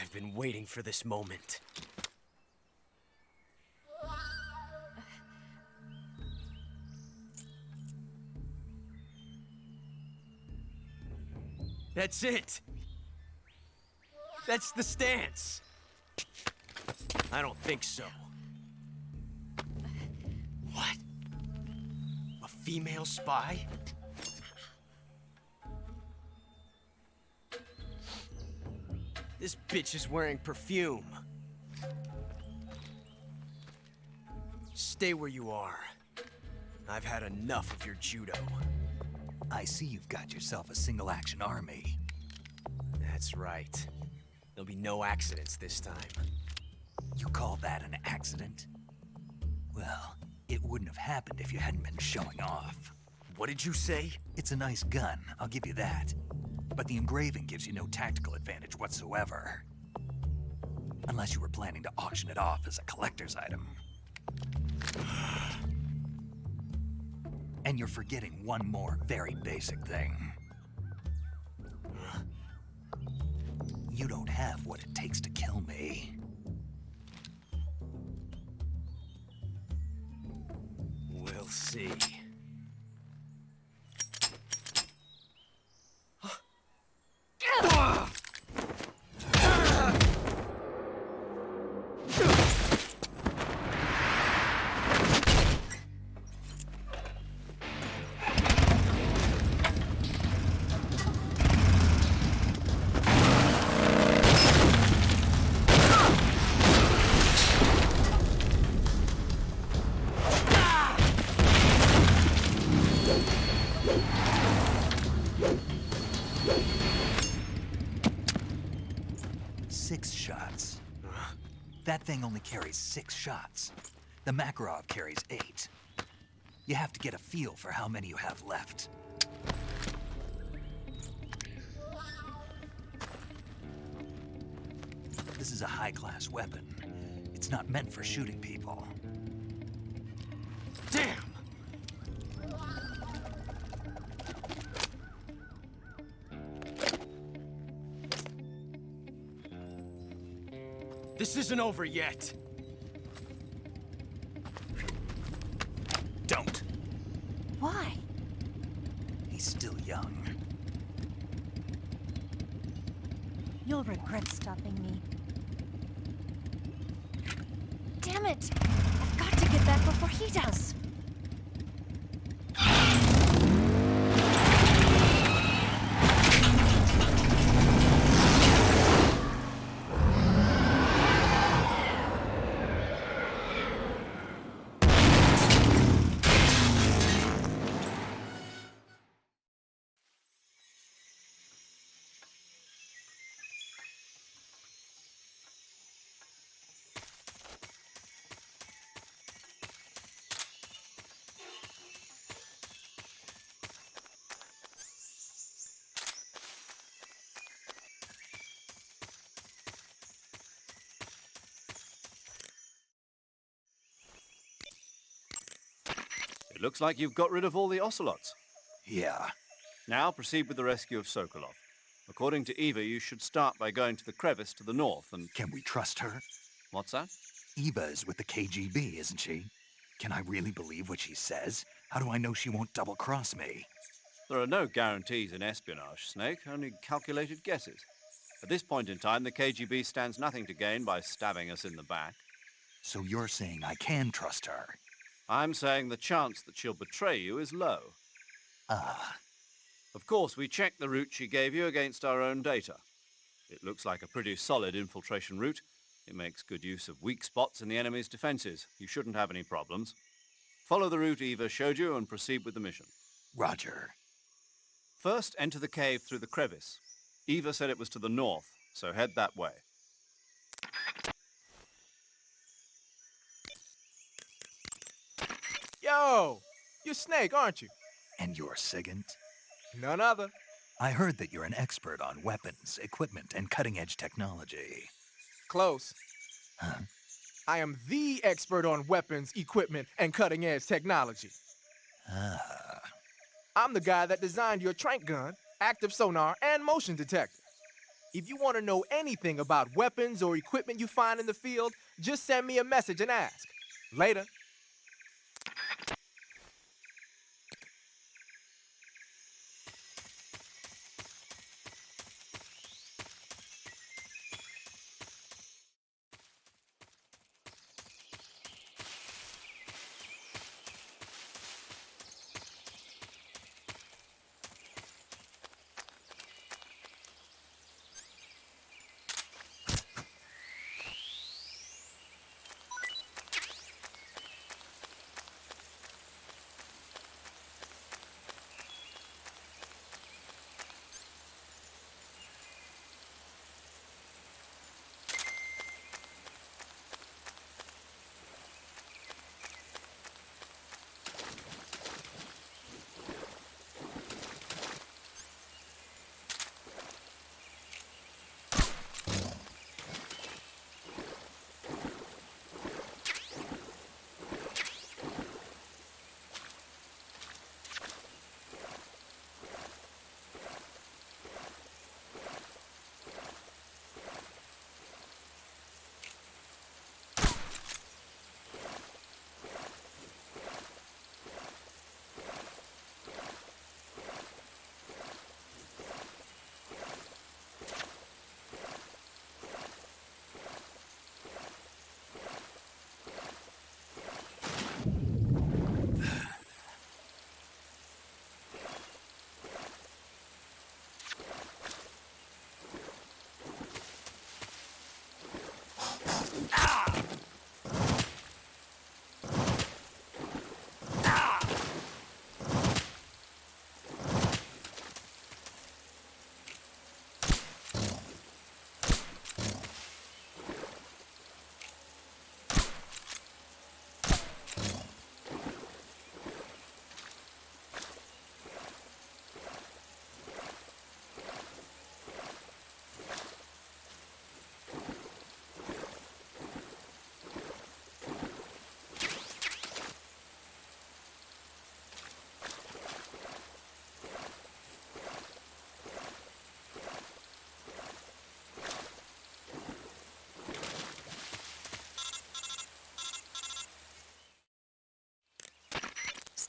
I've been waiting for this moment. That's it. That's the stance. I don't think so. What? A female spy? This bitch is wearing perfume. Stay where you are. I've had enough of your judo. I see you've got yourself a single-action army. That's right. There'll be no accidents this time. You call that an accident? Well, it wouldn't have happened if you hadn't been showing off. What did you say? It's a nice gun, I'll give you that. But the engraving gives you no tactical advantage whatsoever. Unless you were planning to auction it off as a collector's item. And you're forgetting one more very basic thing. You don't have what it takes to kill me. We'll see. That thing only carries 6 shots. The Makarov carries 8. You have to get a feel for how many you have left. This is a high-class weapon. It's not meant for shooting people. Damn! This isn't over yet. young. You'll regret stopping me. Damn it! I've got to get back before he does. It looks like you've got rid of all the ocelots. Yeah. Now proceed with the rescue of Sokolov. According to Eva, you should start by going to the crevice to the north and... Can we trust her? What's that? Eva is with the KGB, isn't she? Can I really believe what she says? How do I know she won't double-cross me? There are no guarantees in espionage, Snake, only calculated guesses. At this point in time, the KGB stands nothing to gain by stabbing us in the back. So you're saying I can trust her? I'm saying the chance that she'll betray you is low. Ah. Of course, we checked the route she gave you against our own data. It looks like a pretty solid infiltration route. It makes good use of weak spots in the enemy's defenses. You shouldn't have any problems. Follow the route Eva showed you and proceed with the mission. Roger. First, enter the cave through the crevice. Eva said it was to the north, so head that way. Yo! You're Snake, aren't you? And you're Sigint? None other. I heard that you're an expert on weapons, equipment, and cutting-edge technology. Close. Huh? I am the expert on weapons, equipment, and cutting-edge technology. Ah. I'm the guy that designed your trank gun, active sonar, and motion detector. If you want to know anything about weapons or equipment you find in the field, just send me a message and ask. Later.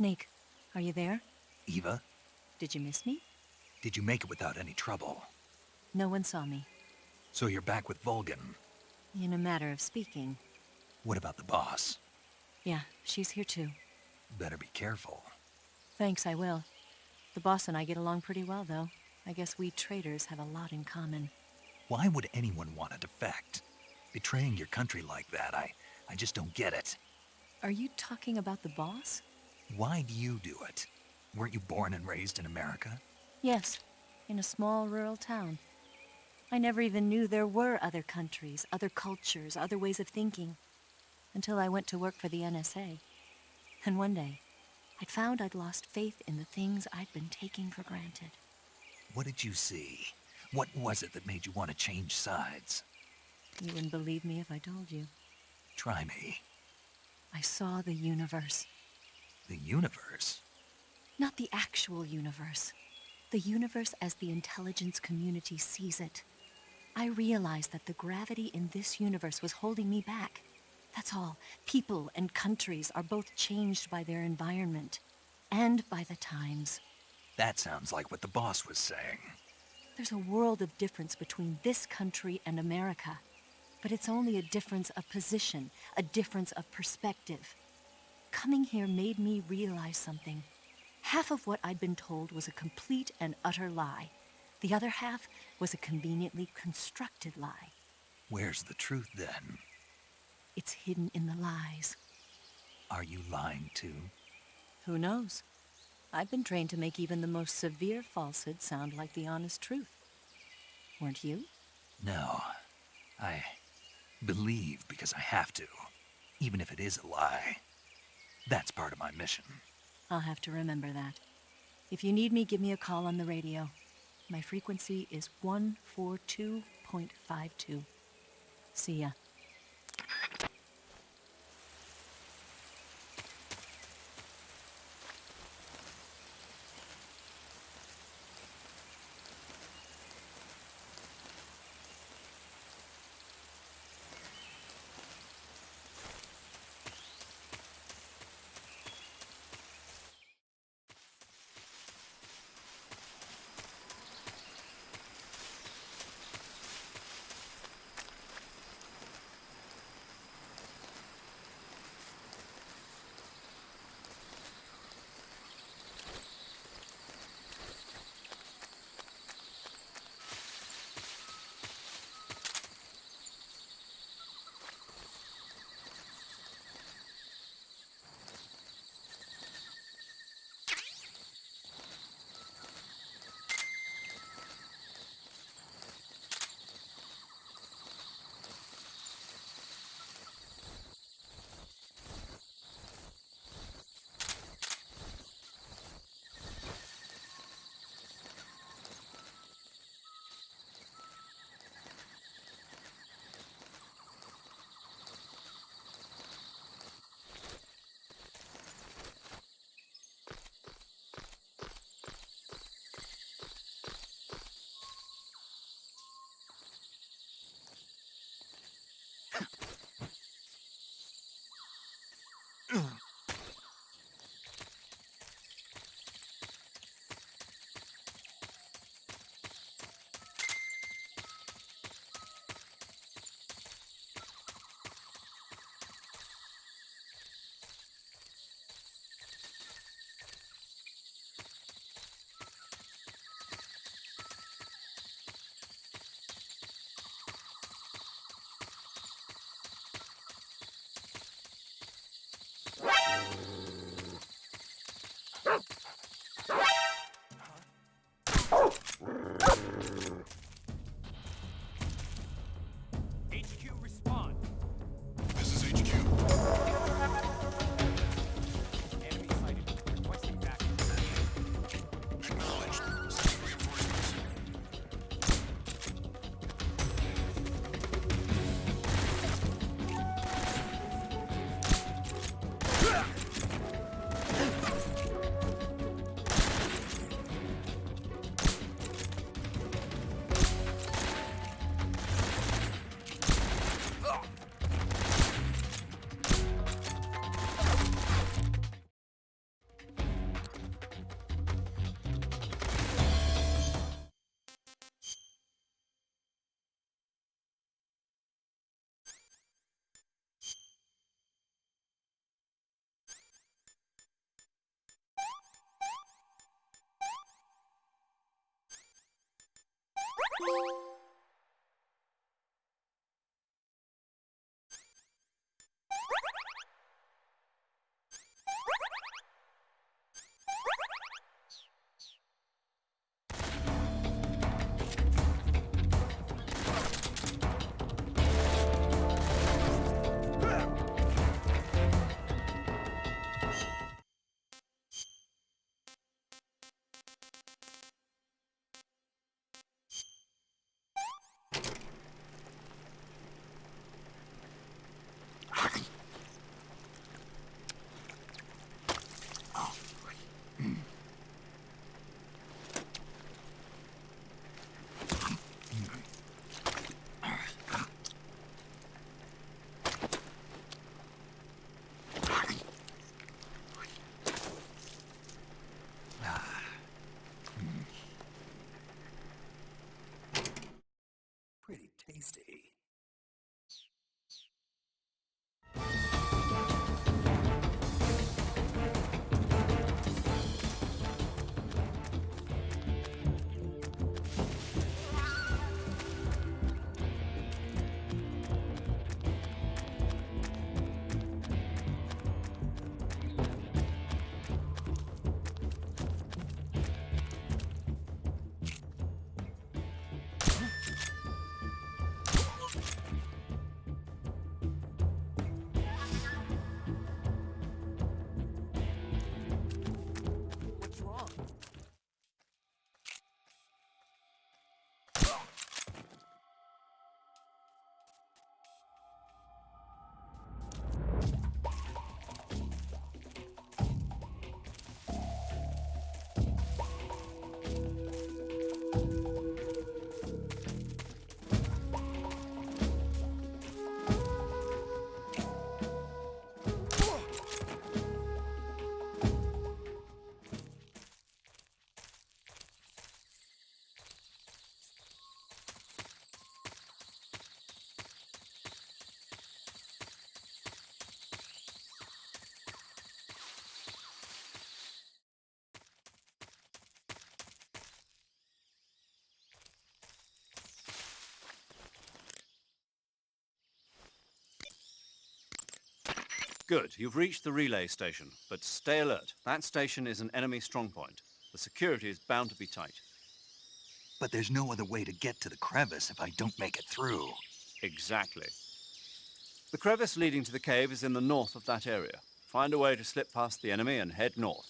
Snake, are you there? Eva? Did you miss me? Did you make it without any trouble? No one saw me. So you're back with Vulcan? In a matter of speaking. What about the boss? Yeah, she's here too. Better be careful. Thanks, I will. The boss and I get along pretty well, though. I guess we traitors have a lot in common. Why would anyone want to defect? Betraying your country like that, I just don't get it. Are you talking about the boss? Why do you do it? Weren't you born and raised in America? Yes, in a small rural town. I never even knew there were other countries, other cultures, other ways of thinking, until I went to work for the NSA. And one day, I'd found I'd lost faith in the things I'd been taking for granted. What did you see? What was it that made you want to change sides? You wouldn't believe me if I told you. Try me. I saw the universe. The universe? Not the actual universe. The universe as the intelligence community sees it. I realized that the gravity in this universe was holding me back. That's all. People and countries are both changed by their environment and by the times. That sounds like what the boss was saying. There's a world of difference between this country and America, but it's only a difference of position, a difference of perspective. Coming here made me realize something. Half of what I'd been told was a complete and utter lie. The other half was a conveniently constructed lie. Where's the truth, then? It's hidden in the lies. Are you lying, too? Who knows? I've been trained to make even the most severe falsehood sound like the honest truth. Weren't you? No. I believe because I have to, even if it is a lie. That's part of my mission. I'll have to remember that. If you need me, give me a call on the radio. My frequency is 142.52. See ya. Good. You've reached the relay station, but stay alert. That station is an enemy strongpoint. The security is bound to be tight. But there's no other way to get to the crevice if I don't make it through. Exactly. The crevice leading to the cave is in the north of that area. Find a way to slip past the enemy and head north.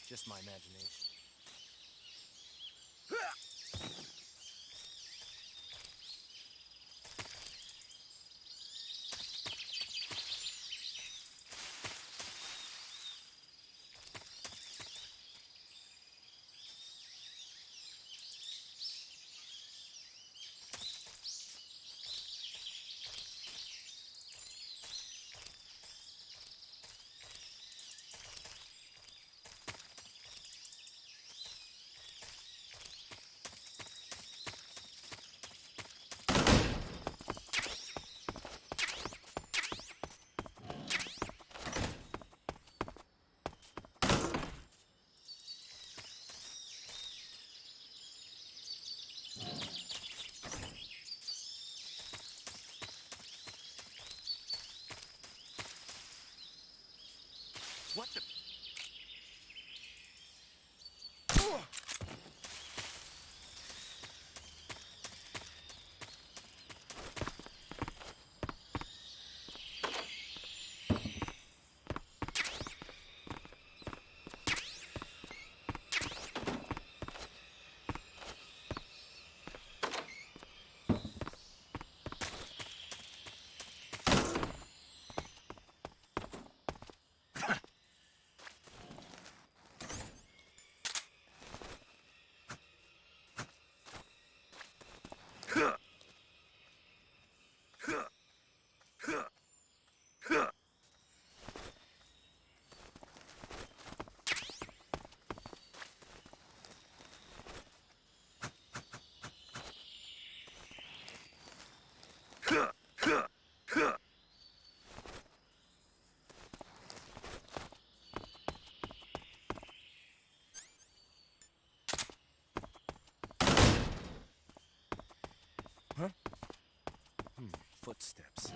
Just my imagination. What the? Huh? Footsteps.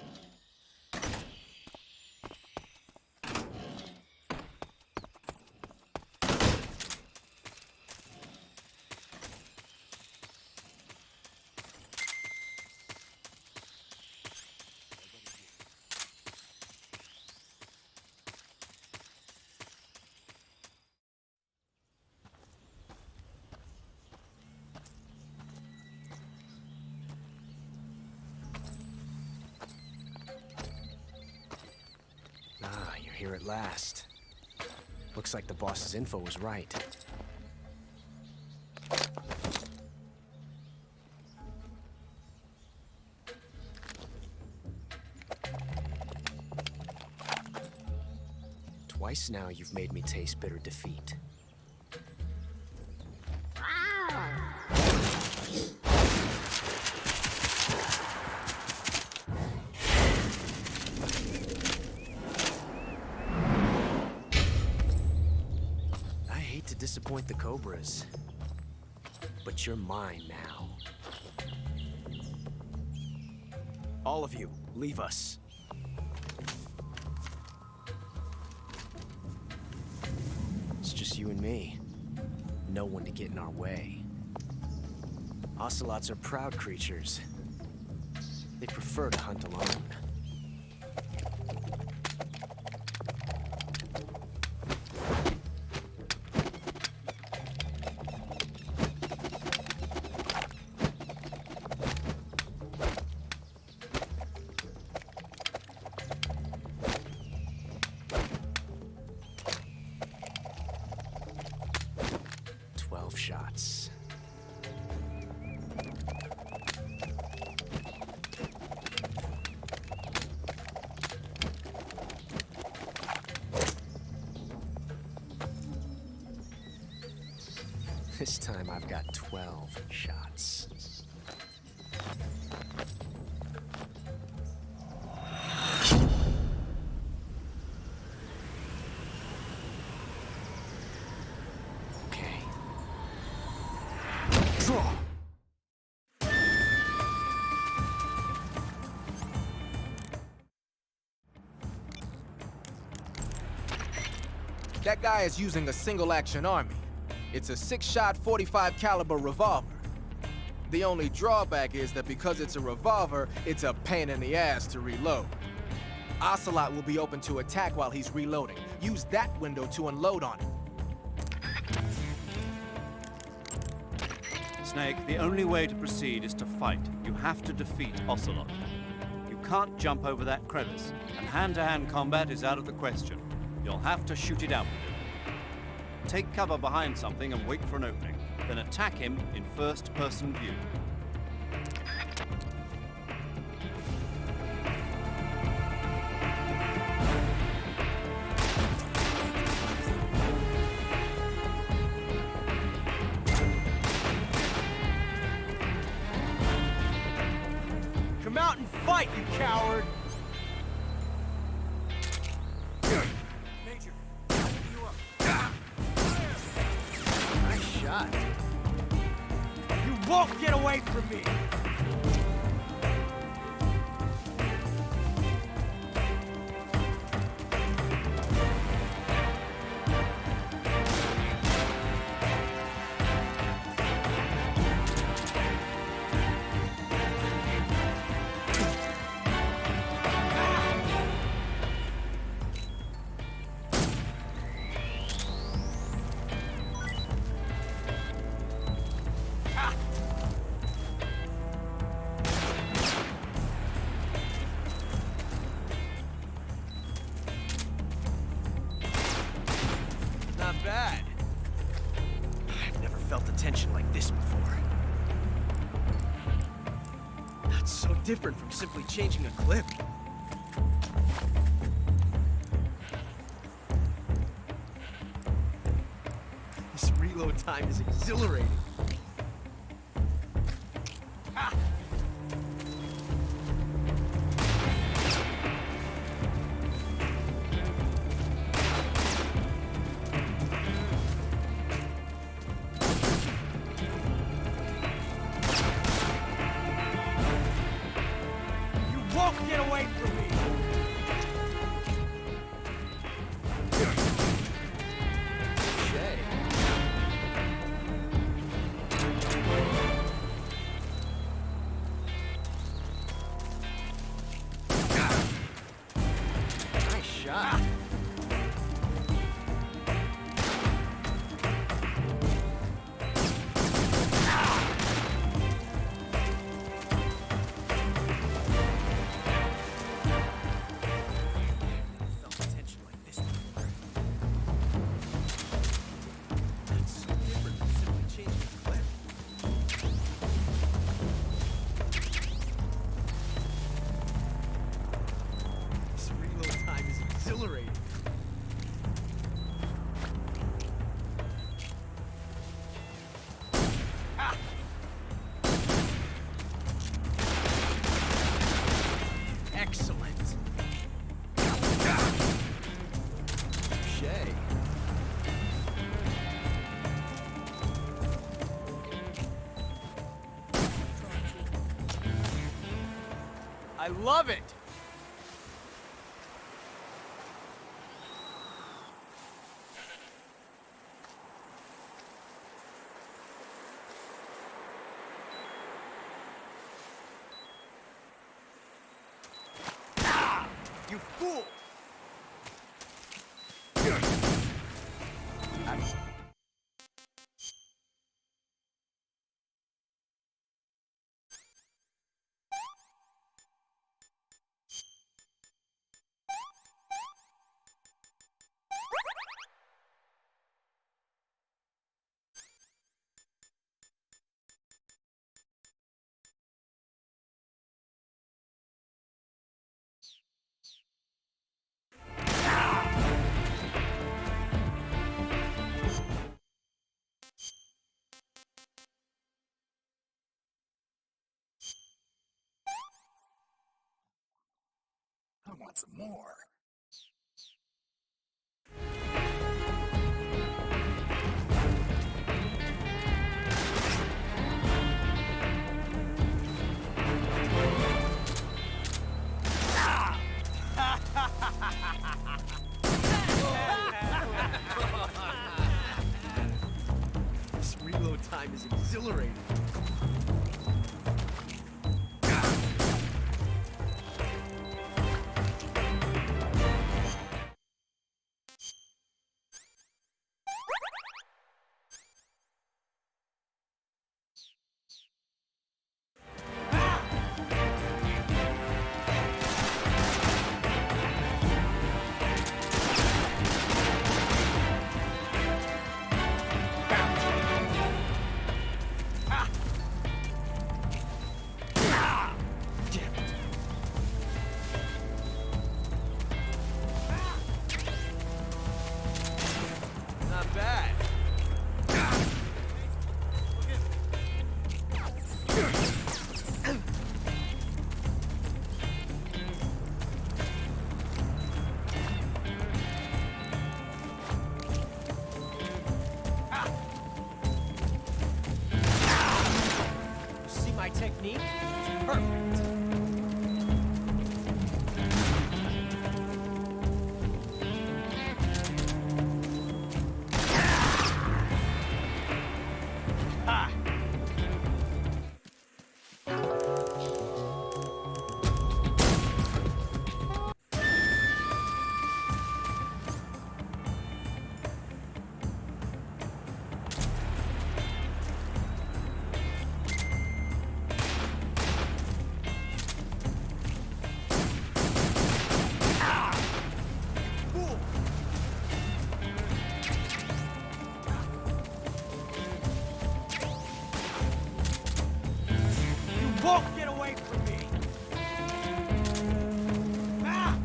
Ah, you're here at last. Looks like the boss's info was right. Twice now you've made me taste bitter defeat. Disappoint the Cobras, but you're mine now. All of you, leave us. It's just you and me. no one to get in our way. Ocelots are proud creatures. They prefer to hunt alone. Shots. This time I've got 12 shots. That guy is using a single-action army. It's a 6-shot 45 caliber revolver. The only drawback is that because it's a revolver, it's a pain in the ass to reload. Ocelot will be open to attack while he's reloading. Use that window to unload on him. Snake, the only way to proceed is to fight. You have to defeat Ocelot. You can't jump over that crevice, and hand-to-hand combat is out of the question. You'll have to shoot it out with him. Take cover behind something and wait for an opening, then attack him in first-person view. Come out and fight, you coward! Major, you up. Nice shot. You won't get away from me! Not bad. I've never felt a tension like this before. That's so different from simply changing a clip. This reload time is exhilarating. Ah! Won't get away from me! Shay. Nice shot. Exhilarating. Ah. Excellent. Shay. I love it. You fool! I want some more. This reload time is exhilarating. Not bad. See my technique? It's perfect. Won't get away from me! Ah!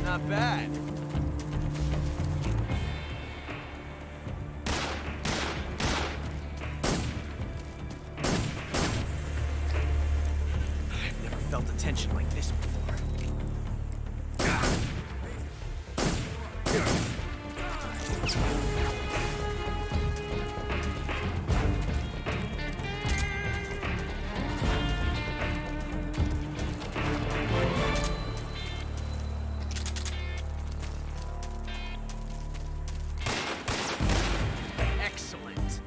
Not bad. I've never felt a tension like this before. Excellent.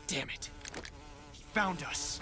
Damn it. He found us.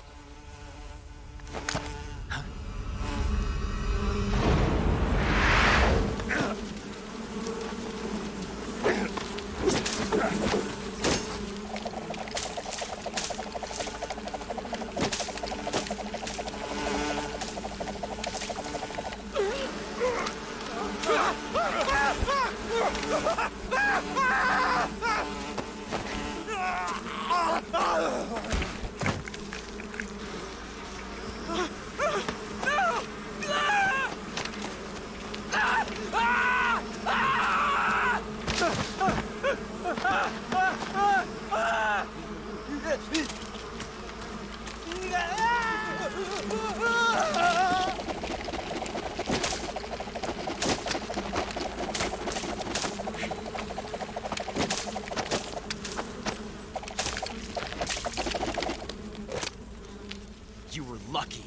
You were lucky.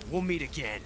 We'll meet again.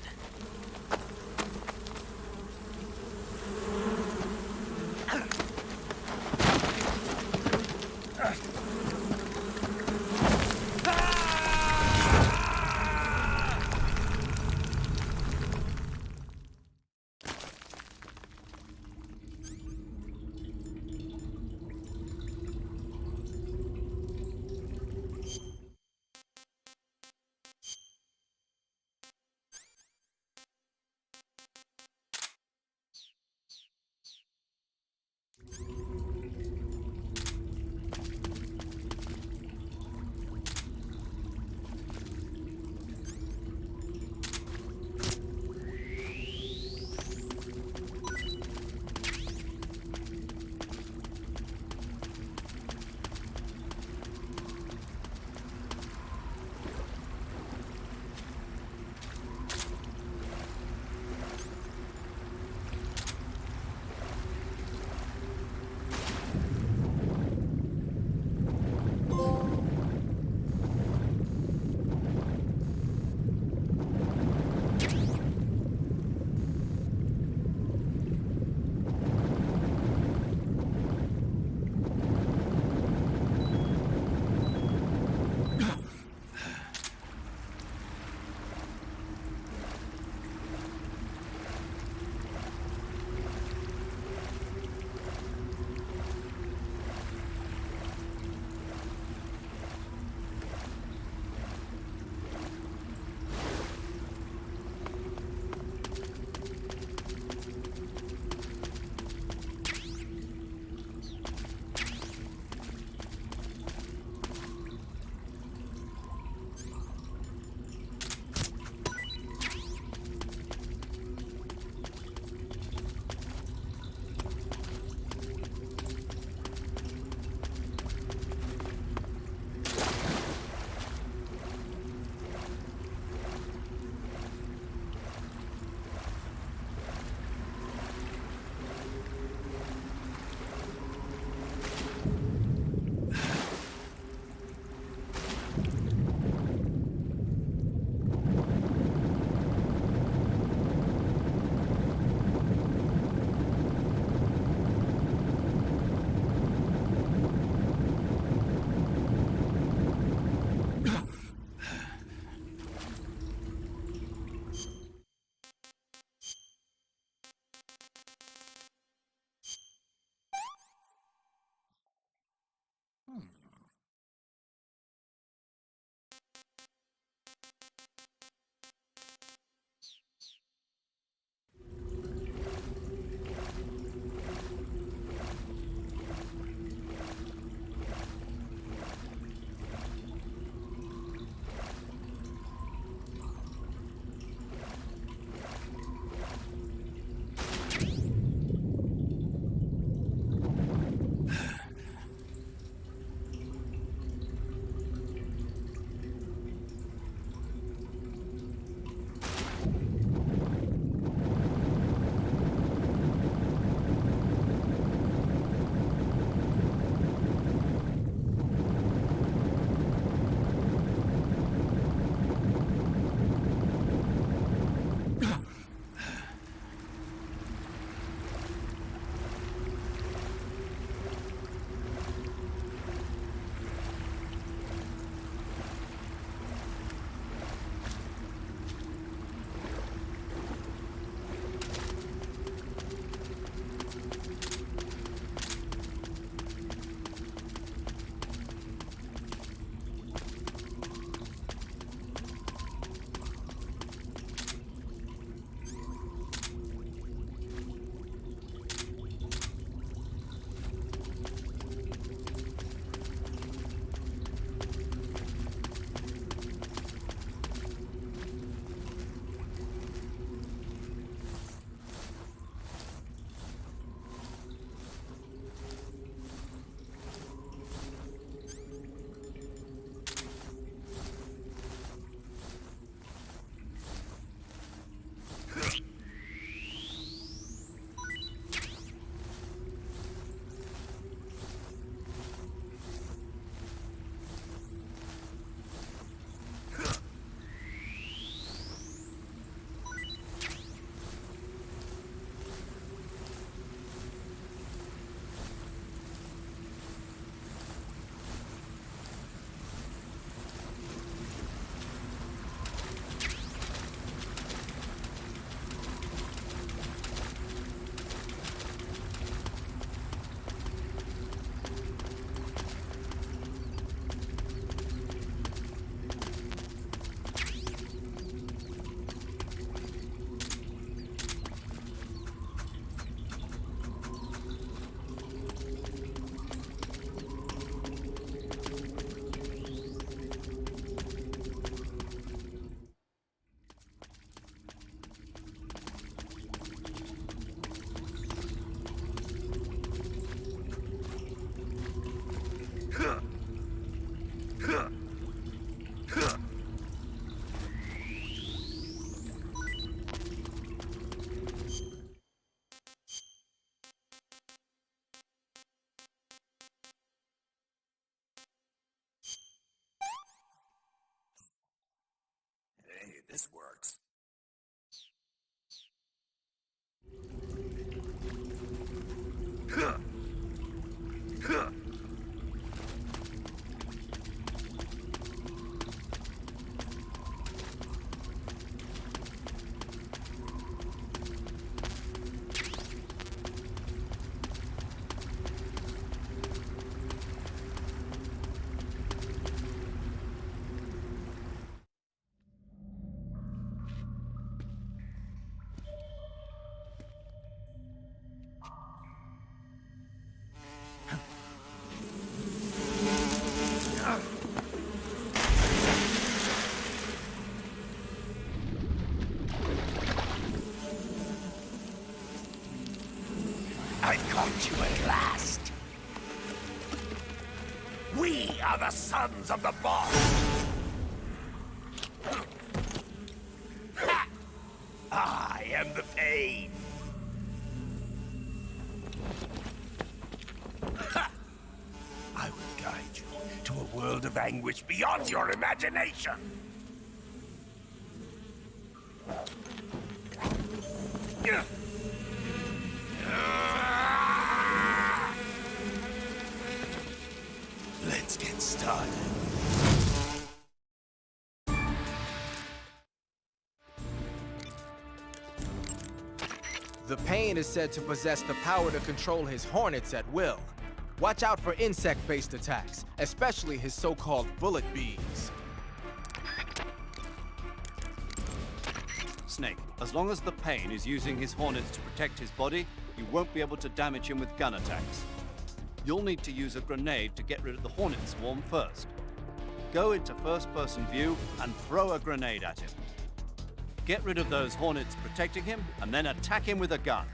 this works. I've caught you at last. We are the sons of the boss. Ha! I am the pain. Ha! I will guide you to a world of anguish beyond your imagination. Let's get started. The Pain is said to possess the power to control his hornets at will. Watch out for insect-based attacks, especially his so-called bullet bees. Snake, as long as the Pain is using his hornets to protect his body, you won't be able to damage him with gun attacks. You'll need to use a grenade to get rid of the hornet swarm first. Go into first-person view and throw a grenade at him. Get rid of those hornets protecting him, and then attack him with a gun.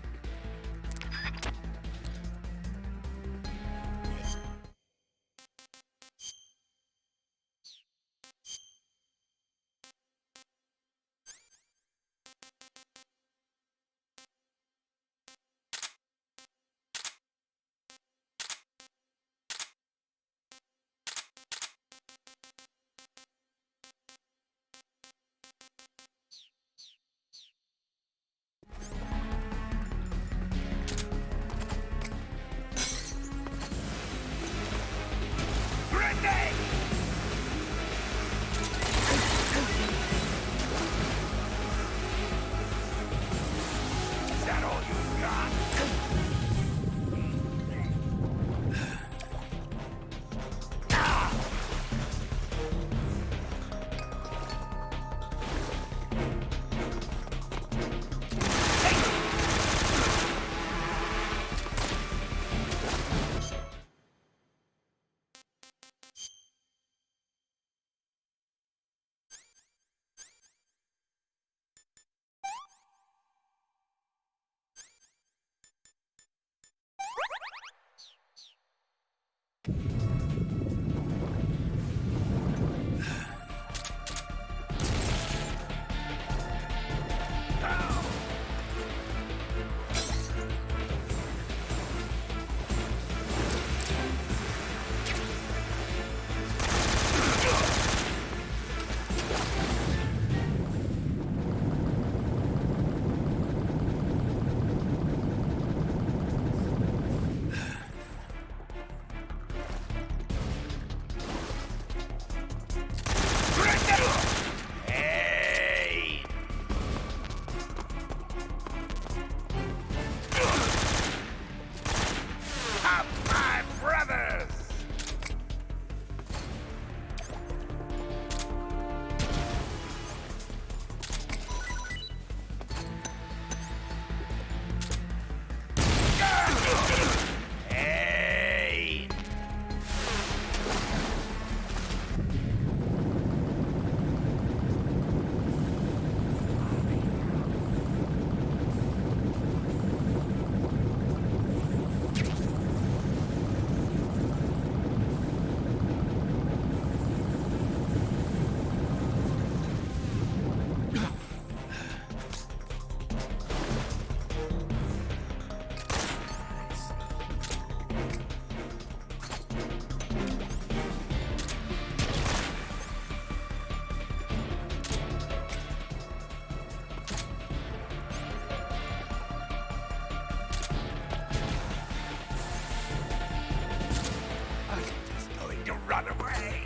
to run away.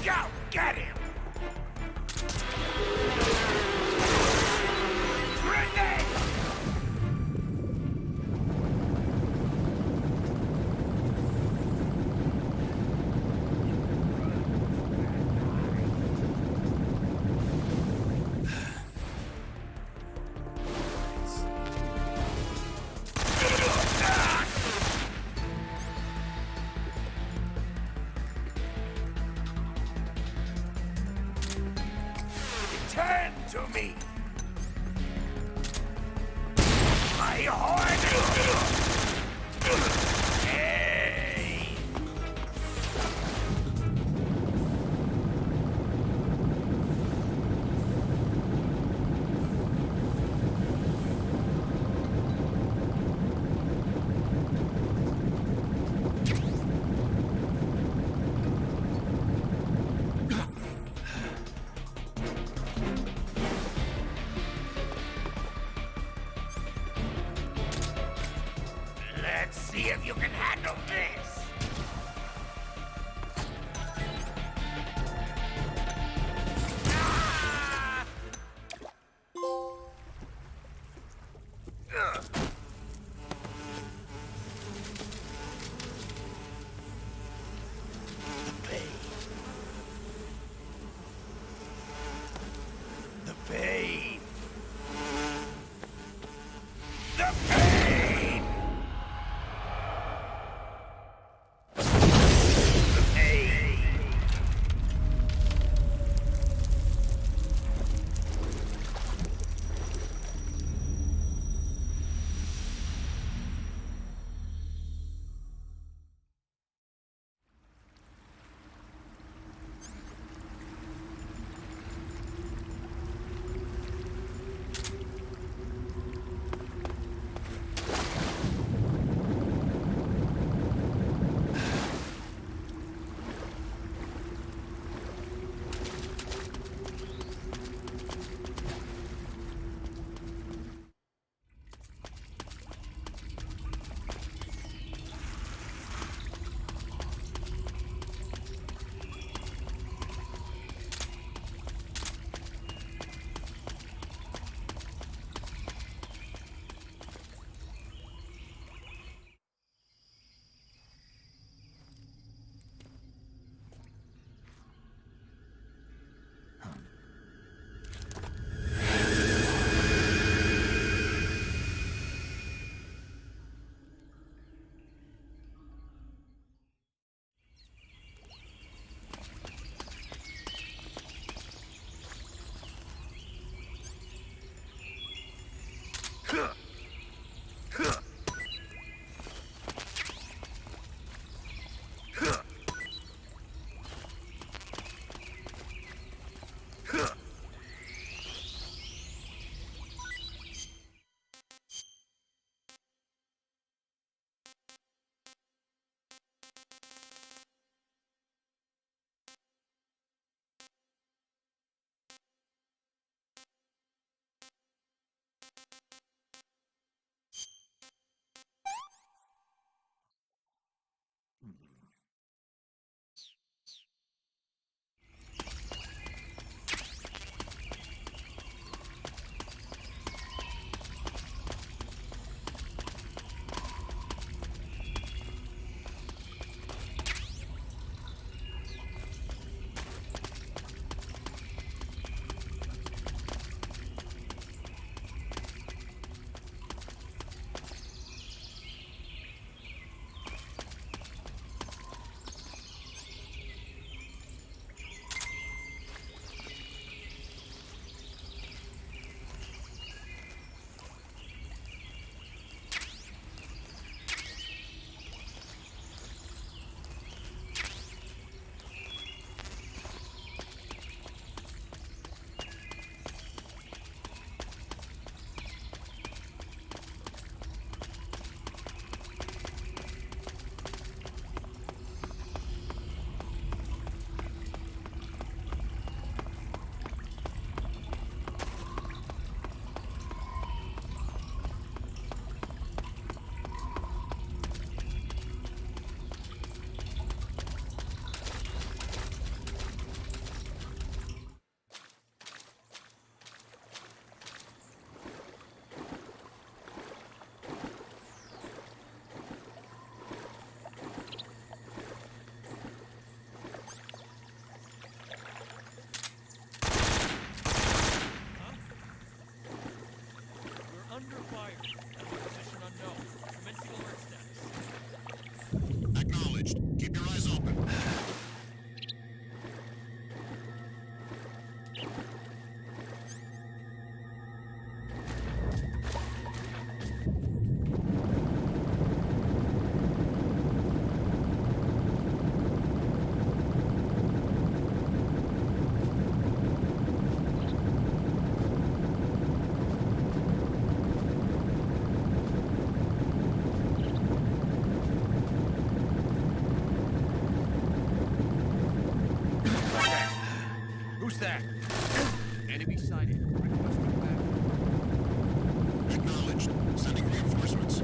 Go, get him! Grenade! Turn to me! My horn! Hey! Let's see if you can handle this! Ah! Ugh. The pain! The pain! acquired. Mission unknown. Commencing alert status. Acknowledged. Keep your eyes open. Who's that? Enemy sighted. Acknowledged. Sending reinforcements.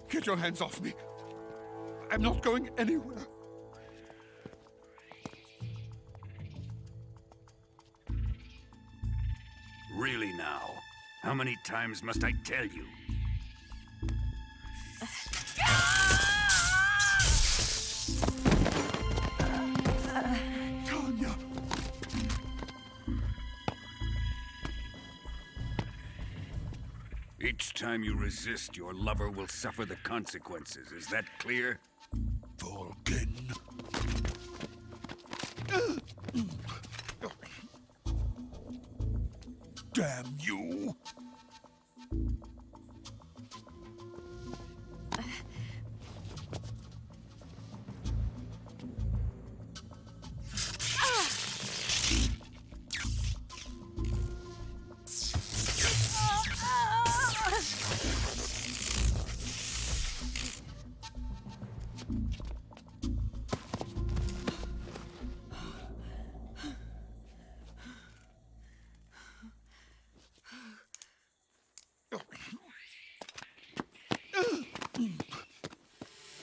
Get your hands off me. I'm not going anywhere. Really now? How many times must I tell you? Tanya! Each time you resist, your lover will suffer the consequences. Is that clear? Vulcan. Damn you!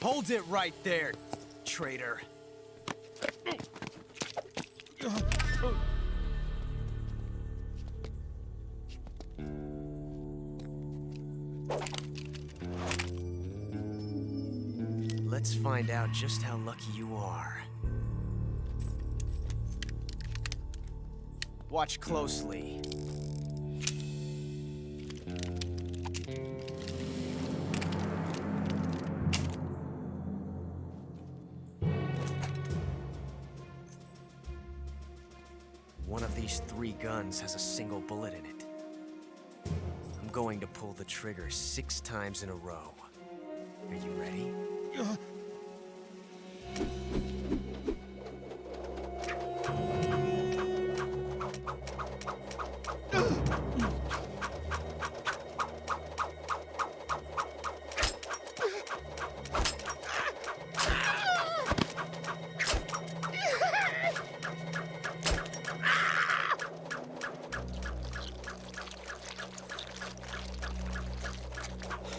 Hold it right there, traitor. Let's find out just how lucky you are. Watch closely. One of these 3 guns has a single bullet in it. I'm going to pull the trigger 6 times in a row. Are you ready?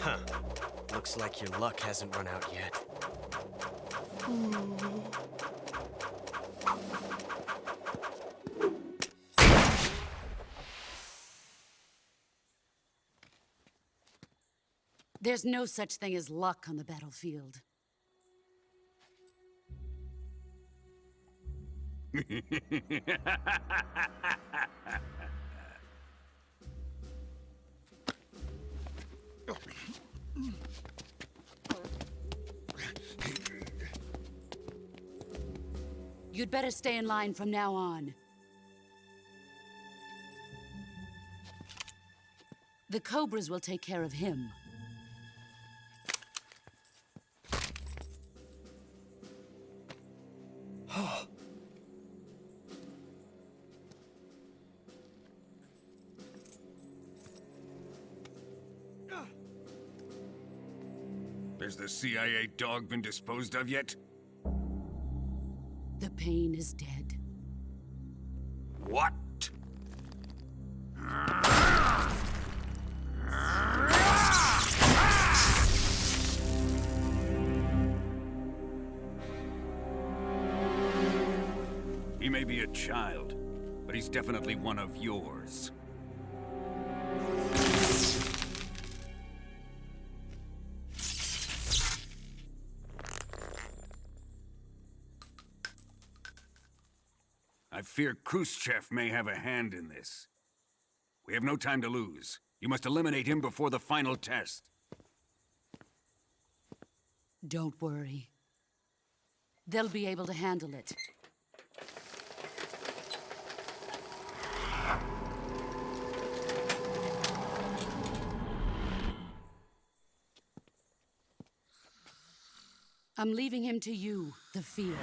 Huh. Looks like your luck hasn't run out yet. There's no such thing as luck on the battlefield. You'd better stay in line from now on. The Cobras will take care of him. Has the CIA dog been disposed of yet? The pain is dead. What? He may be a child, but he's definitely one of yours. I fear Khrushchev may have a hand in this. We have no time to lose. You must eliminate him before the final test. Don't worry. They'll be able to handle it. I'm leaving him to you, the field.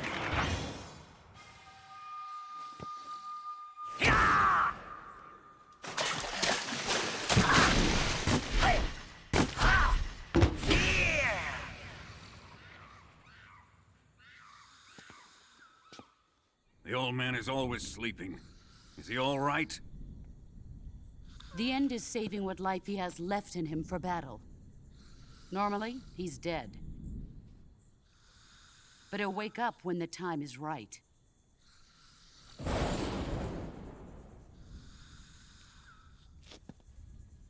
The old man is always sleeping. Is he all right? The end is saving what life he has left in him for battle. Normally, he's dead. But he'll wake up when the time is right.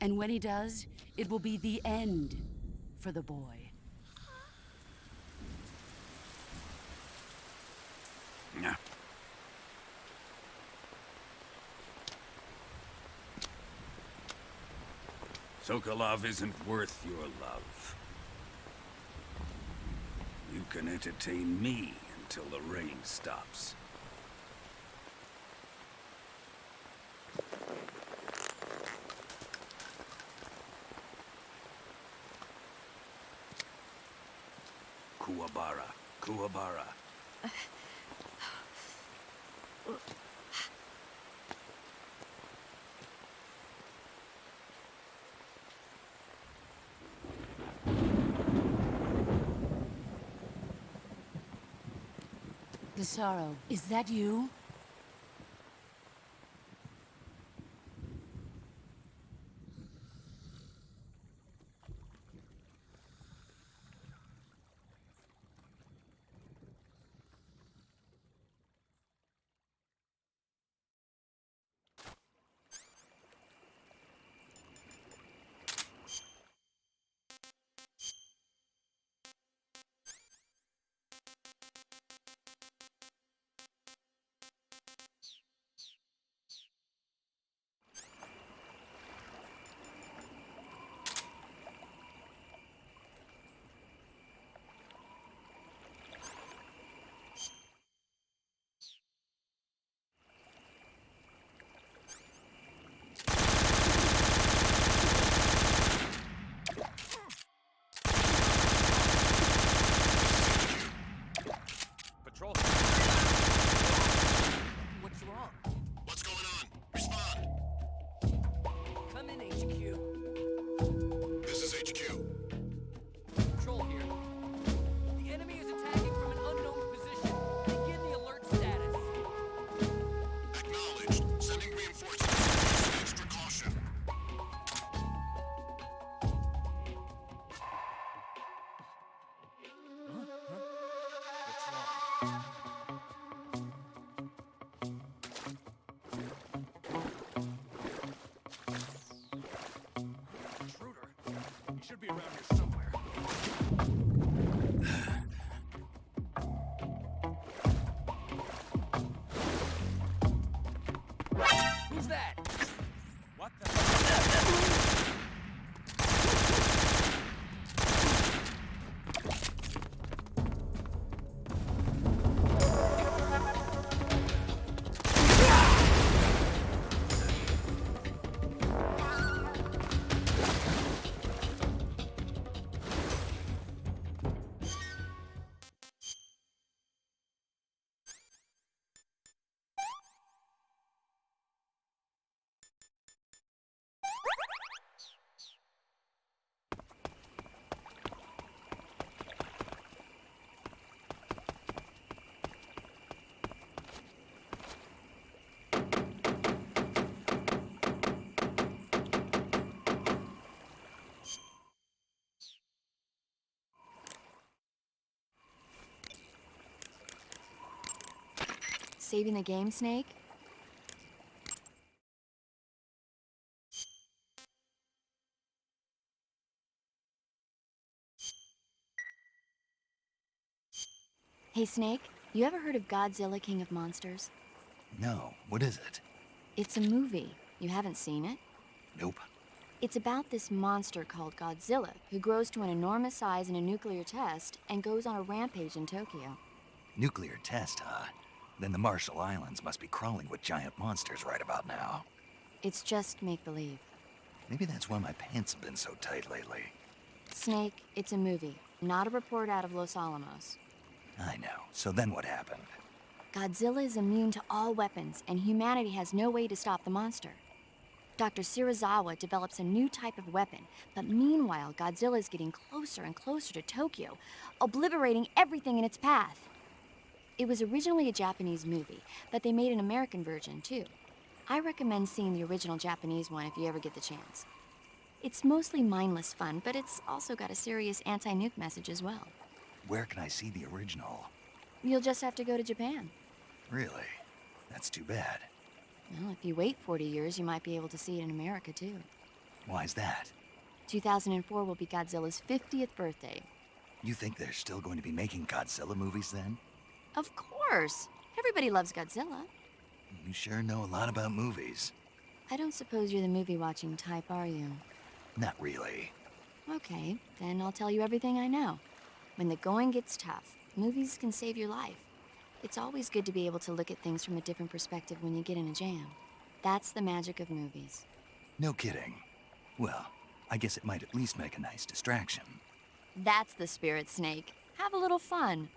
And when he does, it will be the end for the boy. Nah. Sokolov isn't worth your love. You can entertain me until the rain stops. Kuwabara, Kuwabara. Lazaro, is that you? Patrol. What's wrong? What's going on? Respond. Come in, HQ. This is HQ. Patrol here. The enemy is attacking from an unknown position. Begin the alert status. Acknowledged. Sending reinforcements. Use extra caution. Intruder. He should be around here somewhere. Who's that? What the? Saving the game, Snake? Hey, Snake, you ever heard of Godzilla, King of Monsters? No, what is it? It's a movie. You haven't seen it? Nope. It's about this monster called Godzilla, who grows to an enormous size in a nuclear test and goes on a rampage in Tokyo. Nuclear test, huh? Then the Marshall Islands must be crawling with giant monsters right about now. It's just make-believe. Maybe that's why my pants have been so tight lately. Snake, it's a movie, not a report out of Los Alamos. I know. So then what happened? Godzilla is immune to all weapons, and humanity has no way to stop the monster. Dr. Shirazawa develops a new type of weapon, but meanwhile, Godzilla is getting closer and closer to Tokyo, obliterating everything in its path. It was originally a Japanese movie, but they made an American version, too. I recommend seeing the original Japanese one if you ever get the chance. It's mostly mindless fun, but it's also got a serious anti-nuke message as well. Where can I see the original? You'll just have to go to Japan. Really? That's too bad. Well, if you wait 40 years, you might be able to see it in America, too. Why's that? 2004 will be Godzilla's 50th birthday. You think they're still going to be making Godzilla movies then? Of course. Everybody loves Godzilla. You sure know a lot about movies. I don't suppose you're the movie-watching type, are you? Not really. Okay, then I'll tell you everything I know. When the going gets tough, movies can save your life. It's always good to be able to look at things from a different perspective when you get in a jam. That's the magic of movies. No kidding. Well, I guess it might at least make a nice distraction. That's the spirit, Snake. Have a little fun.